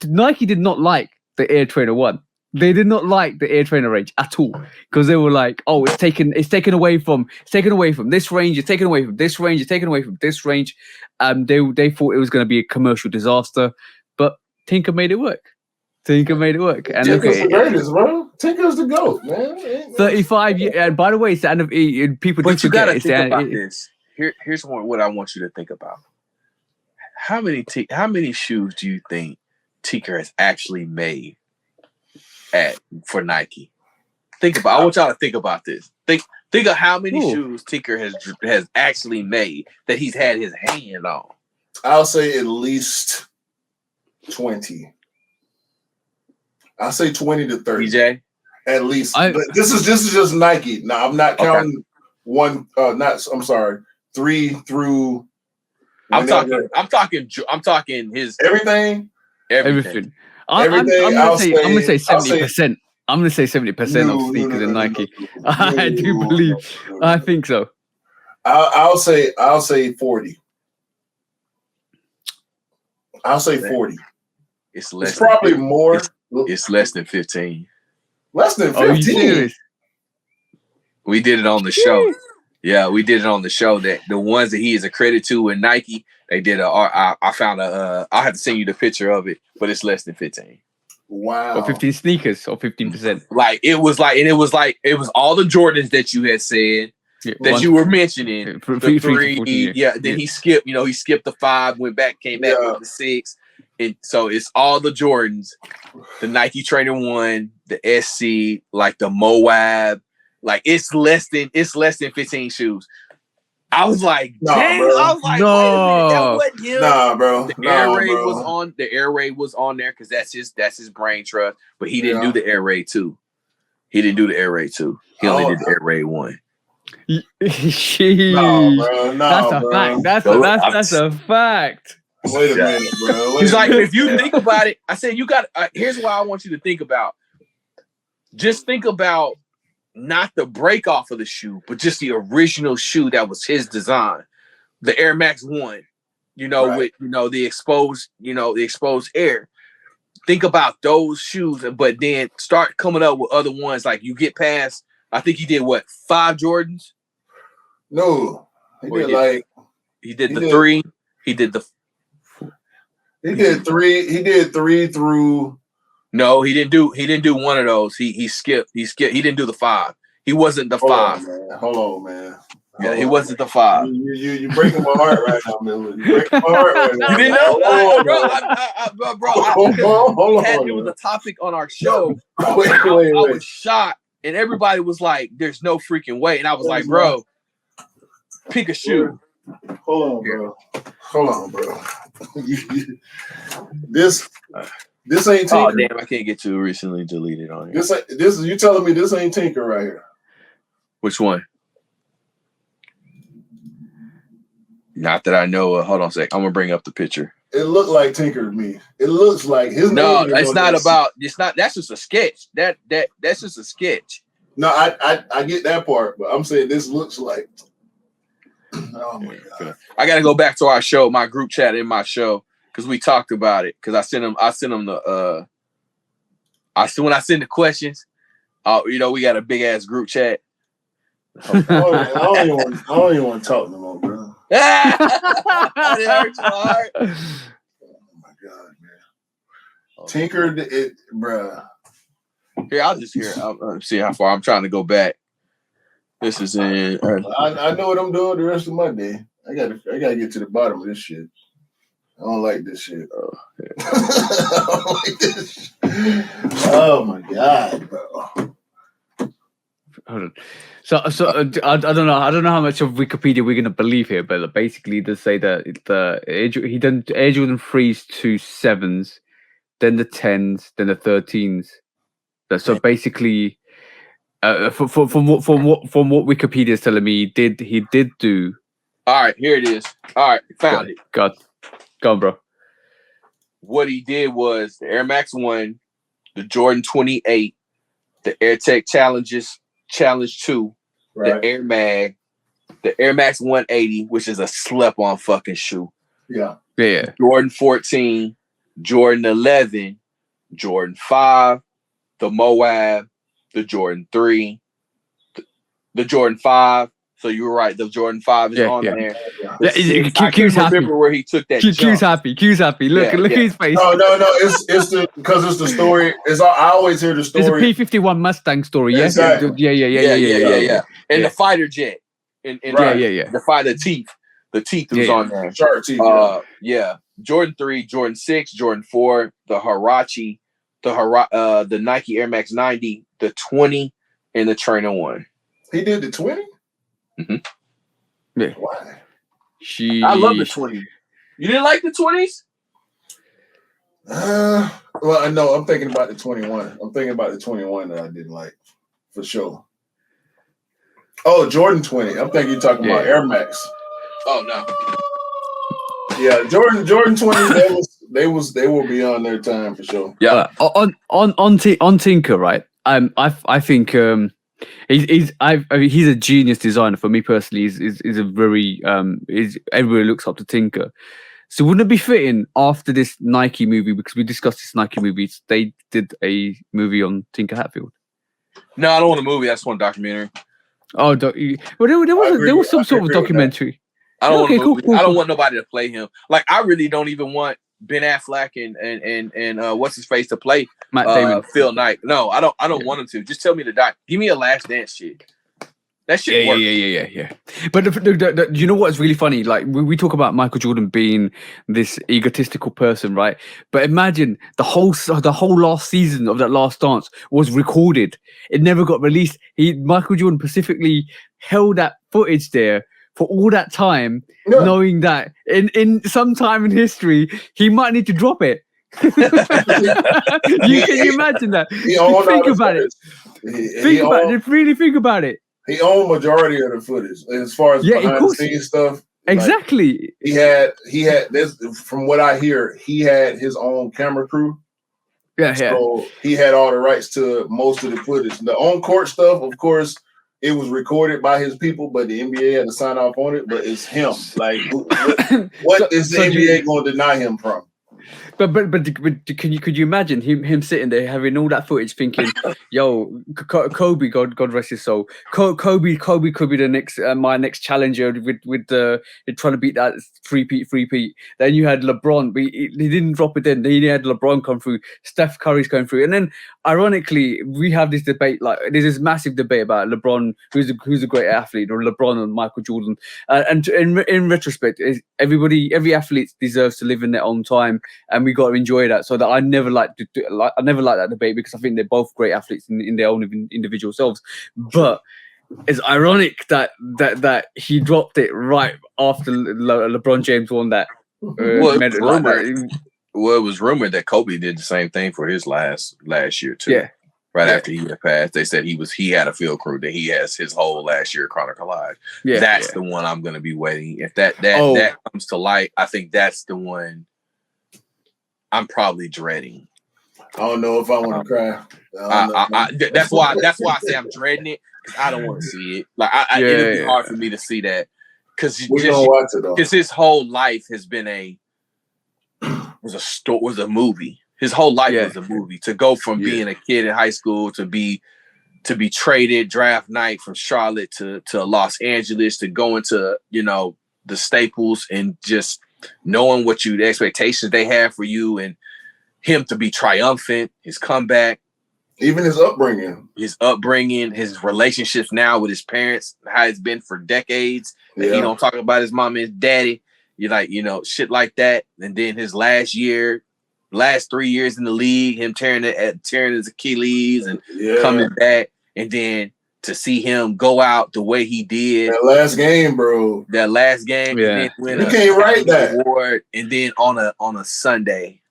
Nike did not like the Air Trainer 1. They did not like the Air Trainer range at all because they were like, "Oh, it's taken away from this range. It's taken away from this range. It's taken away from this range." They thought it was going to be a commercial disaster, but Tinker made it work. And Tinker's the greatest, bro. Tinker's the GOAT, man. 35 years. And by the way, it's the end of people. But you gotta think about this. Here's what I want you to think about. How many shoes do you think Tinker has actually made for Nike? I want y'all to think about this. Think of how many shoes Tinker has actually made that he's had his hand on. I'll say at least 20. I'll say 20 to 30. BJ? At least. This is just Nike. Now I'm not counting I'm sorry, 3 through. I'm talking his everything. I'm gonna say 70%. I'm gonna say 70% of sneakers in Nike. I do believe. I think so. I'll say 40. I'll say 40. It's less. It's probably more. It's less than 15. Less than 15? Are you serious? We did it on the show. Yeah, we did it on the show that the ones that he is a credit to in Nike, they did I found I'll have to send you the picture of it, but it's less than 15. Wow. Or 15 sneakers or 15%. It was all the Jordans that you had said that you were mentioning. The 3, then he skipped, he skipped the 5, came back with the 6. And so it's all the Jordans, the Nike Trainer 1, the SC, like the Moab, like it's less than 15 shoes. I was like, dang, bro. I was like, no, nah, bro. The Air Raid was on there because that's his brain trust, but he didn't do the Air Raid 2. He only did the Air Raid 1. That's a fact. That's a fact. Wait a minute, bro. He's like, if you think about it, I said, you got. Here's what I want you to think about. Just think about not the break off of the shoe, but just the original shoe that was his design, the Air Max 1. With the exposed air. Think about those shoes, but then start coming up with other ones. Like you get past. I think he did 5 Jordans. No, he did the 3. He did the. He did 3. He did 3 through. No, he didn't do one of those. He skipped. He didn't do the 5. He wasn't the 5. Hold on, man. He wasn't the 5. You breaking my heart right now, man. You breaking my heart right now. You didn't know, bro. Hold on. It was a topic on our show. I was shocked, and everybody was like, "There's no freaking way," and I was like, "Bro, pick a shoe." Hold on, bro. This ain't Oh Tinker. damn! I can't get to recently deleted on here. This is you telling me this ain't Tinker right here? Which one? Not that I know of. Hold on a sec. I'm gonna bring up the picture. It looked like Tinker to me. It looks like his No, name. it's not about. It's not. That's just a sketch. That's just a sketch. No, I get that part, but I'm saying this looks like. Oh my god! I got to go back to our show, my group chat in my show, because we talked about it. Because I sent him the. When I send the questions, we got a big ass group chat. I don't even want to talk no more, bro. It hurts my heart. Oh my god, man! Tinker, bruh. Here, I'll see how far I'm trying to go back. This is in. I know what I'm doing the rest of my day. I gotta get to the bottom of this shit. I don't like this shit. I don't like this shit. Oh my god, bro. Hold on. So I don't know. I don't know how much of Wikipedia we're gonna believe here, but basically they say that he done Air Jordan 3s to 7s, then the 10s, then the 13s. So basically, from what Wikipedia is telling me, he did do. All right, here it is. All right, found it. God, go on, bro. What he did was the Air Max 1, the Jordan 28, the Air Tech Challenge 2, right. The Air Mag, the Air Max 180, which is a slip-on fucking shoe. Yeah. Jordan 14, Jordan 11, Jordan 5, the Moab, the Jordan 3, the Jordan 5. So you were right. The Jordan 5 is on there. I can't remember where he took that. Q's happy. Look at his face. No. It's because it's the story. I always hear the story. It's a P-51 Mustang story. Yeah. Exactly. Yeah. And the fighter jet. And the fighter teeth. The teeth was on there. Shark teeth. Jordan 3, Jordan 6, Jordan 4, the Huarache, the Nike Air Max 90, the 20, and the Trainer 1. He did the 20? Mm-hmm. Yeah. Why? I love the 20. You didn't like the 20s? Well, no, I'm thinking about the 21. I'm thinking about the 21 that I didn't like, for sure. Oh, Jordan 20. I'm thinking you're talking about Air Max. Oh no. Yeah, Jordan 20. They were beyond their time for sure. Yeah. On Tinker, right? I think he's a genius designer. For me personally, he's a very everybody looks up to Tinker. So wouldn't it be fitting after this Nike movie, because we discussed this Nike movie, they did a movie on Tinker Hatfield? No, I don't want a movie. I just want a documentary. Oh, there was some sort of documentary. I don't want a movie. Cool. I don't want nobody to play him. Like, I really don't even want Ben Affleck and what's his face to play Matt Damon. Phil Knight. No, I don't want him to. Just tell me to die. Give me a Last Dance shit. That shit works. Yeah. But you know what's really funny? Like, we talk about Michael Jordan being this egotistical person, right? But imagine the whole last season of that Last Dance was recorded. It never got released. Michael Jordan specifically held that footage there for all that time, knowing that in some time in history he might need to drop it. Can you imagine that? Think about it. Really think about it. He owned majority of the footage as far as behind the scenes stuff. Exactly. Like, he had this, from what I hear, he had his own camera crew. So he had all the rights to most of the footage. The on-court stuff, of course, it was recorded by his people, but the NBA had to sign off on it. But it's him. Like, what is the NBA going to deny him from? But could you imagine him sitting there having all that footage, thinking, "Yo, Kobe, God rest his soul. Kobe could be the next my next challenger with trying to beat that three-peat. Then you had LeBron, but he didn't drop it. Then he had LeBron come through, Steph Curry's going through, and then ironically we have this debate. Like, there's this massive debate about LeBron, who's a great athlete, or LeBron and Michael Jordan. And in retrospect, every athlete deserves to live in their own time, and we got to enjoy that. So that I never like that debate, because I think they're both great athletes in their own individual selves. But it's ironic that he dropped it right after LeBron James won that. Well, it was rumored that Kobe did the same thing for his last year too. Yeah. Right after he had passed, they said he had a field crew that he has his whole last year chronicalized. Yeah, that's the one I'm going to be waiting. If that comes to light, I think that's the one I'm probably dreading. I don't know if I want to cry. That's why I say I'm dreading it, because I don't want to see it. Like it'll be hard for me to see that, because his whole life has been was a movie. His whole life was a movie. To go from being a kid in high school to be traded draft night from Charlotte to Los Angeles, to go into the Staples and just knowing the expectations they have for you, and him to be triumphant, his comeback, even his upbringing, his relationships now with his parents, how it's been for decades. That he don't talk about his mom and his daddy. You're like, shit like that. And then his last 3 years in the league, him tearing his Achilles and coming back, and then to see him go out the way he did. That last game, bro. And then win you can't write that award, and then on a Sunday.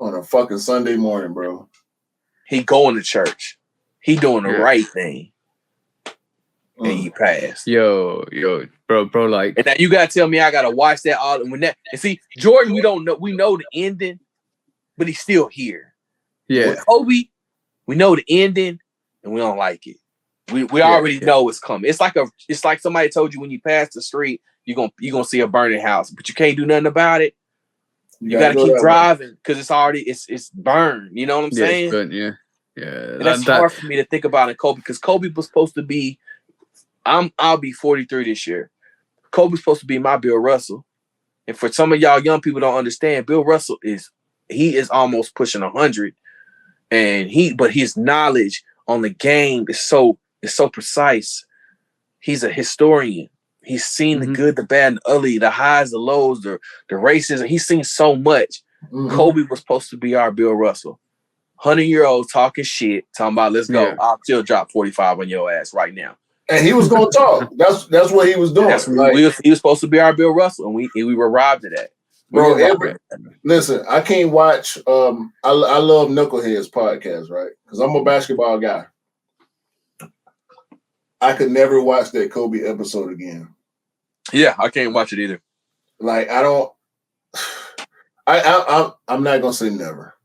On a fucking Sunday morning, bro. He going to church. He doing the right thing. And he passed. Yo, bro, like, and now you gotta tell me I gotta watch that all and see Jordan, we know the ending, but he's still here. Yeah. With Kobe, we know the ending and we don't like it. We already know it's coming. It's like somebody told you when you pass the street, you're gonna see a burning house, but you can't do nothing about it. You gotta keep driving because it's burned. You know what I'm saying? It's burnt, yeah. And that's hard for me to think about in Kobe, because Kobe was supposed to be. I'll be 43 this year. Kobe's supposed to be my Bill Russell, and for some of y'all young people don't understand, Bill Russell is almost pushing 100, but his knowledge on the game is so precise. He's a historian. He's seen the good, the bad, and the ugly, the highs, the lows, the racism. He's seen so much. Kobe was supposed to be our Bill Russell. 100-year-old talking shit, talking about let's go. I'll still drop 45 on your ass right now. And he was gonna talk. That's what he was doing. He was supposed to be our Bill Russell, and we were robbed of that. Bro, listen, I can't watch. I love Knucklehead's podcast, right? Because I'm a basketball guy. I could never watch that Kobe episode again. Yeah, I can't watch it either. Like I don't. I'm not gonna say never,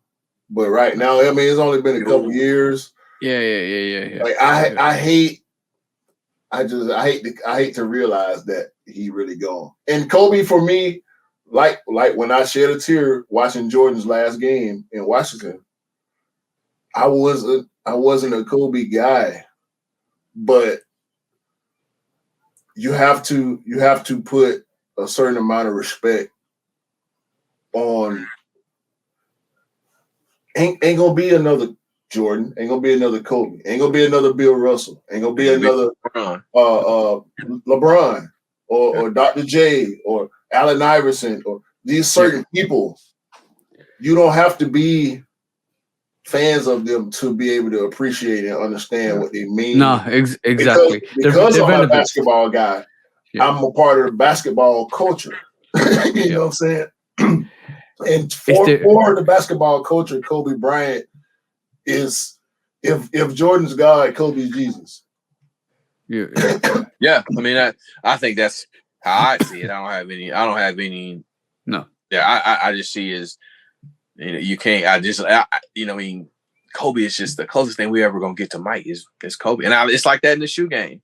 but right now, I mean, it's only been a couple years. Yeah. Like I hate to realize that he really gone. And Kobe, for me, like when I shed a tear watching Jordan's last game in Washington, I wasn't a Kobe guy, but you have to put a certain amount of respect on. Ain't gonna be another Jordan, ain't gonna be another Kobe, ain't gonna be another Bill Russell, ain't gonna be another LeBron or Dr. J or Allen Iverson or these certain people. You don't have to be fans of them to be able to appreciate and understand what they mean. No, exactly. Because I'm a basketball guy, I'm a part of the basketball culture. You know what I'm saying? And for the basketball culture, Kobe Bryant is if Jordan's God, Kobe's Jesus. Yeah. I mean, I think that's how I see it. I don't have any. No. Yeah, I just see is, you can't. I mean, Kobe is just the closest thing we ever gonna get to Mike is Kobe, and it's like that in the shoe game.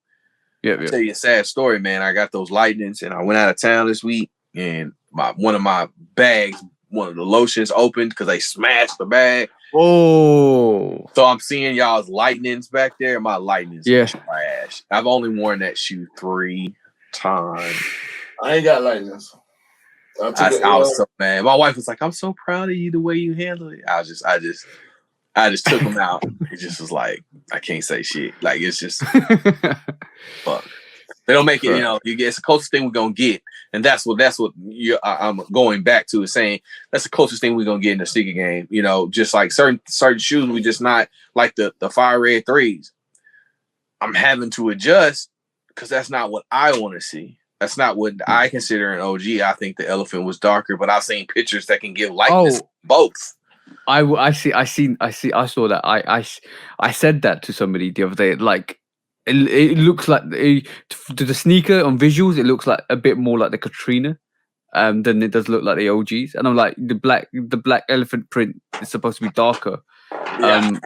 I'll tell you a sad story, man. I got those lightnings, and I went out of town this week, and one of my bags, one of the lotions opened because they smashed the bag. Oh, so I'm seeing y'all's lightnings back there. My lightnings are trash. I've only worn that shoe 3 times. I ain't got lightnings. I was so mad. My wife was like, "I'm so proud of you the way you handled it." I just took them out. It just was like, I can't say shit. Like, it's just fuck. They don't make it. It's the closest thing we're gonna get, and that's what I'm going back to, is saying that's the closest thing we're gonna get in the sneaker game. Just like certain shoes, we just not like the fire red 3s. I'm having to adjust because that's not what I want to see. That's not what I consider an OG. I think the elephant was darker, but I've seen pictures that can give likeness both. I saw that. I said that to somebody the other day. Like, it looks like to the sneaker on visuals, it looks like a bit more like the Katrina, than it does look like the OGs. And I'm like, the black elephant print is supposed to be darker. And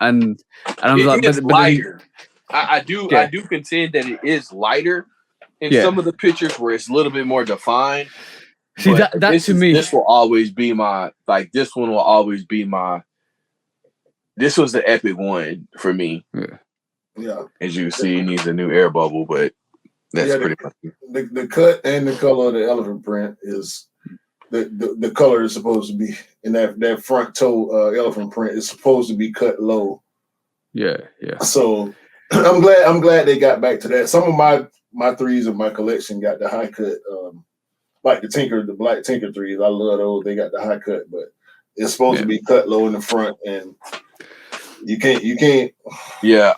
I was like, it's but lighter. I do contend that it is lighter in some of the pictures where it's a little bit more defined. See, that to me, this will always be my, like, this one will always be my, this was the epic one for me. Yeah. As you see, it needs a new air bubble, but that's pretty much the cut and the color of the elephant print is the color is supposed to be in that front toe elephant print is supposed to be cut low. Yeah. So I'm glad they got back to that. Some of my threes in my collection got the high cut, like the black Tinker threes. I love those. They got the high cut, but it's supposed to be cut low in the front, and you can't. Yeah,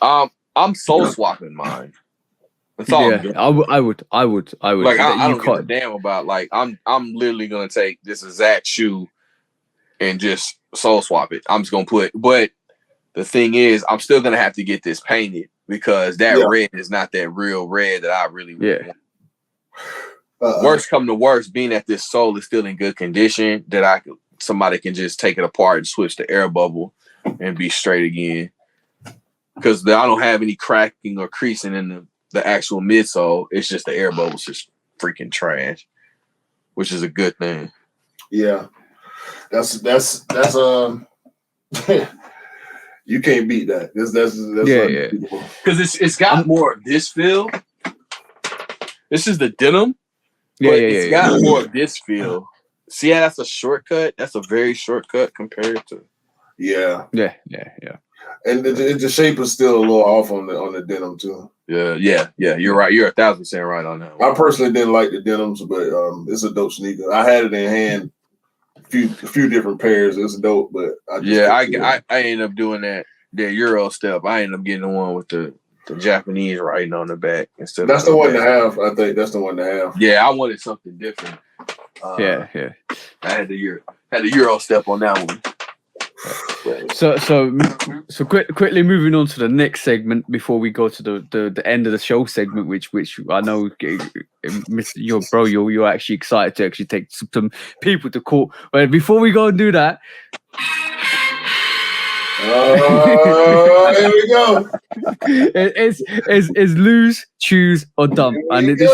I'm soul swapping mine. That's all. Yeah, I would. Like, I don't give a damn about, like, I'm literally gonna take this exact shoe and just soul swap it. I'm just gonna but the thing is, I'm still gonna have to get this painted because that red is not that real red that I really want. Worst come to worst, being that this sole is still in good condition, that somebody can just take it apart and switch the air bubble and be straight again. Because I don't have any cracking or creasing in the actual midsole. It's just the air bubble's just freaking trash, which is a good thing. Yeah, that's you can't beat that. That's because it's got more of this feel. This is the denim. It's got more of this feel. See how that's a shortcut? That's a very shortcut compared to. Yeah. And the shape is still a little off on the denim too. Yeah. You're right. You're 1,000% right on that one. I personally didn't like the denims, but it's a dope sneaker. I had it in hand, a few different pairs. It's dope, but I ended up doing that Euro step. I ended up getting the one with the Japanese writing on the back instead. That's the one to have. I think that's the one to have. Yeah, I wanted something different. I had the Euro step on that one. So quickly moving on to the next segment before we go to the end of the show segment, which I know, you're actually excited to actually take some people to court. But before we go and do that, here we go. It's lose, choose, or dump, and this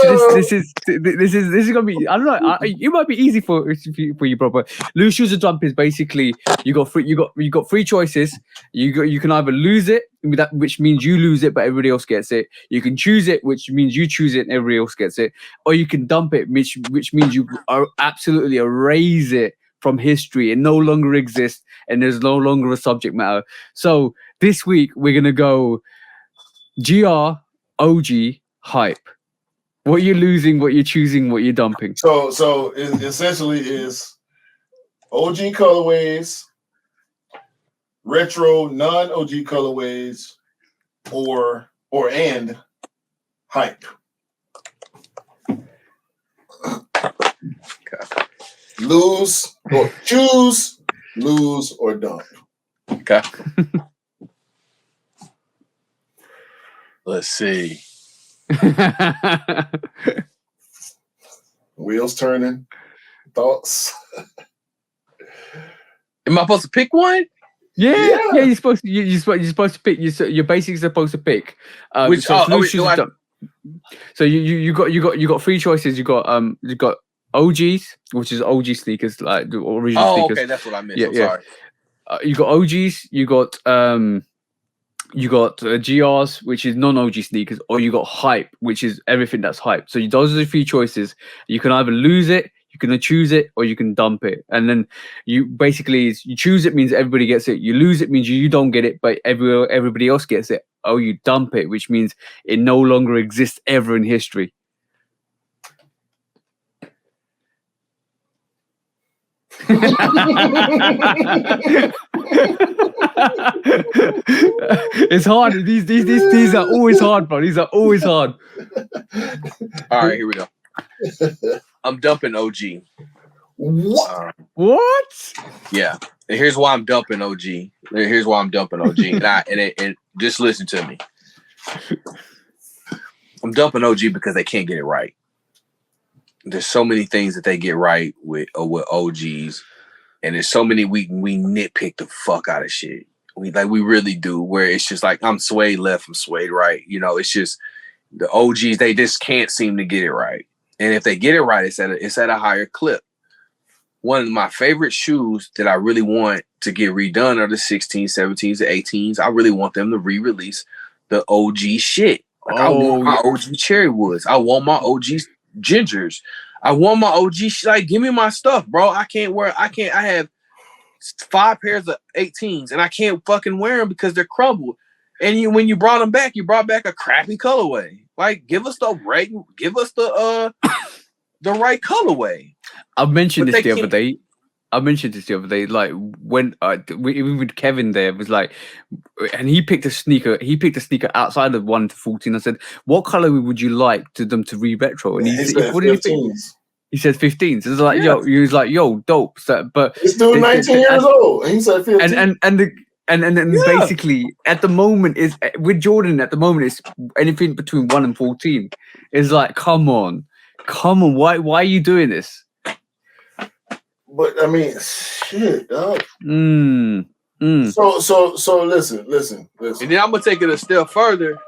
is gonna be, I don't know. It might be easy for you, bro. But lose, choose, or dump is basically you got three choices. You can either lose it, which means you lose it, but everybody else gets it. You can choose it, which means you choose it and everybody else gets it, or you can dump it, which means you absolutely erase it from history. It no longer exists, and there's no longer a subject matter. So this week we're gonna go GR, OG, hype. What you're losing, what you're choosing, what you're dumping. So it essentially is OG colorways, retro non-OG colorways, and hype. Okay. Lose or choose, lose or dump. Okay. Let's see. Wheels turning. Thoughts? Am I supposed to pick one? Yeah. You're supposed to pick. You're basically supposed to pick. Which So you got three choices. You got OGs, which is OG sneakers, like the original sneakers. Okay, that's what I meant. Sorry. You got OGs. You got GRs, which is non-OG sneakers, or you got hype, which is everything that's hype. So those are the three choices. You can either lose it, you can choose it, or you can dump it. And then you choose it means everybody gets it. You lose it means you don't get it, but everybody else gets it. Or you dump it, which means it no longer exists ever in history. It's hard. These are always hard, bro. These are always hard. All right, here we go. I'm dumping OG. What? Yeah. And here's why I'm dumping OG. And just listen to me. I'm dumping OG because they can't get it right. There's so many things that they get right with OGs, and there's so many we nitpick the fuck out of shit. We really do. Where it's just like I'm swayed left, I'm swayed right. You know, it's just the OGs. They just can't seem to get it right. And if they get it right, it's at a higher clip. One of my favorite shoes that I really want to get redone are the 16s, 17s, the 18s. I really want them to re-release the OG shit. Like I want my OG cherry woods. I want my OG gingers. I want my OG shit. Like, give me my stuff, bro. I have 5 pairs of 18s and I can't fucking wear them because they're crumbled. And when you brought them back, you brought back a crappy colorway. Like, give us the right colorway. I mentioned this the other day. Like when even with Kevin there, it was like, and he picked a sneaker outside of 1 to 14. I said, what color would you like them to re-retro? And he said, what did he pick? He said 15s. It was like, he was like, dope. So, but it's still 19 years old. And he said 15. And basically at the moment is with Jordan at the moment it's anything between 1 and 14. It's like, come on, why are you doing this? But I mean, shit, dog. So listen. And then I'm gonna take it a step further.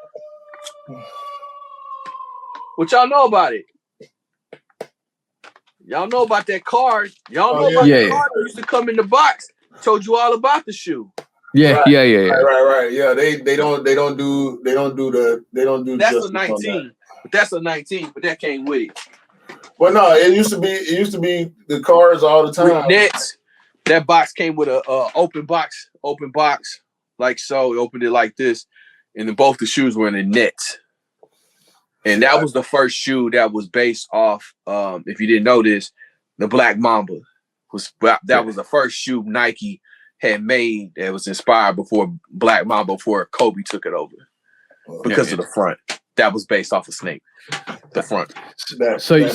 What y'all know about it? Y'all know about that card. Y'all know about the card that used to come in the box. Told you all about the shoe. Yeah. Right. Yeah, they don't do That's a 19. But that's a 19, but that came with it. Well, no, it used to be the cars all the time. With nets, that box came with a open box, like so. It opened it like this, and then both the shoes were in the nets. And that was the first shoe that was based off. If you didn't know this, the Black Mamba was the first shoe Nike had made that was inspired before Black Mamba, before Kobe took it over, because of the front. That was based off of Snake. The front. So you're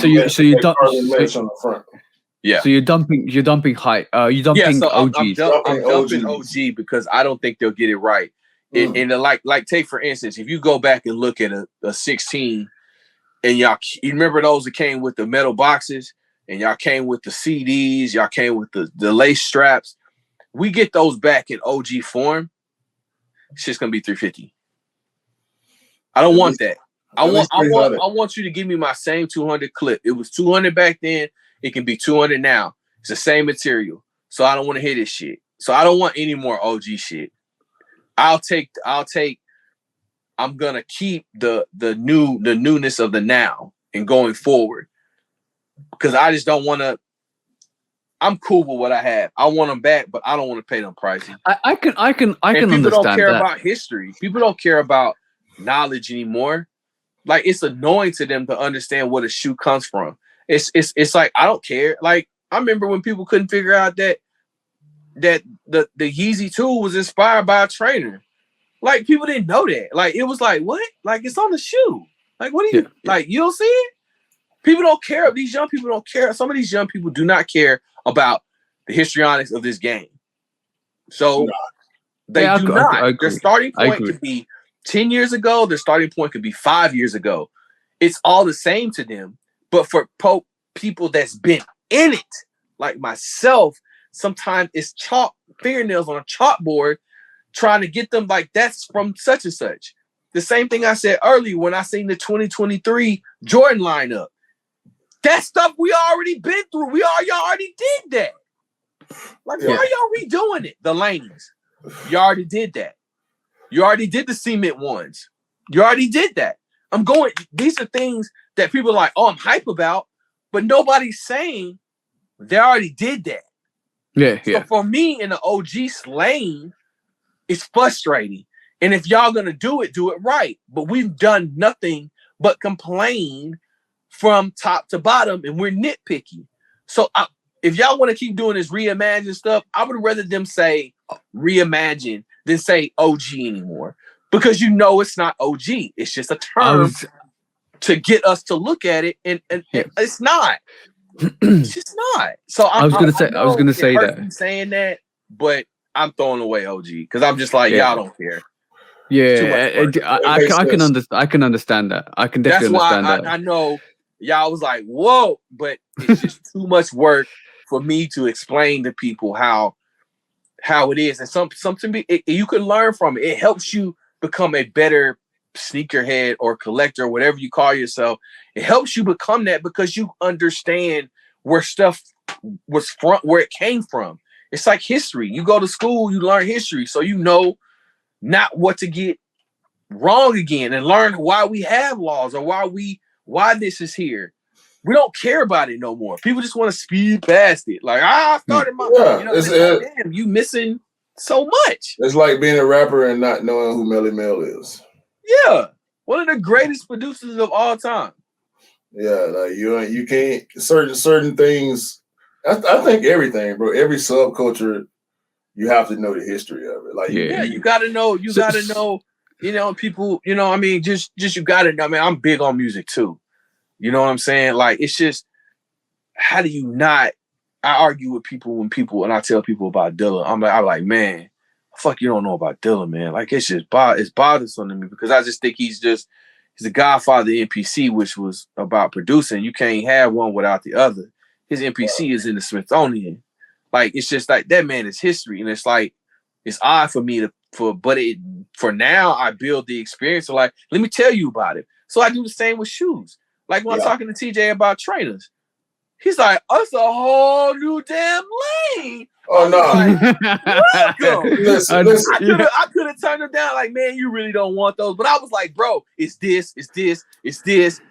dumping height. You dumping OGs. I'm dumping OG because I don't think they'll get it right. And like take for instance, if you go back and look at a 16, and you remember those that came with the metal boxes, and y'all came with the CDs, y'all came with the lace straps. We get those back in OG form, it's just gonna be $350. I don't want that. I want you to give me my same 200 clip. It was 200 back then. It can be 200 now. It's the same material. So I don't want to hear this shit. So I don't want any more OG shit. I'm gonna keep the newness of the now and going forward. Because I just don't want to. I'm cool with what I have. I want them back, but I don't want to pay them pricing. I can people understand don't care that. about history. People don't care about knowledge anymore. Like, it's annoying to them to understand where the shoe comes from. It's like, I don't care. Like, I remember when people couldn't figure out that the Yeezy 2 was inspired by a trainer. Like, people didn't know that. Like, it was like, what? Like, it's on the shoe. Like, what do you like? You don't see it? People don't care. These young people don't care. Some of these young people do not care about the histrionics of this game. So they do not. Their starting point could be 10 years ago. Their starting point could be 5 years ago. It's all the same to them. But for people that's been in it, like myself, sometimes it's fingernails on a chalkboard trying to get them like, that's from such and such. The same thing I said earlier when I seen the 2023 Jordan lineup. That stuff we already been through. Y'all already did that. Like, why are y'all redoing it? The lanes. You already did that. You already did the cement ones. You already did that. These are things that people are like, oh, I'm hype about, but nobody's saying they already did that. So for me in the OG lane, it's frustrating. And if y'all gonna do it right. But we've done nothing but complain from top to bottom, and we're nitpicky. So if y'all want to keep doing this reimagine stuff, I would rather them say reimagine than say OG anymore, because you know it's not OG. It's just a term to get us to look at it, and it's not. It's just not. So I was gonna say that me saying that, but I'm throwing away OG because I'm just like, y'all don't care. Yeah, I can understand that. I can definitely understand that. I know y'all was like, whoa, but it's just too much work for me to explain to people how it is, and something you can learn from it. It helps you become a better sneakerhead or collector, whatever you call yourself. It helps you become that because you understand where stuff was from, where it came from. It's like history. You go to school, you learn history, so you know not what to get wrong again, and learn why we have laws or why this is here. We don't care about it no more. People just want to speed past it. Like, I started my, damn, you missing so much. It's like being a rapper and not knowing who Melly Mel is. Yeah, one of the greatest producers of all time. Yeah, like you can't certain things. I think everything, bro. Every subculture, you have to know the history of it. Like, you gotta know. You gotta know. You know, people. You know, I mean, just you gotta know. I mean, I'm big on music too. You know what I'm saying? Like, it's just, how do you not? I argue with people and I tell people about Dilla. I'm like, man, fuck, you don't know about Dilla, man. Like, it's just it's bothersome to me because I just think he's the godfather of MPC, which was about producing. You can't have one without the other. His MPC is in the Smithsonian. Like, it's just like, that man is history, and it's like, it's odd for me for now I build the experience of like, let me tell you about it. So I do the same with shoes. Like when I'm talking to TJ about trainers, he's like, "That's a whole new damn lane." Oh no! Like, welcome. Listen. I could have turned him down. Like, man, you really don't want those. But I was like, bro, it's this.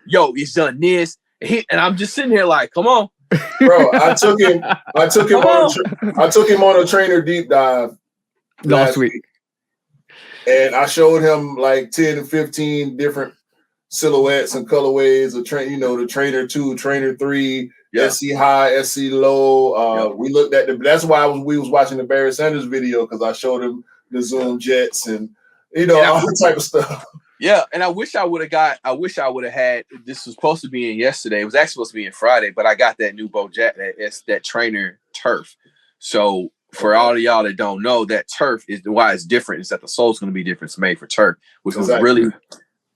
Yo, it's done this. And I'm just sitting here like, come on, bro. I took him on a trainer deep dive last week, and I showed him like 10 to 15 different silhouettes and colorways of the trainer 2, trainer 3, SC high, SC low. We looked at that's why we was watching the Barry Sanders video, because I showed him the Zoom Jets and all that type of stuff. Yeah, and I wish I would have had, this was supposed to be in yesterday. It was actually supposed to be in Friday, but I got that new Bojack, that trainer turf. So for all of y'all that don't know, that turf is why it's different. Is that the sole's going to be different. It's made for turf, which was really,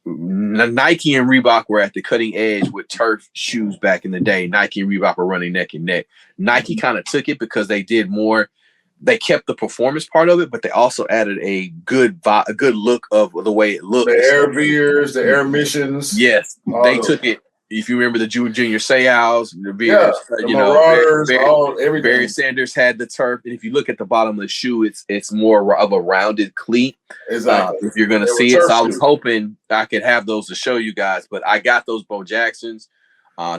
Nike and Reebok were at the cutting edge with turf shoes back in the day. Nike and Reebok were running neck and neck. Nike kind of took it because they did more. They kept the performance part of it, but they also added a good look of the way it looked. The Air Veers, the Air Missions. Yes, they took it. If you remember the Junior Seau's, the Veers, the Marauders, everything. Barry Sanders had the turf, and if you look at the bottom of the shoe, it's more of a rounded cleat. Exactly. If you're gonna see it, so I was hoping I could have those to show you guys, but I got those Bo Jacksons.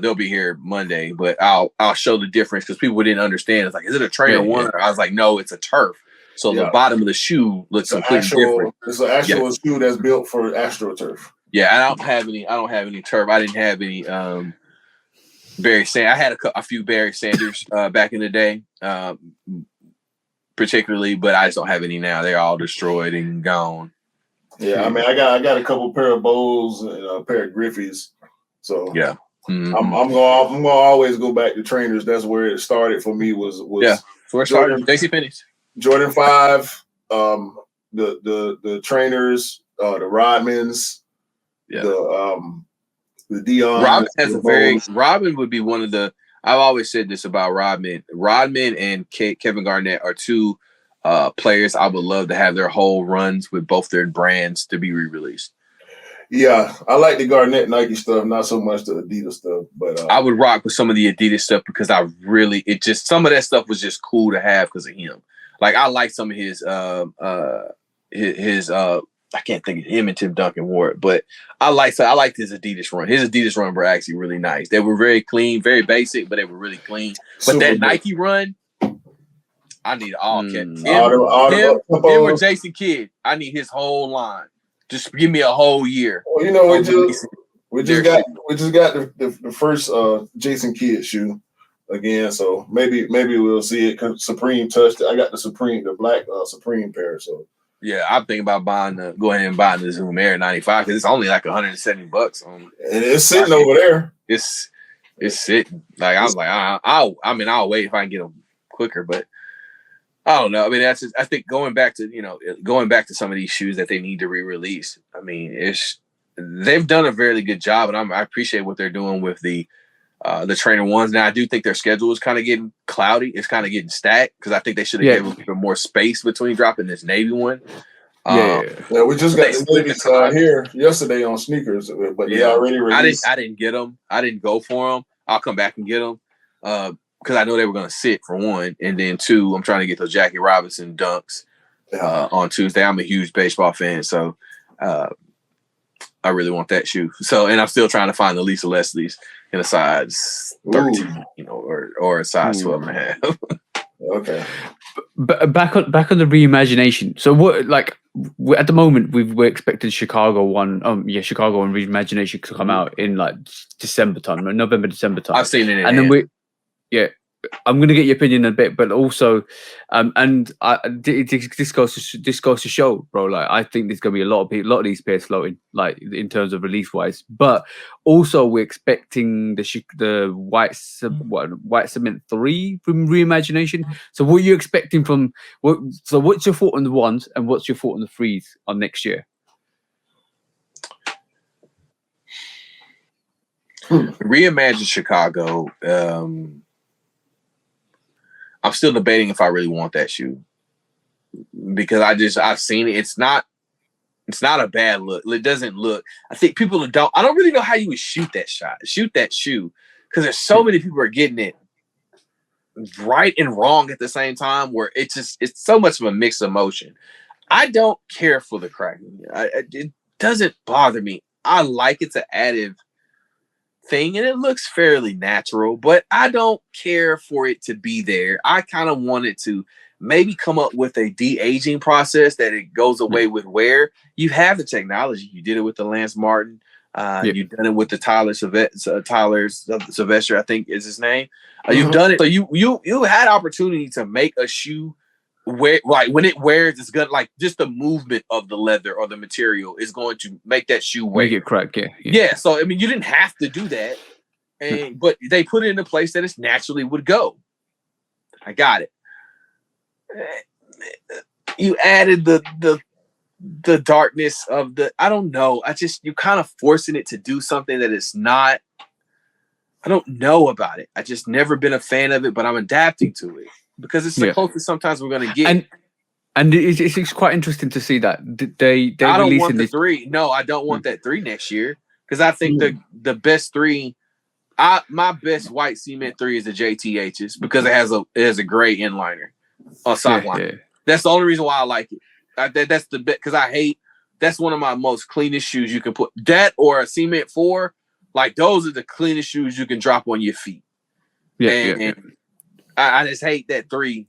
They'll be here Monday, but I'll show the difference because people didn't understand. It's like, is it a trainer one? I was like, no, it's a turf. So the bottom of the shoe looks completely different. It's an actual shoe that's built for AstroTurf. Yeah, I don't have any turf. I didn't have any Barry Sanders. I had a few Barry Sanders back in the day, particularly, but I just don't have any now. They're all destroyed and gone. Yeah, I mean, I got a couple pair of Bowls and a pair of Griffies. So yeah. Mm-hmm. I'm gonna always go back to trainers. That's where it started for me. Was where it started. JCPenney's. Jordan 5, the trainers, the Rodmans, the Dion. Rodman would be one of the. I've always said this about Rodman. Rodman and Kevin Garnett are two players I would love to have their whole runs with both their brands to be re-released. Yeah, I like the Garnett Nike stuff, not so much the Adidas stuff. But I would rock with some of the Adidas stuff because some of that stuff was just cool to have because of him. Like, I like some of his I can't think of him and Tim Duncan wore it, but I liked his Adidas run. His Adidas run were actually really nice. They were very clean, very basic, but they were really clean. But that Nike run, I need all him or Jason Kidd. I need his whole line. Just give me a whole year. Well, we just got the first Jason Kidd shoe again, so maybe we'll see it. Supreme touched it. I got the black Supreme pair. So Yeah, I'm thinking about go ahead and buying the Zoom Air 95 because it's only like $170 on. And it's sitting over there. It's sitting. Like I was like, I'll wait if I can get them quicker, but I don't know. I mean, that's just, I think going back to some of these shoes that they need to re-release. I mean, they've done a very good job, and I appreciate what they're doing with the trainer ones. Now, I do think their schedule is kind of getting cloudy. It's kind of getting stacked because I think they should have given people more space between dropping this Navy one. Yeah, we just got the Navy here yesterday on sneakers, but they already released. I didn't get them. I didn't go for them. I'll come back and get them because I know they were going to sit for one, and then two, I'm trying to get those Jackie Robinson dunks on Tuesday. I'm a huge baseball fan, so I really want that shoe. So, and I'm still trying to find the Lisa Leslie's in a size 13, or a size 12 and a half. Okay. But back on the reimagination. So what, like, at the moment we're expecting Chicago one reimagination to come out in like December time, November, December time. I've seen it, and then I'm going to get your opinion in a bit, but also, this goes to show, bro. Like, I think there's going to be a lot of these pairs floating, like in terms of release wise. But also, we're expecting the white cement 3 from reimagination. So, what are you expecting from So, what's your thought on the ones, and what's your thought on the 3s on next year? Reimagine Chicago. I'm still debating if I really want that shoe because I've seen it. It's not a bad look. It doesn't look. I think people I don't really know how you would shoot that shoe because there's so many people are getting it right and wrong at the same time where it's so much of a mixed emotion. I don't care for the cracking. It doesn't bother me. I like it's an additive thing and it looks fairly natural, but I don't care for it to be there. I kind of wanted to maybe come up with a de-aging process that it goes away with wear. You have the technology. You did it with the Lance Martin. You've done it with the Tyler Sylvester, I think is his name. You've done it. So you had opportunity to make a shoe where, like, when it wears, it's good. Like, just the movement of the leather or the material is going to make that shoe wear. Make it crack, yeah. So I mean, you didn't have to do that, but they put it in a place that it naturally would go. I got it. You added the darkness of the. I don't know. You're kind of forcing it to do something that it's not. I don't know about it. I just never been a fan of it, but I'm adapting to it. Because it's the closest sometimes we're going to get. And it's quite interesting to see that they I don't want the 3. No, I don't want that 3 next year. Because I think the best 3, my best white cement 3 is the JTHs because it has a gray inliner on sock line. Yeah. That's the only reason why I like it. That's the best because that's one of my most cleanest shoes you can put. That or a cement 4, like those are the cleanest shoes you can drop on your feet. And I just hate that 3.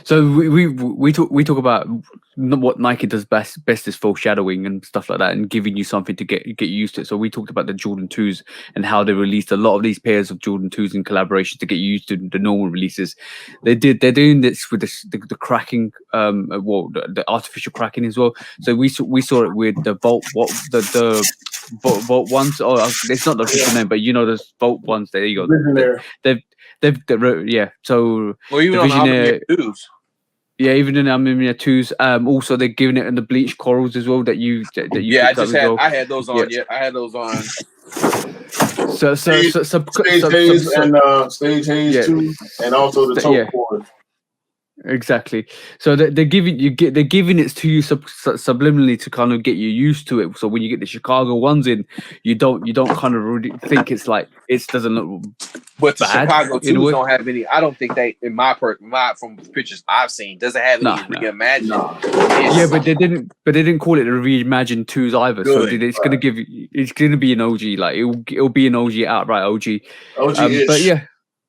So we talk about what Nike does best is foreshadowing and stuff like that, and giving you something to get used to it. So we talked about the Jordan 2s and how they released a lot of these pairs of Jordan 2s in collaboration to get you used to the normal releases. They're doing this with the cracking, the artificial cracking as well. So we saw it with the Volt Volt ones. Oh, it's not the official name, but you know the Volt ones. There you go. They've so even on the Visionaire 2s. Yeah, even in the Amimia 2s. Also they're giving it in the bleach corals as well that you I had those on. Yeah, I had those on. Stage Haze too, and also the toe cord. Exactly. So they're giving it to you subliminally to kind of get you used to it. So when you get the Chicago ones in, you don't kind of really think it's like it doesn't look. But the bad, Chicago 2s don't have any. I don't think they from pictures I've seen doesn't have any reimagined. Yeah, but they didn't call it the reimagined 2s either. Good. So it's gonna be an OG. Like it'll be an OG outright OG. But yeah.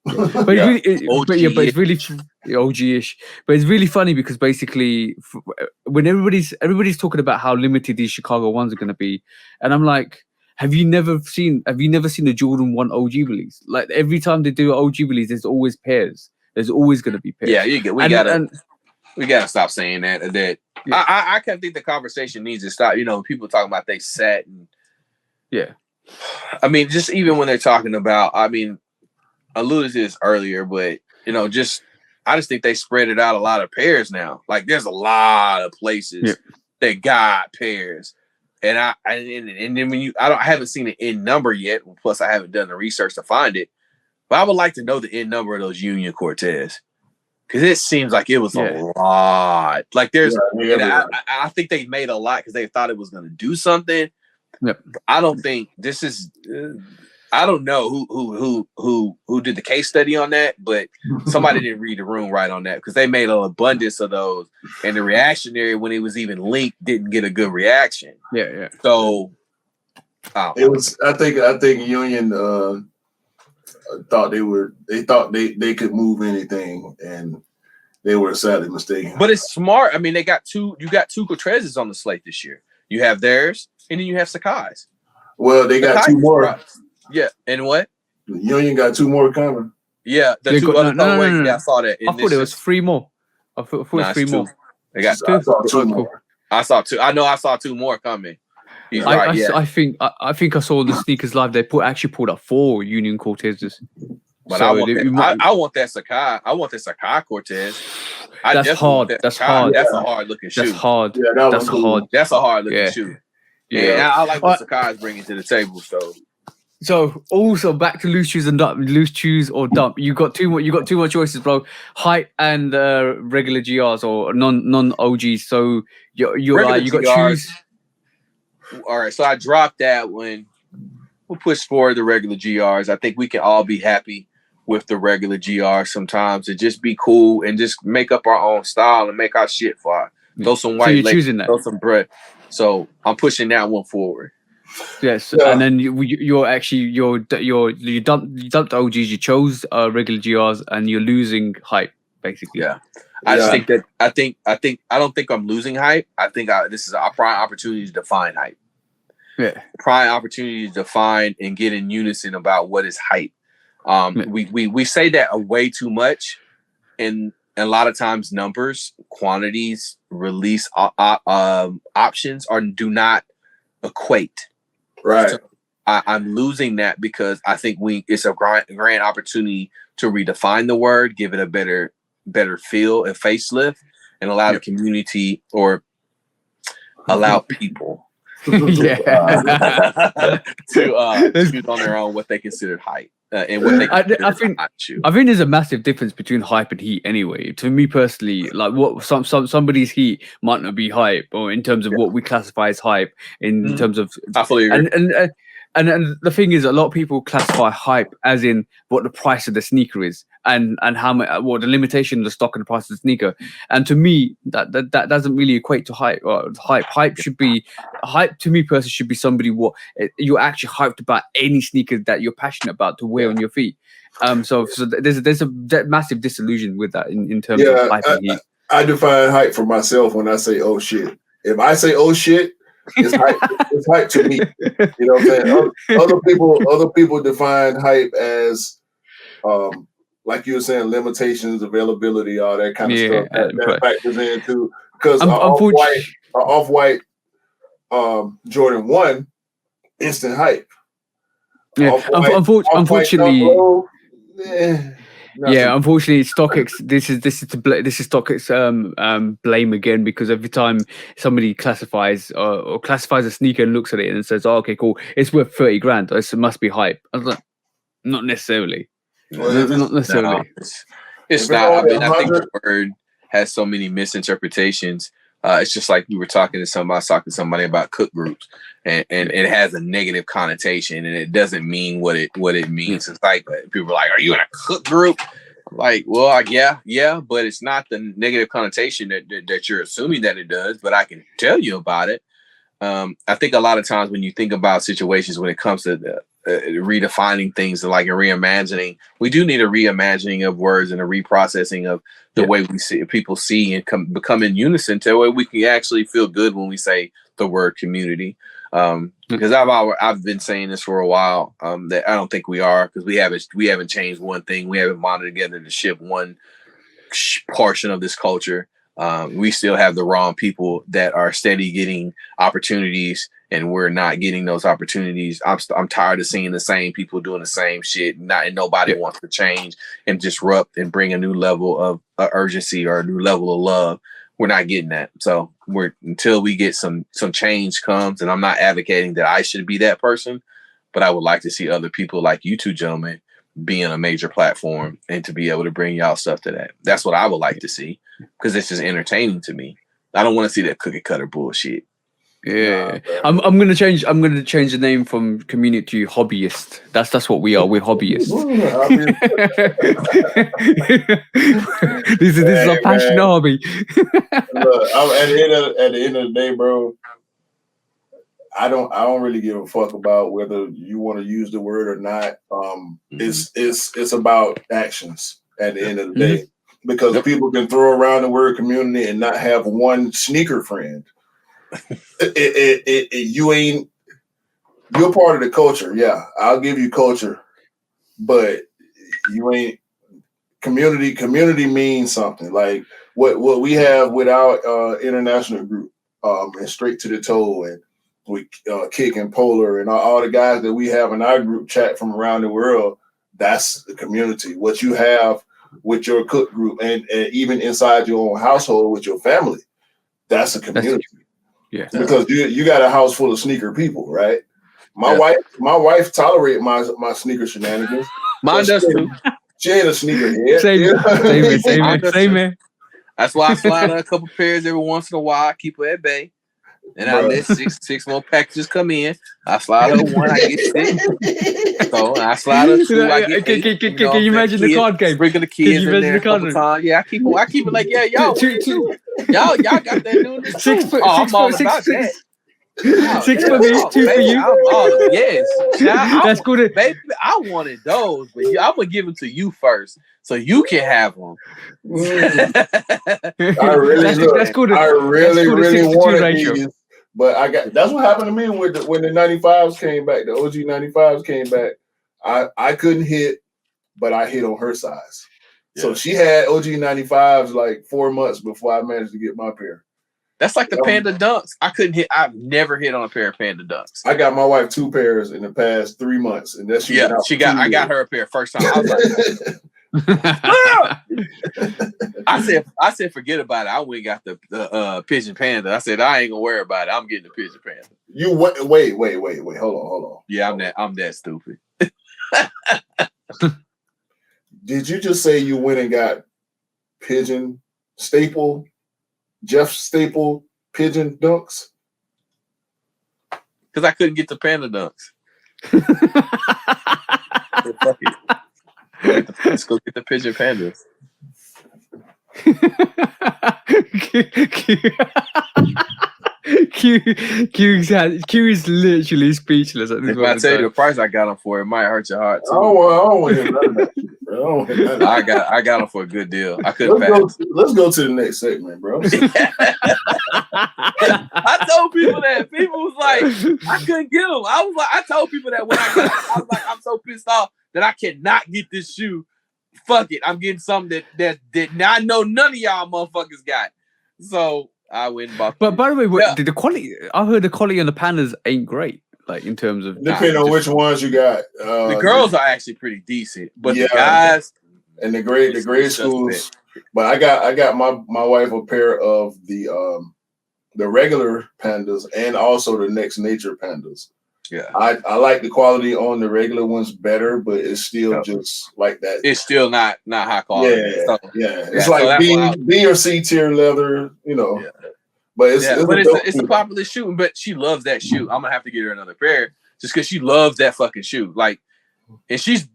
But it's really OG-ish. But it's really funny because basically, when everybody's talking about how limited these Chicago ones are going to be, and I'm like, have you never seen the Jordan 1 OG release? Like every time they do an OG release, there's always pairs. There's always going to be pairs. Yeah, we got it. We gotta stop saying that. I kind of think the conversation needs to stop. You know, people talking about they set and I mean, just even when they're talking about, I mean, I alluded to this earlier, but you know, I just think they spread it out a lot of pairs now. Like there's a lot of places that got pairs. And and then when I haven't seen an end number yet. Plus, I haven't done the research to find it. But I would like to know the end number of those Union Cortez because it seems like it was a lot. Like there's, I think they made a lot because they thought it was going to do something. Yep. I don't think this is. I don't know who did the case study on that, but somebody didn't read the room right on that because they made an abundance of those, and the reactionary when it was even linked didn't get a good reaction. Yeah. So it was. I think Union thought they could move anything, and they were sadly mistaken. But it's smart. I mean, you got two Cortezes on the slate this year. You have theirs, and then you have Sakai's. Well, they got two more. Yeah, and what? Union got two more coming. Yeah, the two other colorways. No. Yeah, I saw that. I thought it was three more. I thought it was three more. They got I saw two more. I saw two. I know I saw two more coming. He's right. I think I saw the sneakers live. They actually pulled up 4 Union Cortezes. But so I want that Sakai. I want the Sakai Cortez. That's hard. That's hard. That's a hard looking shoe. That's hard. Yeah, that's hard. That's a hard looking shoe. Yeah, I like what Sakai is bringing to the table. So also back to loose shoes and dump, loose shoes or dump. You got two more choices, bro. Hype and regular GRs or non OGs. So you got choose. All right, so I dropped that one. We'll push forward the regular GRs. I think we can all be happy with the regular GRs sometimes and just be cool and just make up our own style and make our shit fly. Throw some white lace, throw some bread. So I'm pushing that one forward. Yes, and then you dumped the OGs, you chose regular GRs, and you're losing hype basically. Yeah, I just think that I don't think I'm losing hype. I think this is our prime opportunity to define hype. Yeah, prime opportunity to define and get in unison about what is hype. We say that way too much, and a lot of times numbers, quantities, release options do not equate. Right. So I'm losing that because I think it's a grand opportunity to redefine the word, give it a better feel, a facelift, and allow the community or allow people to choose on their own what they consider hype. And what they I think there's a massive difference between hype and heat anyway. To me personally, like what somebody's heat might not be hype, or in terms of what we classify as hype, in terms of I fully agree. And the thing is, a lot of people classify hype as in what the price of the sneaker is, and how much, what the limitation of the stock and the price of the sneaker. And to me, that doesn't really equate to hype. Hype should be to me personally should be somebody you're actually hyped about any sneaker that you're passionate about to wear on your feet. So there's a massive disillusion with that in terms of hype and heat. I define hype for myself when I say oh shit. If I say oh shit, it's hype. It's hype to me. You know what I'm saying? Other people define hype as like you were saying, limitations, availability, all that kind of stuff. That factors in too. Because off-white Jordan 1, instant hype. Yeah, unfortunately. Unfortunately, StockX. This is StockX blame again, because every time somebody classifies or classifies a sneaker and looks at it and says, "Oh, okay, cool, it's worth 30 grand. It must be hype." I was like, not necessarily. Not necessarily. No, it's not. I mean, I think the word has so many misinterpretations. It's just like we were talking to somebody about cook groups, and it has a negative connotation, and it doesn't mean what it means. It's like people are like, "Are you in a cook group?" Like, well, yeah, but it's not the negative connotation that you're assuming that it does. But I can tell you about it. I think a lot of times when you think about situations when it comes to redefining things, like a reimagining, we do need a reimagining of words and a reprocessing of the way we see people see and become in unison to where we can actually feel good when we say the word community. Because I've been saying this for a while, that I don't think we are, because we haven't changed one thing. We haven't bonded together to shift one portion of this culture. We still have the wrong people that are steady getting opportunities, and we're not getting those opportunities. I'm tired of seeing the same people doing the same shit. And nobody wants to change and disrupt and bring a new level of urgency or a new level of love. We're not getting that. So until we get some change comes, and I'm not advocating that I should be that person, but I would like to see other people like you two gentlemen be in a major platform and to be able to bring y'all stuff to that. That's what I would like to see, because it's just entertaining to me. I don't want to see that cookie cutter bullshit. Yeah, I'm gonna change the name from community to hobbyist. That's what we are. We're hobbyists. This is our passion hobby. Look, at the end of the day, bro, I don't really give a fuck about whether you want to use the word or not. It's about actions at the end of the day, because people can throw around the word community and not have one sneaker friend. You're part of the culture. Yeah, I'll give you culture, but you ain't community. Community means something. Like what we have with our international group, and Straight to the Toe, and we Kick and Polar, and all the guys that we have in our group chat from around the world. That's the community. What you have with your cook group, and even inside your own household with your family, that's a community. Yeah, because you got a house full of sneaker people, right? My wife tolerates my sneaker shenanigans. Mine does too. She ain't a sneakerhead. Same man. That's why I slide her a couple pairs every once in a while. I keep her at bay. And I let six more packages come in. I slide her one, I get six. So I slide her two, I get eight. Can you imagine the card game? Sprinkle the kids in there a couple times. Yeah, I keep it like, yeah, y'all got that doing this too. I'm all about that. 6 for me, 2 for you. Yes. That's good. Baby, I wanted those, but I'm going to give them to you first so you can have them. I really wanted these, but that's what happened to me when the 95s came back. The OG 95s came back. I couldn't hit, but I hit on her size. Yeah. So she had OG 95s like 4 months before I managed to get my pair. That's like the Panda Dunks. I've never hit on a pair of Panda Dunks. I got my wife 2 pairs in the past 3 months, and that's I got her a pair first time. I was like, I said, forget about it. I went and got the Pigeon Panda. I said, I ain't gonna worry about it. I'm getting the Pigeon Panda. You wait. Hold on. Yeah, I'm that stupid. Did you just say you went and got Pigeon Staple? Jeff Staple Pigeon Dunks? Because I couldn't get the Panda Dunks. Fuck it. Let's go get the Pigeon Pandas. Q is literally speechless at this moment. If I tell you the price I got them for, it might hurt your heart too. I don't want to hear none of that shit, bro. I got them for a good deal. I couldn't pass. Let's go to the next segment, bro. I told people that. People was like, I couldn't get them. I told people that when I got them, I was like, I'm so pissed off that I cannot get this shoe. Fuck it. I'm getting something that I know none of y'all motherfuckers got. So I went and bought. But by the way, the quality, I heard the quality on the Pandas ain't great. Like in terms of depending on which ones you got. The girls are actually pretty decent, but the guys and the grade schools. But I got my wife a pair of the regular Pandas and also the Next Nature Pandas. Yeah, I like the quality on the regular ones better, but it's still just like that. It's still not high quality. Yeah. It's like B or C tier leather, you know. Yeah. But it's a popular shoe. But she loves that shoe. I'm gonna have to get her another pair just because she loves that fucking shoe. Like, and she's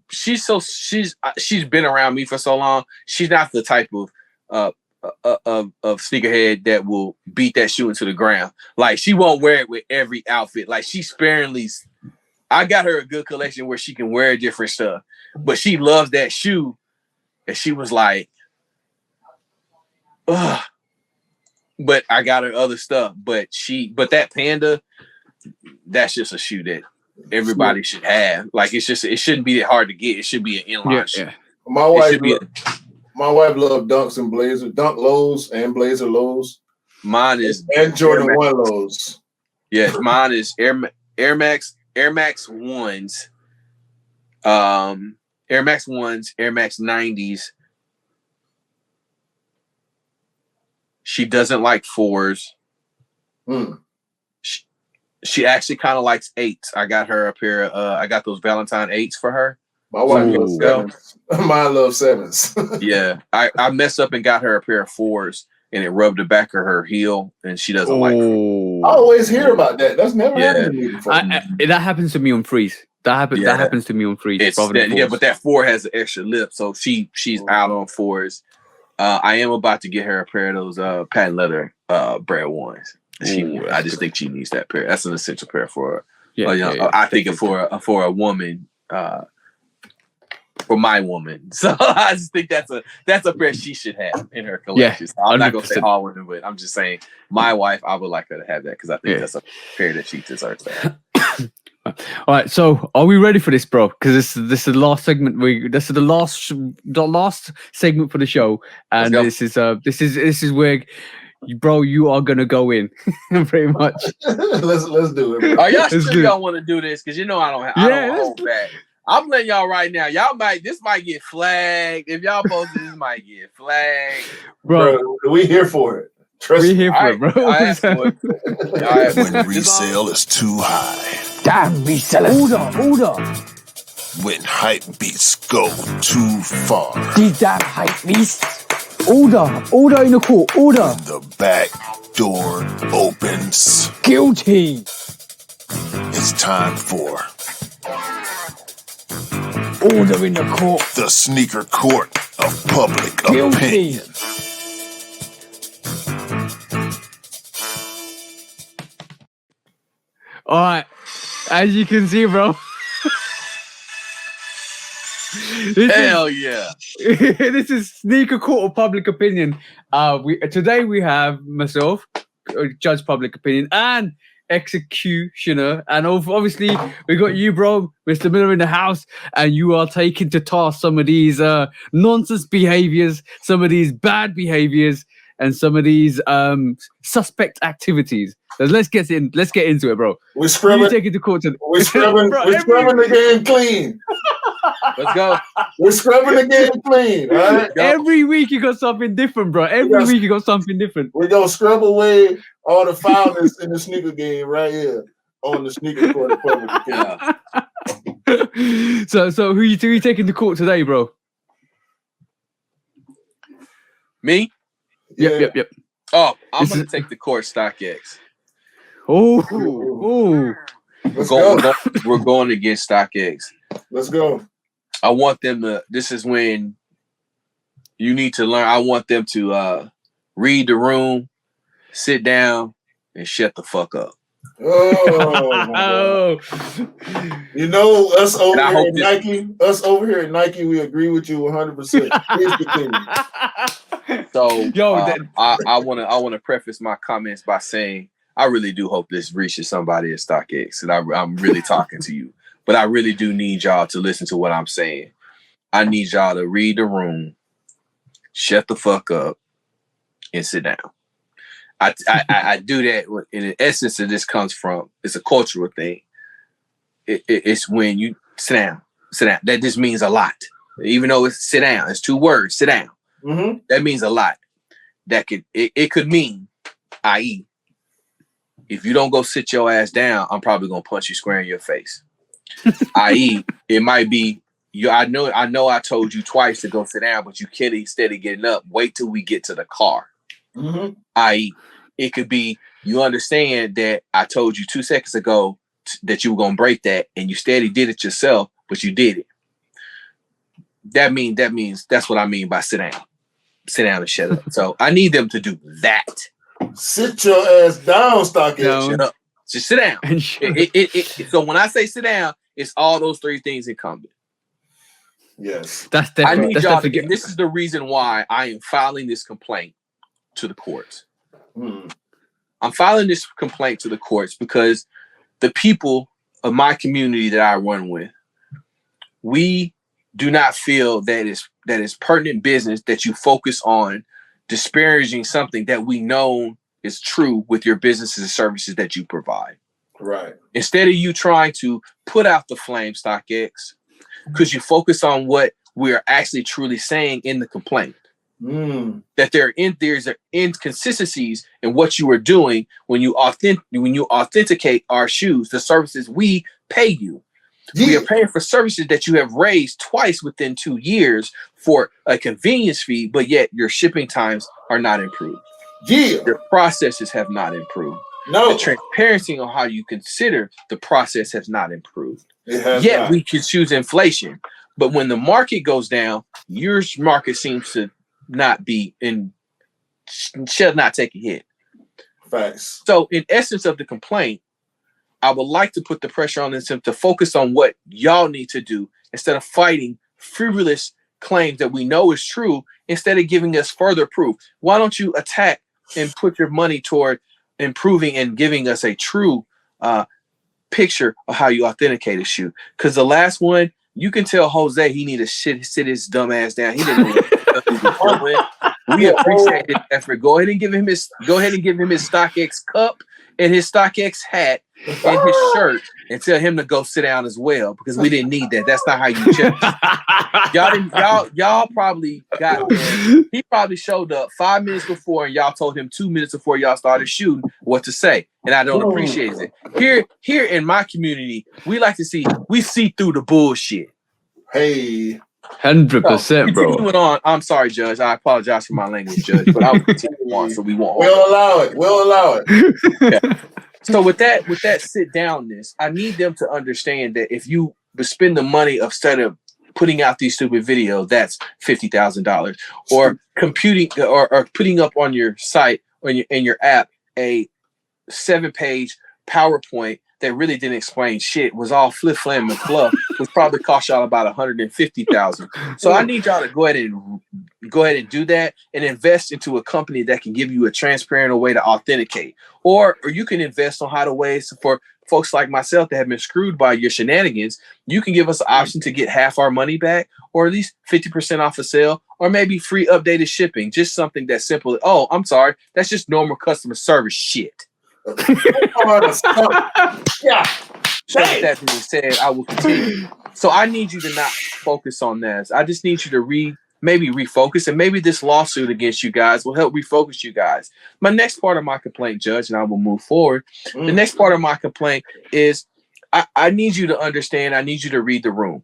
been around me for so long. She's not the type of sneakerhead that will beat that shoe into the ground. Like, she won't wear it with every outfit. Like, she sparingly. I got her a good collection where she can wear different stuff, but she loves that shoe, and she was like, ugh. But I got her other stuff. But that Panda, that's just a shoe that everybody should have. Like, it shouldn't be that hard to get. It should be an inline shoe. My My wife loves dunks and blazer, dunk lows and blazer lows. Mine is and Jordan 1 lows. Yeah, mine is Air Max ones, Air Max ones, Air Max 90s. She doesn't like 4s. She actually kind of likes 8s. I got her a pair of I got those Valentine 8s for her. My wife loves 7s. Mine loves 7s. Yeah. I messed up and got her a pair of 4s, and it rubbed the back of her heel, and she doesn't like 4s. I always hear about that. That's never happened to me before. That happens to me on 3s. That happens to me on 3s. But that 4 has an extra lip, so she's out on 4s. I am about to get her a pair of those patent leather bread ones. I just think she needs that pair. That's an essential pair for her. I think for a woman, for my woman. So I just think that's a pair she should have in her collection. So I'm not gonna say all women, but I'm just saying my wife, I would like her to have that because I think that's a pair that she deserves to have. All right, so are we ready for this, bro? Because this is the last segment. This is the last segment for the show, and this is where, bro, you are gonna go in, pretty much. let's do it, bro. Are y'all sure y'all want to do this? Because you know I don't hold back. I'm letting y'all right now. This might get flagged. If y'all post this might get flagged, bro. We here for it. We here for it, bro. When resale is too high. Damn resellers. Order. When hype beats go too far. These damn hype beasts. Order in the court. Order. When the back door opens. Guilty. It's time for order in the court. The sneaker court of public Guilty. opinion. All right, as you can see, bro. Hell yeah! This is Sneaker Court of Public Opinion. Today we have myself, Judge Public Opinion, and Executioner, and obviously we got you, bro, Mr. Miller, in the house, and you are taking to task some of these nonsense behaviors, some of these bad behaviors, and some of these suspect activities. So let's get into it, bro. We're scrubbing. You take it to court. We're scrubbing. We're scrubbing the game clean. Let's go. We're scrubbing the game clean. All right. Every week you got something different, bro. Every week you got something different. We're gonna scrub away all the foulness in the sneaker game right here on the Sneaker Court of Public Opinion. So who you taking to court today, bro? Me? Yep. Oh, I'm gonna take the court StockX. Oh. We're going against StockX. Let's go. I want them to. This is when you need to learn. I want them to read the room, sit down, and shut the fuck up. Oh. You know, us over here at Nike, we agree with you 100%. Here's the thing. So, I want to preface my comments by saying I really do hope this reaches somebody at StockX, and I'm really talking to you. But I really do need y'all to listen to what I'm saying. I need y'all to read the room, shut the fuck up, and sit down. I do that. In the essence of this comes from, it's a cultural thing. It's when you sit down. That just means a lot. Even though it's sit down, it's 2 words, sit down. Mm-hmm. That means a lot. It could mean, i.e., if you don't go sit your ass down, I'm probably gonna punch you square in your face. I.e., it might be I know I told you twice to go sit down, but you can't instead of getting up. Wait till we get to the car. Mm-hmm. I.e., it could be you understand that I told you 2 seconds ago that you were gonna break that, and you steady did it yourself, but you did it. That means that's what I mean by sit down. Sit down and shut up. So I need them to do that. Sit your ass down, StockX. Shut up. Just sit down. So when I say sit down, it's all those 3 things incumbent. Yes. That's definitely. I need y'all to get. This is the reason why I am filing this complaint to the courts. I'm filing this complaint to the courts because the people of my community that I run with, we do not feel that pertinent business that you focus on disparaging something that we know is true with your businesses and services that you provide. Right. Instead of you trying to put out the flame, StockX, because you focus on what we're actually truly saying in the complaint. That there's inconsistencies in what you are doing when you authenticate our shoes, the services we pay you. Yeah. We are paying for services that you have raised twice within 2 years for a convenience fee, but yet your shipping times are not improved. Yeah. Your processes have not improved. No. The transparency on how you consider the process has not improved. Yet we can choose inflation. But when the market goes down, your market seems to not be shall not take a hit. Facts. So in essence of the complaint, I would like to put the pressure on them to focus on what y'all need to do instead of fighting frivolous claims that we know is true, instead of giving us further proof. Why don't you attack and put your money toward improving and giving us a true picture of how you authenticate a shoe? Because the last one, you can tell Jose he need to sit his dumb ass down. He didn't know what he was doing. We appreciate his effort. Go ahead and give him his StockX cup and his StockX hat and his shirt, and tell him to go sit down as well, because we didn't need that. That's not how you check. Y'all probably got there. He probably showed up 5 minutes before, and y'all told him 2 minutes before y'all started shooting what to say, and I don't appreciate it. Here in my community, we see through the bullshit. Hey. 100%, bro. Continuing on, I'm sorry, Judge. I apologize for my language, Judge, but I'll continue on so we won't. We'll allow it. Yeah. So with that sit downness, I need them to understand that if you spend the money instead of putting out these stupid videos, that's $50,000, or computing or putting up on your site or in your app a 7-page PowerPoint that really didn't explain shit, was all flip flam and fluff, which probably cost y'all about $150,000. So I need y'all to go ahead and do that and invest into a company that can give you a transparent way to authenticate, or you can invest on how to ways for folks like myself that have been screwed by your shenanigans. You can give us an option to get half our money back, or at least 50% off a sale, or maybe free updated shipping. Just something that simple. Oh, I'm sorry, that's just normal customer service shit. Yeah. So with that being said, I will continue. So I need you to not focus on that. I just need you to maybe refocus, and maybe this lawsuit against you guys will help refocus you guys. My next part of my complaint, Judge, and I will move forward. The next part of my complaint is I need you to understand. I need you to read the room.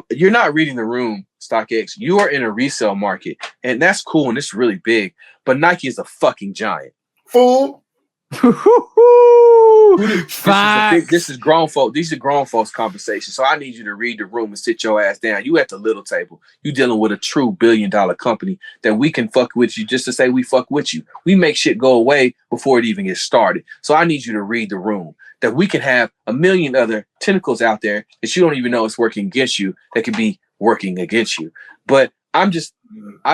You're not reading the room, StockX. You are in a resale market, and that's cool and it's really big. But Nike is a fucking giant. Fool. This is grown folk. These are grown folks' conversations. So I need you to read the room and sit your ass down. You at the little table. You dealing with a true billion-dollar company that we can fuck with you just to say we fuck with you. We make shit go away before it even gets started. So I need you to read the room. That we can have a million other tentacles out there that you don't even know is working against you that could be working against you. But I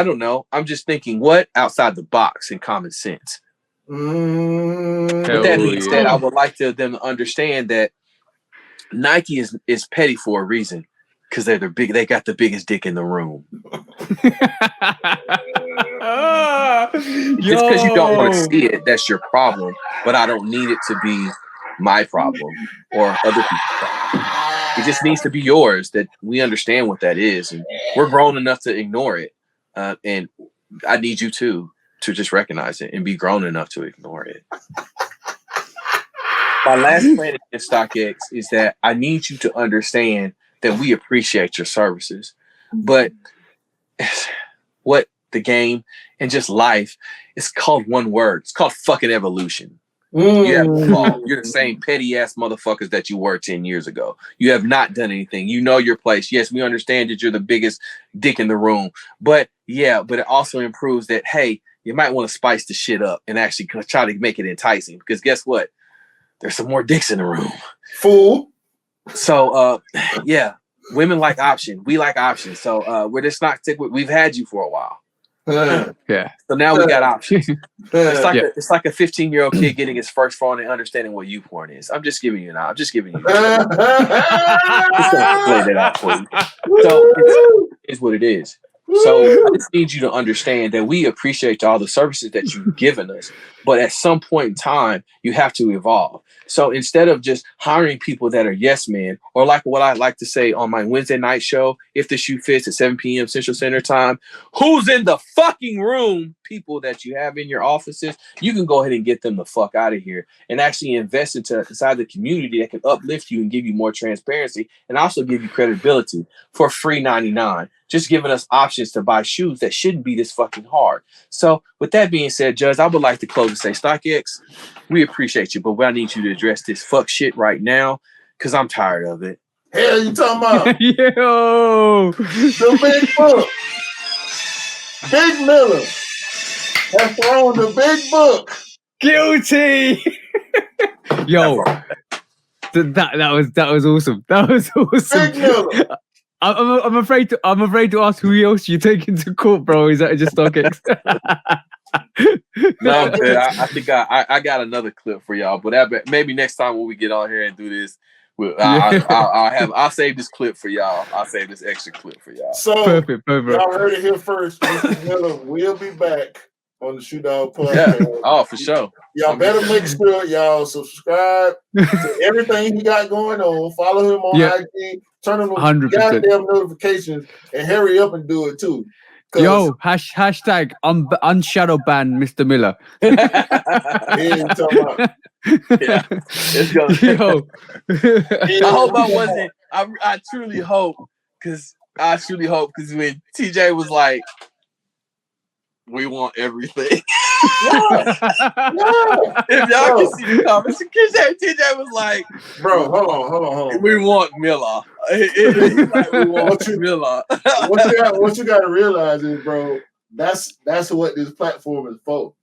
don't know. I'm just thinking what outside the box and common sense. With that being said, I would like them to understand that Nike is petty for a reason, because they got the biggest dick in the room. Just because you don't want to see it, that's your problem. But I don't need it to be my problem or other people's problem. It just needs to be yours. That we understand what that is, and we're grown enough to ignore it. And I need you to just recognize it and be grown enough to ignore it. My last plan in StockX is that I need you to understand that we appreciate your services, but what the game and just life is called one word. It's called fucking evolution. You're the same petty ass motherfuckers that you were 10 years ago. You have not done anything. You know your place. Yes, we understand that you're the biggest dick in the room, but it also improves that, hey, you might want to spice the shit up and actually try to make it enticing, because guess what? There's some more dicks in the room. Fool. So, women like option. We like options. So we're just not we've had you for a while. Yeah. So now we got options. It's like a 15-year-old kid getting his first phone and understanding what YouPorn is. I'm just giving you now. I'm just giving you. Just gonna play that out for you. So it's what it is. So I just need you to understand that we appreciate all the services that you've given us, but at some point in time, you have to evolve. So instead of just hiring people that are yes men, or like what I like to say on my Wednesday night show, if the shoe fits at 7 p.m. Central Standard Time, who's in the fucking room? People that you have in your offices, you can go ahead and get them the fuck out of here and actually invest inside the community that can uplift you and give you more transparency and also give you credibility for free 99. Just giving us options to buy shoes that shouldn't be this fucking hard. So with that being said, Judge, I would like to close and say, StockX, we appreciate you, but I need you to address this fuck shit right now because I'm tired of it. Hell, you talking about? Yo, The big book. Big Miller has thrown the big book. guilty. Yo, that was awesome. That was awesome. Big Miller. I'm afraid to ask who else you take into court, bro. Is that just StockX? No, man, I think I got another clip for y'all, but maybe next time when we get on here and do this, I'll save this clip for y'all. I'll save this extra clip for y'all. So Perfect. y'all heard it here first. Mr. Miller will be back on the Shoe Dog podcast. Yeah. Oh, for sure. Y'all better make sure y'all subscribe to everything he got going on. Follow him on IG. Turn on those 100%. goddamn notifications and hurry up and do it too. Yo, hashtag unshadow ban Mr. Miller. Yeah, let's go. Yo. I hope I wasn't. I truly hope because when TJ was like, "We want everything." Yeah. If y'all can see the comments, TJ was like, "Bro, hold on. We want Miller. Like, we want Miller." What you got to realize is, bro, that's what this platform is for.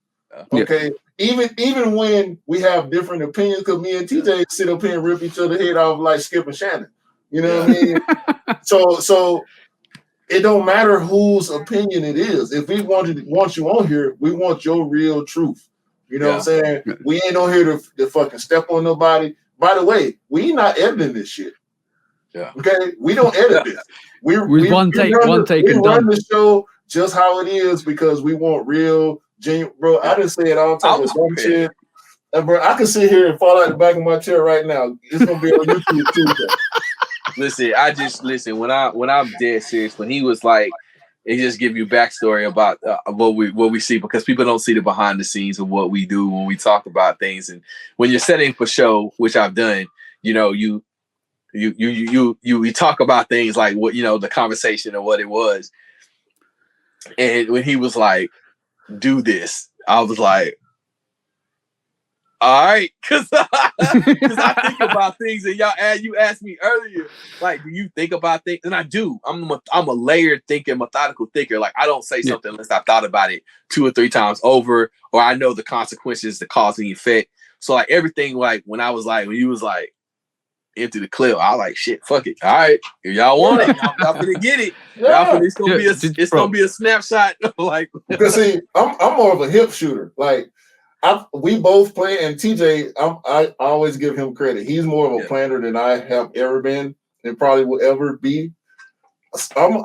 Okay, even when we have different opinions, because me and TJ sit up here and rip each other head off like Skip and Shannon. You know what I mean? So it don't matter whose opinion it is. If we want you on here, we want your real truth. You know what I'm saying? We ain't on here to fucking step on nobody. By the way, we not editing this shit. Yeah. Okay, we don't edit this. We run the show just how it is because we want real, genuine. Bro, I didn't say it all the time. Dumb shit. And bro, I can sit here and fall out the back of my chair right now. It's gonna be on YouTube Tuesday. Listen. When I'm dead serious, when he was like, it just give you backstory about what we see because people don't see the behind the scenes of what we do when we talk about things. And when you're setting for show, which I've done, you know, you talk about things like what the conversation or what it was. And when he was like, "Do this," I was like, all right, because I think about things, and you asked me earlier, like, do you think about things? And I do. I'm a layered thinker, methodical thinker. Like, I don't say something unless I've thought about it 2 or 3 times over, or I know the consequences, the cause and effect. So, like, everything, like, when you was like, into the clip, I was like, shit, fuck it. All right, if y'all want it, y'all gonna get it. It's gonna be a snapshot. Like, because see, I'm more of a hip shooter. Like, we both play, and TJ, I always give him credit. He's more of a planner than I have ever been, and probably will ever be. I'm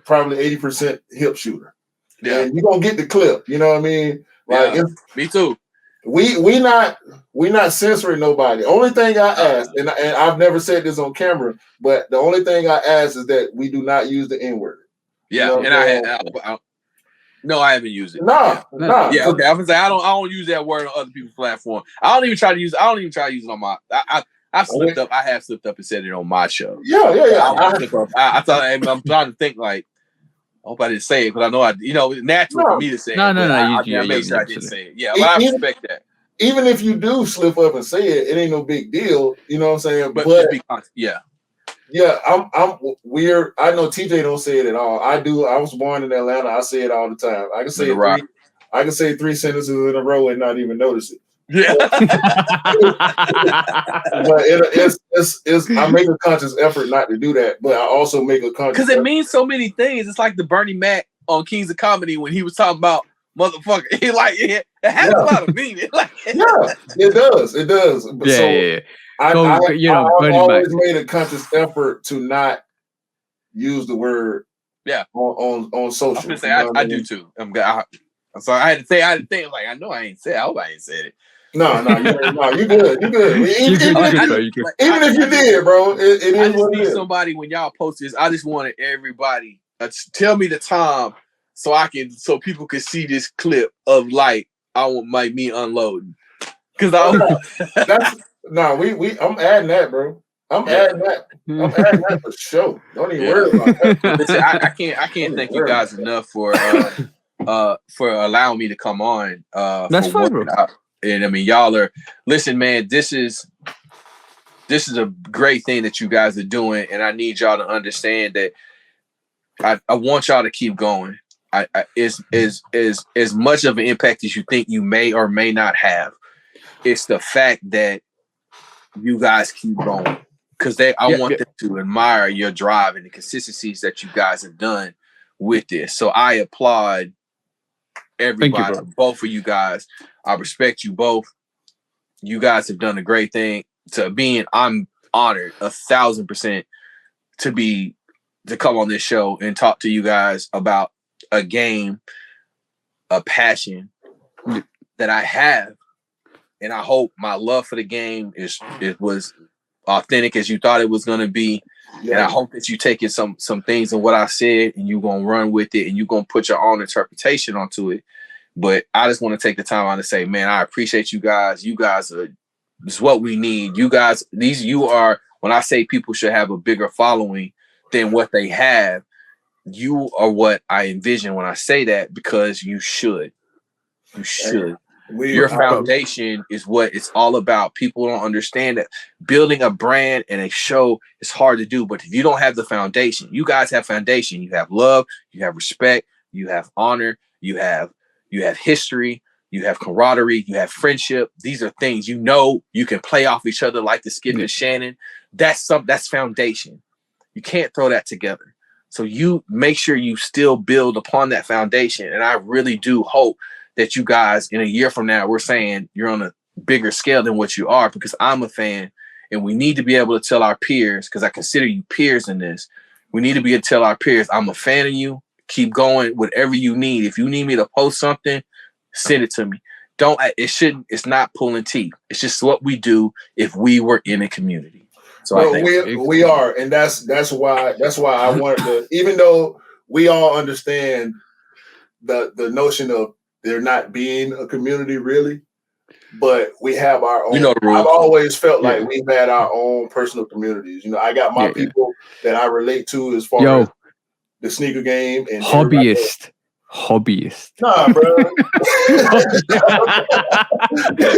probably 80% hip shooter. Yeah, and you're gonna get the clip. You know what I mean? Like, me too. We not censoring nobody. Only thing I ask, and I've never said this on camera, but the only thing I ask is that we do not use the N-word. Yeah, you know, and no, I haven't used it. Nah. Yeah, okay. I was say I don't use that word on other people's platform. I don't even try to use it on my. I slipped up. I have slipped up and said it on my show. Yeah. I thought I'm trying to think like. I hope I didn't say it, but I know it's natural for me to say it. No. I made sure I didn't say it. Yeah, but I respect that. Even if you do slip up and say it, it ain't no big deal. You know what I'm saying? But yeah, I'm weird. I know TJ don't say it at all. I do. I was born in Atlanta. I say it all the time. I can say 3 sentences in a row and not even notice it. Yeah. But it's I make a conscious effort not to do that, but I also make a conscious because it means so many things. It's like the Bernie Mac on Kings of Comedy when he was talking about motherfucker. It has a lot of meaning. Yeah, it does. Yeah. I've always made a conscious effort to not use the word Yeah. On social. I was gonna say I do too. I'm sorry. I had to think. Like I know I ain't said. I hope I ain't said it. No, you good. You good. Even if you did, bro, it is I just what it need is. somebody when y'all post this. I just wanted everybody tell me the time so people could see this clip of like me unloading. Because I'm adding that, bro. I'm adding that for sure. Don't even worry about that. Listen, I can't thank you guys enough for allowing me to come on. That's fine, bro. And I mean, y'all are listen, man. This is a great thing that you guys are doing, and I need y'all to understand that I want y'all to keep going. Is as much of an impact as you think you may or may not have. It's the fact that you guys keep going because I want them to admire your drive and the consistencies that you guys have done with this. So I applaud everybody, both of you guys. I respect you both. You guys have done a great thing. I'm honored 1,000% to come on this show and talk to you guys about a game, a passion that I have. And I hope my love for the game was authentic as you thought it was going to be. Yeah. And I hope that you take it some things of what I said and you're going to run with it and you're going to put your own interpretation onto it. But I just want to take the time out to say, man, I appreciate you guys. You guys is what we need. You guys, when I say people should have a bigger following than what they have, you are what I envision when I say that because you should. You should. Your foundation is what it's all about. People don't understand that building a brand and a show is hard to do. But if you don't have the foundation, you guys have foundation. You have love, you have respect, you have honor, you have history, you have camaraderie, you have friendship. These are things you can play off each other like the Skip and Shannon. That's foundation. You can't throw that together. So you make sure you still build upon that foundation. And I really do hope that you guys in a year from now, we're saying you're on a bigger scale than what you are because I'm a fan and we need to be able to tell our peers, because I consider you peers in this. We need to be able to tell our peers, I'm a fan of you. Keep going, whatever you need. If you need me to post something, send it to me. It's not pulling teeth. It's just what we do if we were in a community. So we are, and that's why I wanted to, even though we all understand the notion of there not being a community really, but we have our own. I've always felt like we've had our own personal communities. I got my people that I relate to as far as the sneaker game and hobbyist. Nah, bro.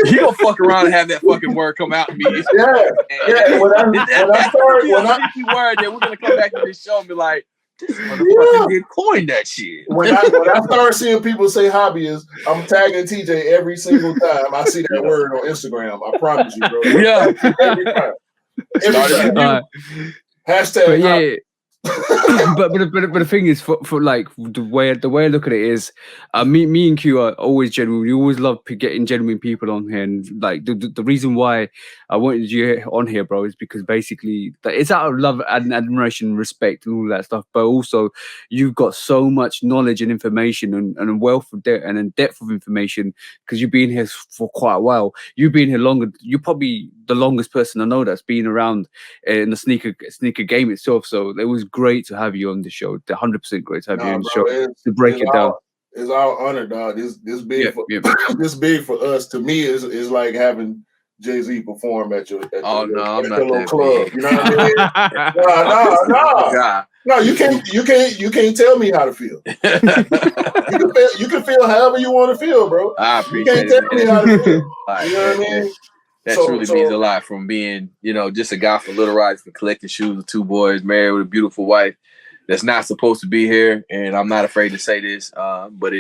You gonna fuck around and have that fucking word come out and be When I word that we're gonna come back to this show and be like, this motherfucker did coin that shit. When I start seeing people say hobbyist, I'm tagging TJ every single time I see that word on Instagram. I promise you, bro. Yeah. Every time. Hashtag but the thing is, for like the way I look at it is, me and Q are always genuine. We always love getting genuine people on here, and like the reason why I wanted you on here, bro, is because basically it's out of love and admiration, and respect, and all that stuff. But also, you've got so much knowledge and information and a wealth of and a depth of information because you've been here for quite a while. You've been here longer. You're probably the longest person I know that's been around in the sneaker game itself. So it was great to have you on the show. 100% great to have you on the show to break it down. It's our honor, dog. This big this big for us. To me, is like having Jay-Z perform at your little club. You know what I mean? No, you can't tell me how to feel. You can feel however you want to feel, bro. I appreciate you can't tell me how to feel. Right, you know what I mean? That truly means a lot from being, just a guy from Little Rock for collecting shoes with 2 boys, married with a beautiful wife that's not supposed to be here. And I'm not afraid to say this, but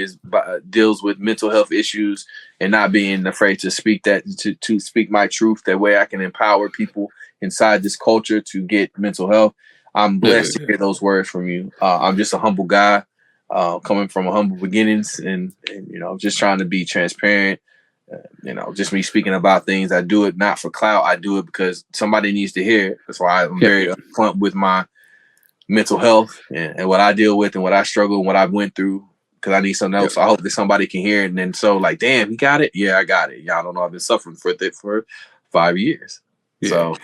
deals with mental health issues and not being afraid to speak to speak my truth. That way I can empower people inside this culture to get mental health. I'm blessed to hear those words from you. I'm just a humble guy coming from humble beginnings and just trying to be transparent. Just me speaking about things. I do it not for clout. I do it because somebody needs to hear it. That's why I'm very upfront with my mental health and what I deal with and what I struggle and what I went through because I need something else. So I hope that somebody can hear it. And then so like, damn, he got it. Yeah, I got it. Y'all don't know I've been suffering with it for 5 years. Yeah, so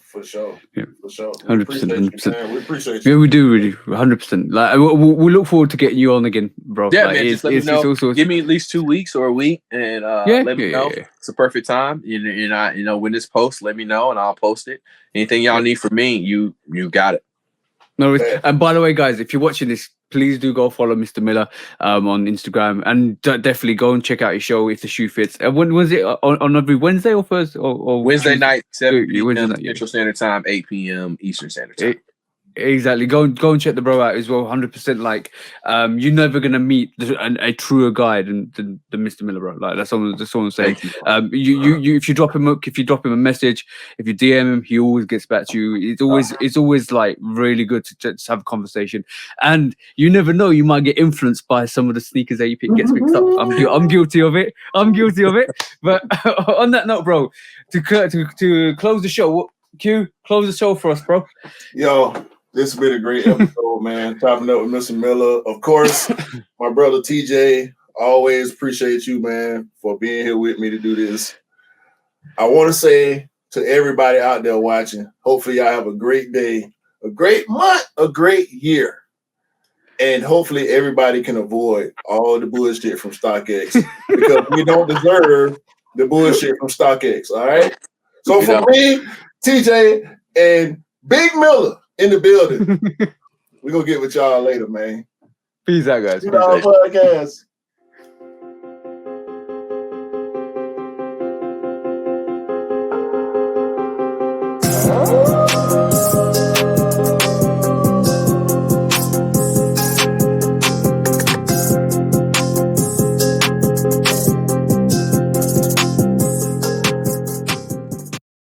for sure. Yeah. For sure. 100%, 100%. We appreciate you. Yeah, we do really 100%. Like we look forward to getting you on again, bro. yeah, like, man, just let me know. Give me at least 2 weeks or a week and let me know. Yeah. It's a perfect time. When this post, let me know and I'll post it. Anything y'all need from me, you got it. No worries. And by the way, guys, if you're watching this, please do go follow Mr. Miller on Instagram and definitely go and check out his show if the shoe fits. When was it on every Wednesday or Thursday or Wednesday Tuesday? night, 7 p.m. Wednesday night, Central Standard Time, 8 p.m. Eastern Standard Time. Exactly. Go and check the bro out as well. 100%. Like, you're never gonna meet a truer guy than Mr. Miller, bro. Like that's all I'm saying. You if you drop him a message, if you DM him, he always gets back to you. It's always like really good to just have a conversation. And you never know, you might get influenced by some of the sneakers that you pick gets mixed up. I'm guilty of it. But on that note, bro, to close the show, Q, close the show for us, bro. Yo, this has been a great episode, man. Chopping up with Mr. Miller. Of course, my brother TJ, always appreciate you, man, for being here with me to do this. I want to say to everybody out there watching, hopefully y'all have a great day, a great month, a great year. And hopefully everybody can avoid all the bullshit from StockX because we don't deserve the bullshit from StockX, all right? So for me, TJ, and Big Miller in the building. We're going to get with y'all later, man. Peace out, guys. Peace out. Podcast.